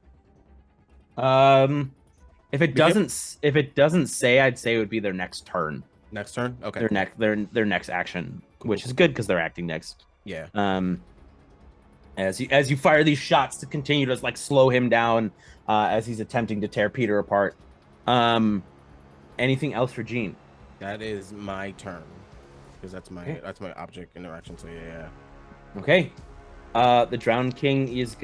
If it doesn't say, I'd say it would be their next turn. Next turn. Okay. Their next action, Cool, which is good because they're acting next. Yeah. As you fire these shots to continue to like slow him down, as he's attempting to tear Peter apart. Anything else for Jeane? That is my turn, because that's my object interaction. So yeah. Okay. The Drowned King is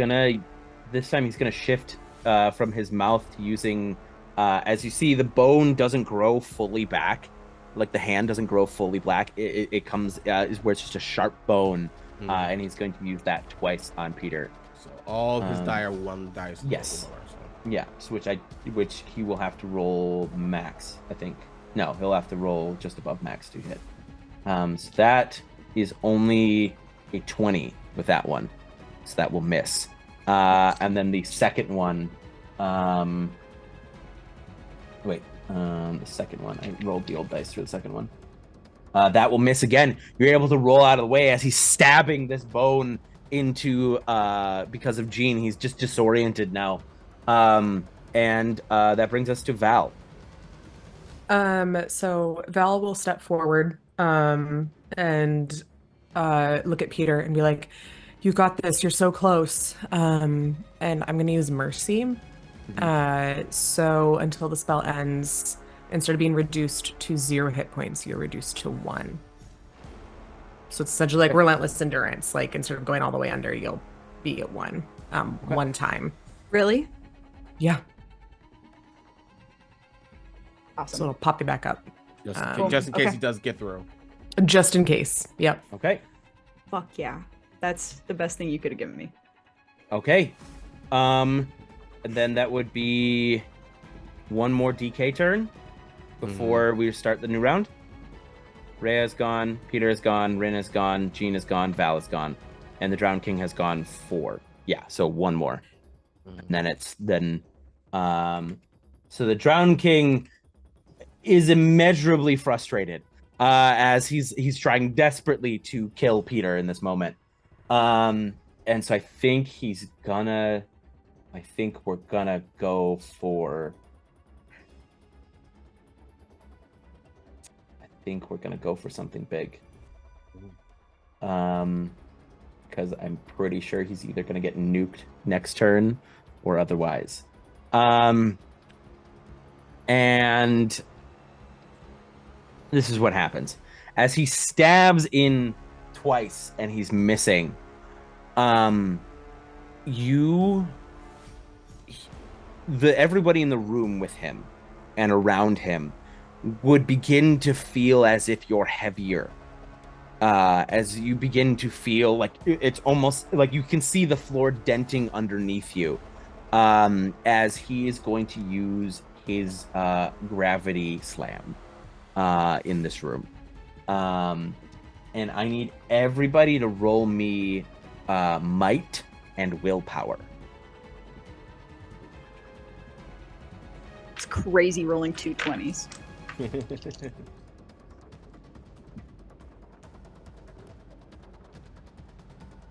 this time he's gonna shift from his mouth to using, as you see, the bone doesn't grow fully back, like the hand doesn't grow fully black. It comes is where it's just a sharp bone, and he's going to use that twice on Peter. So all his die are 1 dice. Yes. Lower, so. Yeah. So which he will have to roll max, I think. No, he'll have to roll just above max to hit. So that is only a 20 with that one, so that will miss. And then the second one, the second one, I rolled the old dice for the second one. That will miss again. You're able to roll out of the way as he's stabbing this bone into, because of Jeane, he's just disoriented now. And that brings us to Val. So Val will step forward, and look at Peter and be like, "You got this. You're so close." And I'm gonna use Mercy. So until the spell ends, instead of being reduced to 0 hit points, you're reduced to 1. So it's essentially like relentless endurance. Like instead of going all the way under, you'll be at 1, one time. Really? Yeah. Awesome. So it'll pop you back up. Just in case he does get through. Just in case. Yep. Okay. Fuck yeah. That's the best thing you could have given me. Okay. And then that would be one more DK turn before we start the new round. Rhea is gone, Peter is gone, Rin is gone, Jeane is gone, Val is gone, and the Drowned King has gone 4. Yeah, so one more. And then so the Drowned King is immeasurably frustrated as he's trying desperately to kill Peter in this moment. And so I think we're gonna go for something big. Because I'm pretty sure he's either gonna get nuked next turn or otherwise. And this is what happens. As he stabs in twice and he's missing, everybody in the room with him and around him would begin to feel as if you're heavier. As you begin to feel like it's almost like you can see the floor denting underneath you, as he is going to use his gravity slam in this room. And I need everybody to roll me might and willpower. It's crazy rolling 2 20s. I'm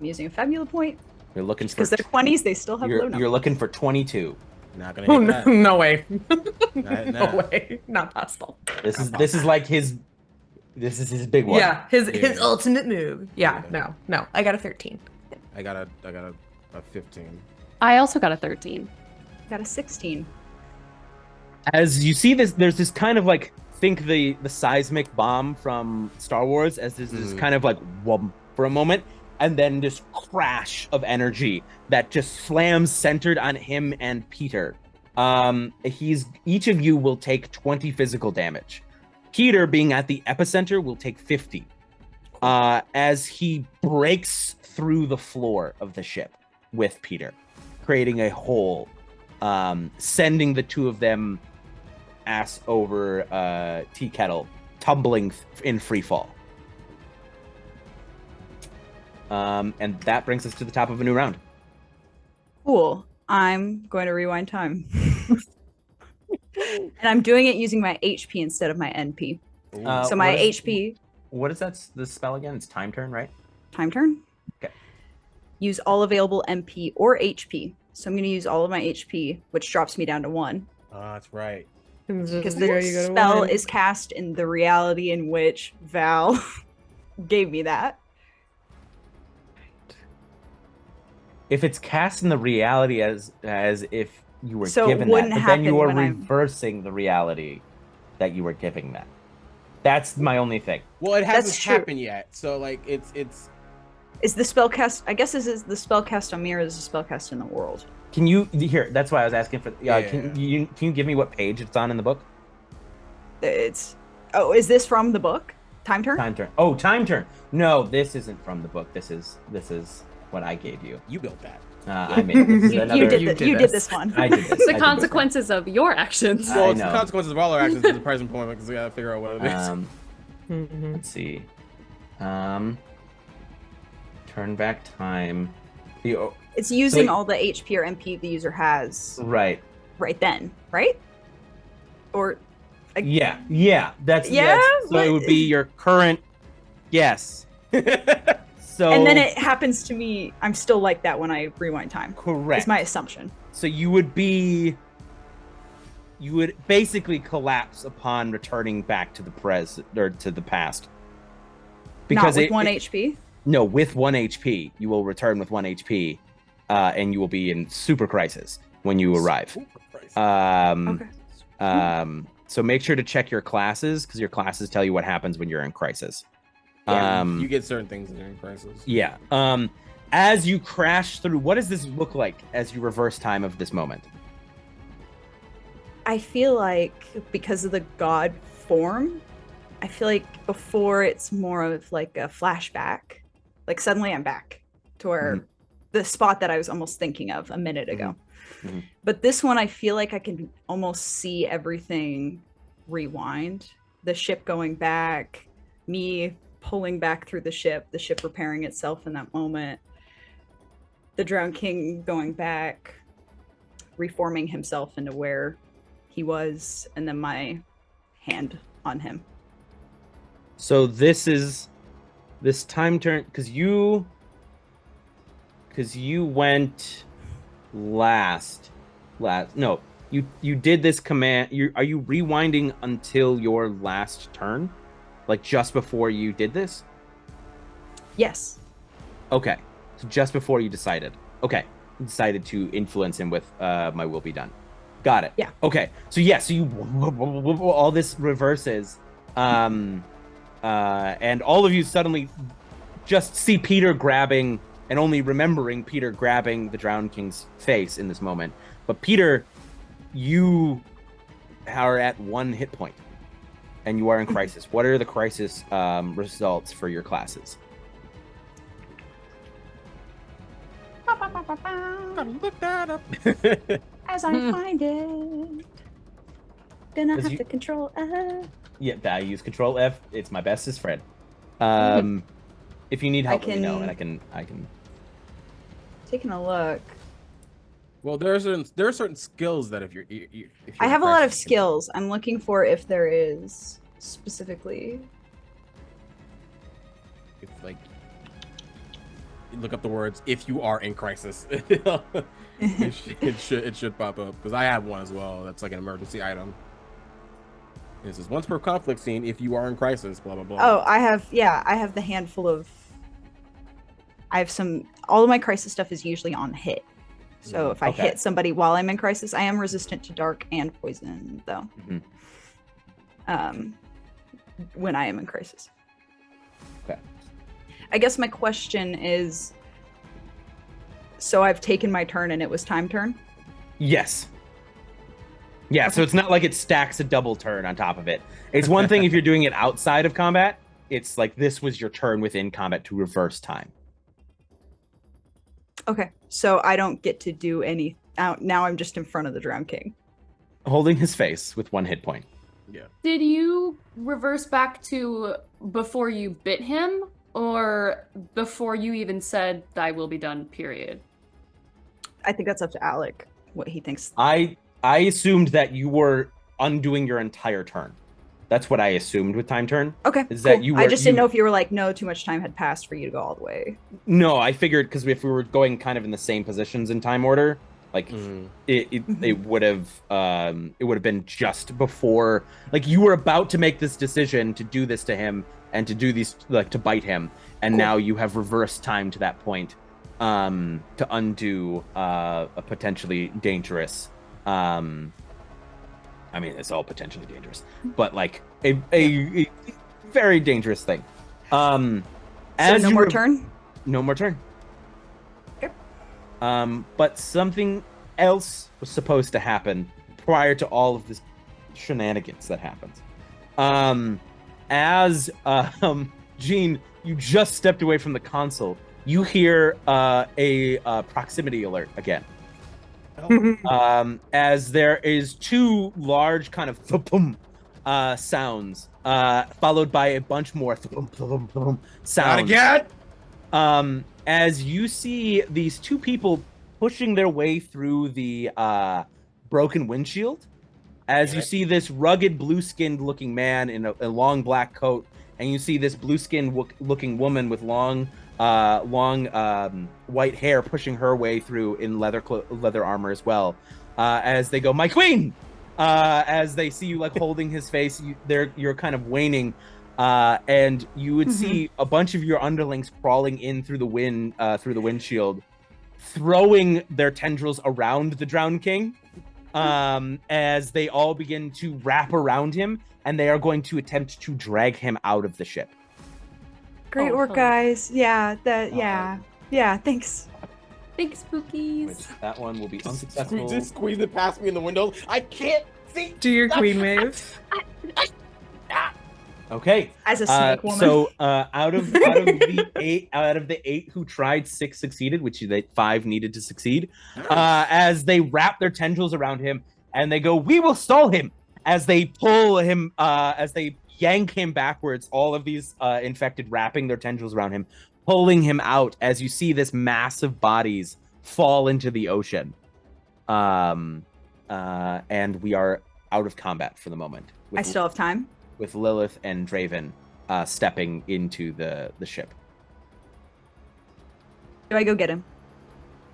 using a Fabula point. You're looking for Because they're 20s, they still have low numbers. you're looking for 22. Not gonna Oh, hit no, that. no way. Nah. No way. Not possible. This is like his big one. Yeah, his Yeah. ultimate move. Yeah, Yeah. no. I got a 13. I got a 15. I also got a 13. Got a 16. As you see this, there's this kind of like, think the seismic bomb from Star Wars, as there's this kind of like whump for a moment, and then this crash of energy that just slams centered on him and Peter. Each of you will take 20 physical damage. Peter, being at the epicenter, will take 50. As he breaks through the floor of the ship with Peter, creating a hole, sending the two of them ass over tea kettle, tumbling in free fall. And that brings us to the top of a new round. Cool. I'm going to rewind time. And I'm doing it using my HP instead of my NP. So my HP... What is that? The spell again? It's time turn, right? Time turn? Okay. Use all available MP or HP. So I'm going to use all of my HP, which drops me down to 1. That's right. Because the spell is cast in the reality in which Val gave me that. If it's cast in the reality as if you were So it given that, wouldn't but then you are happen when I'm- reversing the reality that you were giving that. That's my only thing. Well, it hasn't That's true. happened yet, so like it's Is the spell cast? I guess this is the spell cast on me, or is the spell cast in the world? Can you here? That's why I was asking for. Yeah. Can you give me what page it's on in the book? It's. Oh, is this from the book? Time turn. Time turn. Oh, time turn. No, this isn't from the book. This is what I gave you. you built that. I made it. This is another- You did this one. I did this. I The did this consequences of your actions. I Well, it's the know. consequences of all our actions. Is the pricing point because we gotta figure out what it is. one. Let's see. Turn back time. It's using So- all the HP or MP the user has Right. right then, right? Or Yeah. That's Yeah, So but- it would be your current. Yes. So. and then it happens to me. I'm still like that when I rewind time. Correct. Is my assumption. So you would basically collapse upon returning back to the present or to the past. Not with 1 HP. No, with 1 HP, you will return with 1 HP, and you will be in super crisis when you arrive. Super pricey. Okay. So make sure to check your classes because your classes tell you what happens when you're in crisis. Yeah, you get certain things during crisis. Yeah. As you crash through, what does this look like as you reverse time of this moment? I feel like because of the god form, I feel like before it's more of like a flashback. Like suddenly I'm back to where the spot that I was almost thinking of a minute ago. Mhm. But this one, I feel like I can almost see everything rewind. The ship going back, me pulling back through the ship repairing itself in that moment, the Drowned King going back, reforming himself into where he was, and then my hand on him. So this time turn because you went last. No, you did this command. Are you rewinding until your last turn, like just before you did this? Yes. Okay, so just before you decided. Okay, you decided to influence him with my will be done. Got it. Yeah. Okay, so you all this reverses, and all of you suddenly just see Peter grabbing and only remembering Peter grabbing the Drowned King's face in this moment. But Peter, you are at 1 hit point, and you are in crisis. What are the crisis results for your classes? Look that up. As I find it, gonna As have you- to control F. Yeah, I use Control F. It's my bestest friend. If you need help, let me know, and I can. Taking a look. Well, there are certain skills that if you're I have a lot of crisis, skills. I'm looking for if there is specifically. It's like you look up the words "if you are in crisis." it should pop up because I have one as well. That's like an emergency item. It says once per conflict scene, if you are in crisis, blah blah blah. Oh, I have the handful of. I have some. All of my crisis stuff is usually on hit, So if I Okay. hit somebody while I'm in crisis, I am resistant to dark and poison, though. When I am in crisis. Okay. I guess my question is, so I've taken my turn and it was time turn? Yes. Yeah, so it's not like it stacks a double turn on top of it. It's one thing if you're doing it outside of combat. It's like this was your turn within combat to reverse time. Okay, so I don't get to do any. Now I'm just in front of the Drowned King. Holding his face with 1 hit point. Yeah. Did you reverse back to before you bit him, or before you even said "I will be done"? Period. I think that's up to Alec, what he thinks. I assumed that you were undoing your entire turn. That's what I assumed with time turn. Okay, Is that cool. you I were- just didn't know if you were like, no, too much time had passed for you to go all the way. No, I figured because if we were going kind of in the same positions in time order, like it would have been just before, like you were about to make this decision to do this to him and to do these, like to bite him, and Cool. now you have reversed time to that point to undo a potentially dangerous I mean, it's all potentially dangerous, but like a very dangerous thing. So As no you more turn? No more turn. Okay. But something else was supposed to happen prior to all of this shenanigans that happens. As Jeane, you just stepped away from the console. You hear a proximity alert again. As there is 2 large kind of thump sounds, followed by a bunch more thump sounds. Not again! As you see these 2 people pushing their way through the broken windshield, as you see this rugged blue-skinned looking man in a long black coat, and you see this blue-skinned looking woman with long white hair pushing her way through in leather armor as well. As they go, "My queen!" As they see you like holding his face, you're kind of waning, and you would see a bunch of your underlings crawling in through the windshield, throwing their tendrils around the Drowned King, as they all begin to wrap around him, and they are going to attempt to drag him out of the ship. Great Oh, work, hell. guys. Yeah, thanks. Thanks, spookies. Which that one will be unsuccessful. Squeeze it past me in the window. I can't see. Do your queen wave. Okay. As a snake woman. So out of the 8 who tried, 6 succeeded, which 5 needed to succeed. As they wrap their tendrils around him and they go, "We will stall him," as they pull him, as they yank him backwards, all of these infected wrapping their tendrils around him, pulling him out, as you see this massive bodies fall into the ocean. And we are out of combat for the moment. I still have time. With Lilith and Draven stepping into the ship. Do I go get him?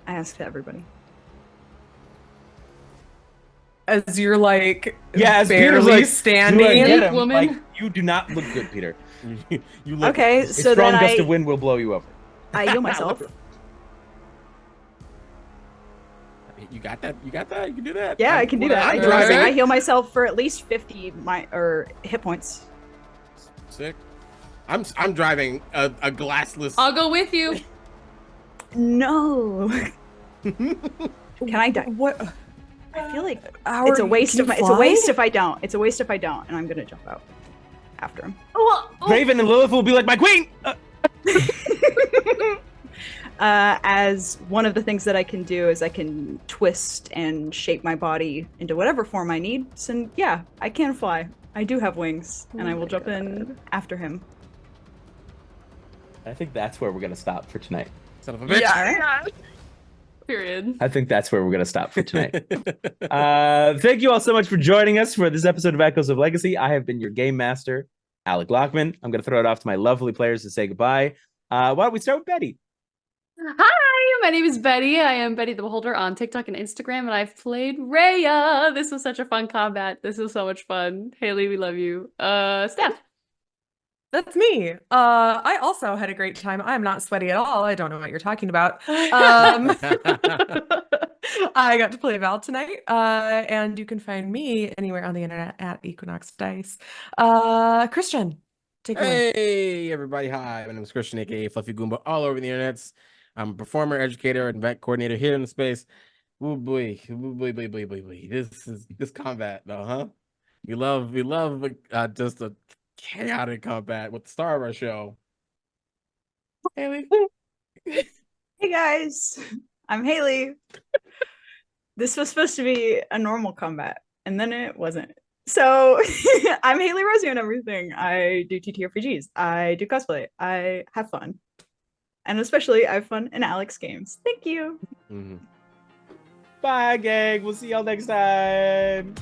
I asked everybody. As you're like As Peter's barely like, standing. "Do I get him?" Woman. Like, you do not look good, Peter. You look, Okay, a so strong then gust I of wind will blow you over. I heal myself. You got that? You can do that. Yeah, I can do that. I'm I driving. heal myself for at least 50 hit points. Sick. I'm driving a glassless. I'll go with you. No. Can I die? What? I feel like How it's are a you- waste can of you my. It's a fly? waste if I don't. It's a waste if I don't, and I'm gonna jump out after him. Draven and Lilith will be like, "My queen!" As one of the things that I can do is I can twist and shape my body into whatever form I need. So yeah, I can fly. I do have wings, and I will jump in after him. I think that's where we're going to stop for tonight. Son of a bitch. Yeah. Period. I think that's where we're going to stop for tonight. Thank you all so much for joining us for this episode of Echoes of Legacy. I have been your game master, Alec Lockman. I'm going to throw it off to my lovely players to say goodbye. Why don't we start with Betty? Hi, my name is Betty. I am Betty the Beholder on TikTok and Instagram, and I've played Rehya. This was such a fun combat. This was so much fun. Haley, we love you. Steph. That's me. I also had a great time. I'm not sweaty at all. I don't know what you're talking about. I got to play Val tonight, and you can find me anywhere on the internet at Equinoxdice. Christian, take it away. Hey, everybody. Hi, my name is Christian, aka Fluffy Goomba, all over the internets. I'm a performer, educator, and event coordinator here in the space. Ooh boy, ooh boy, boy, boy, boy, boy. This combat though, huh? We love just a chaotic combat with the star of our show. Haley. Hey guys, I'm Haley. This was supposed to be a normal combat, and then it wasn't. So I'm HailieRosie on everything. I do TTRPGs. I do cosplay. I have fun. And especially I have fun in Alex games. Thank you. Mhm. Bye, gang. We'll see y'all next time.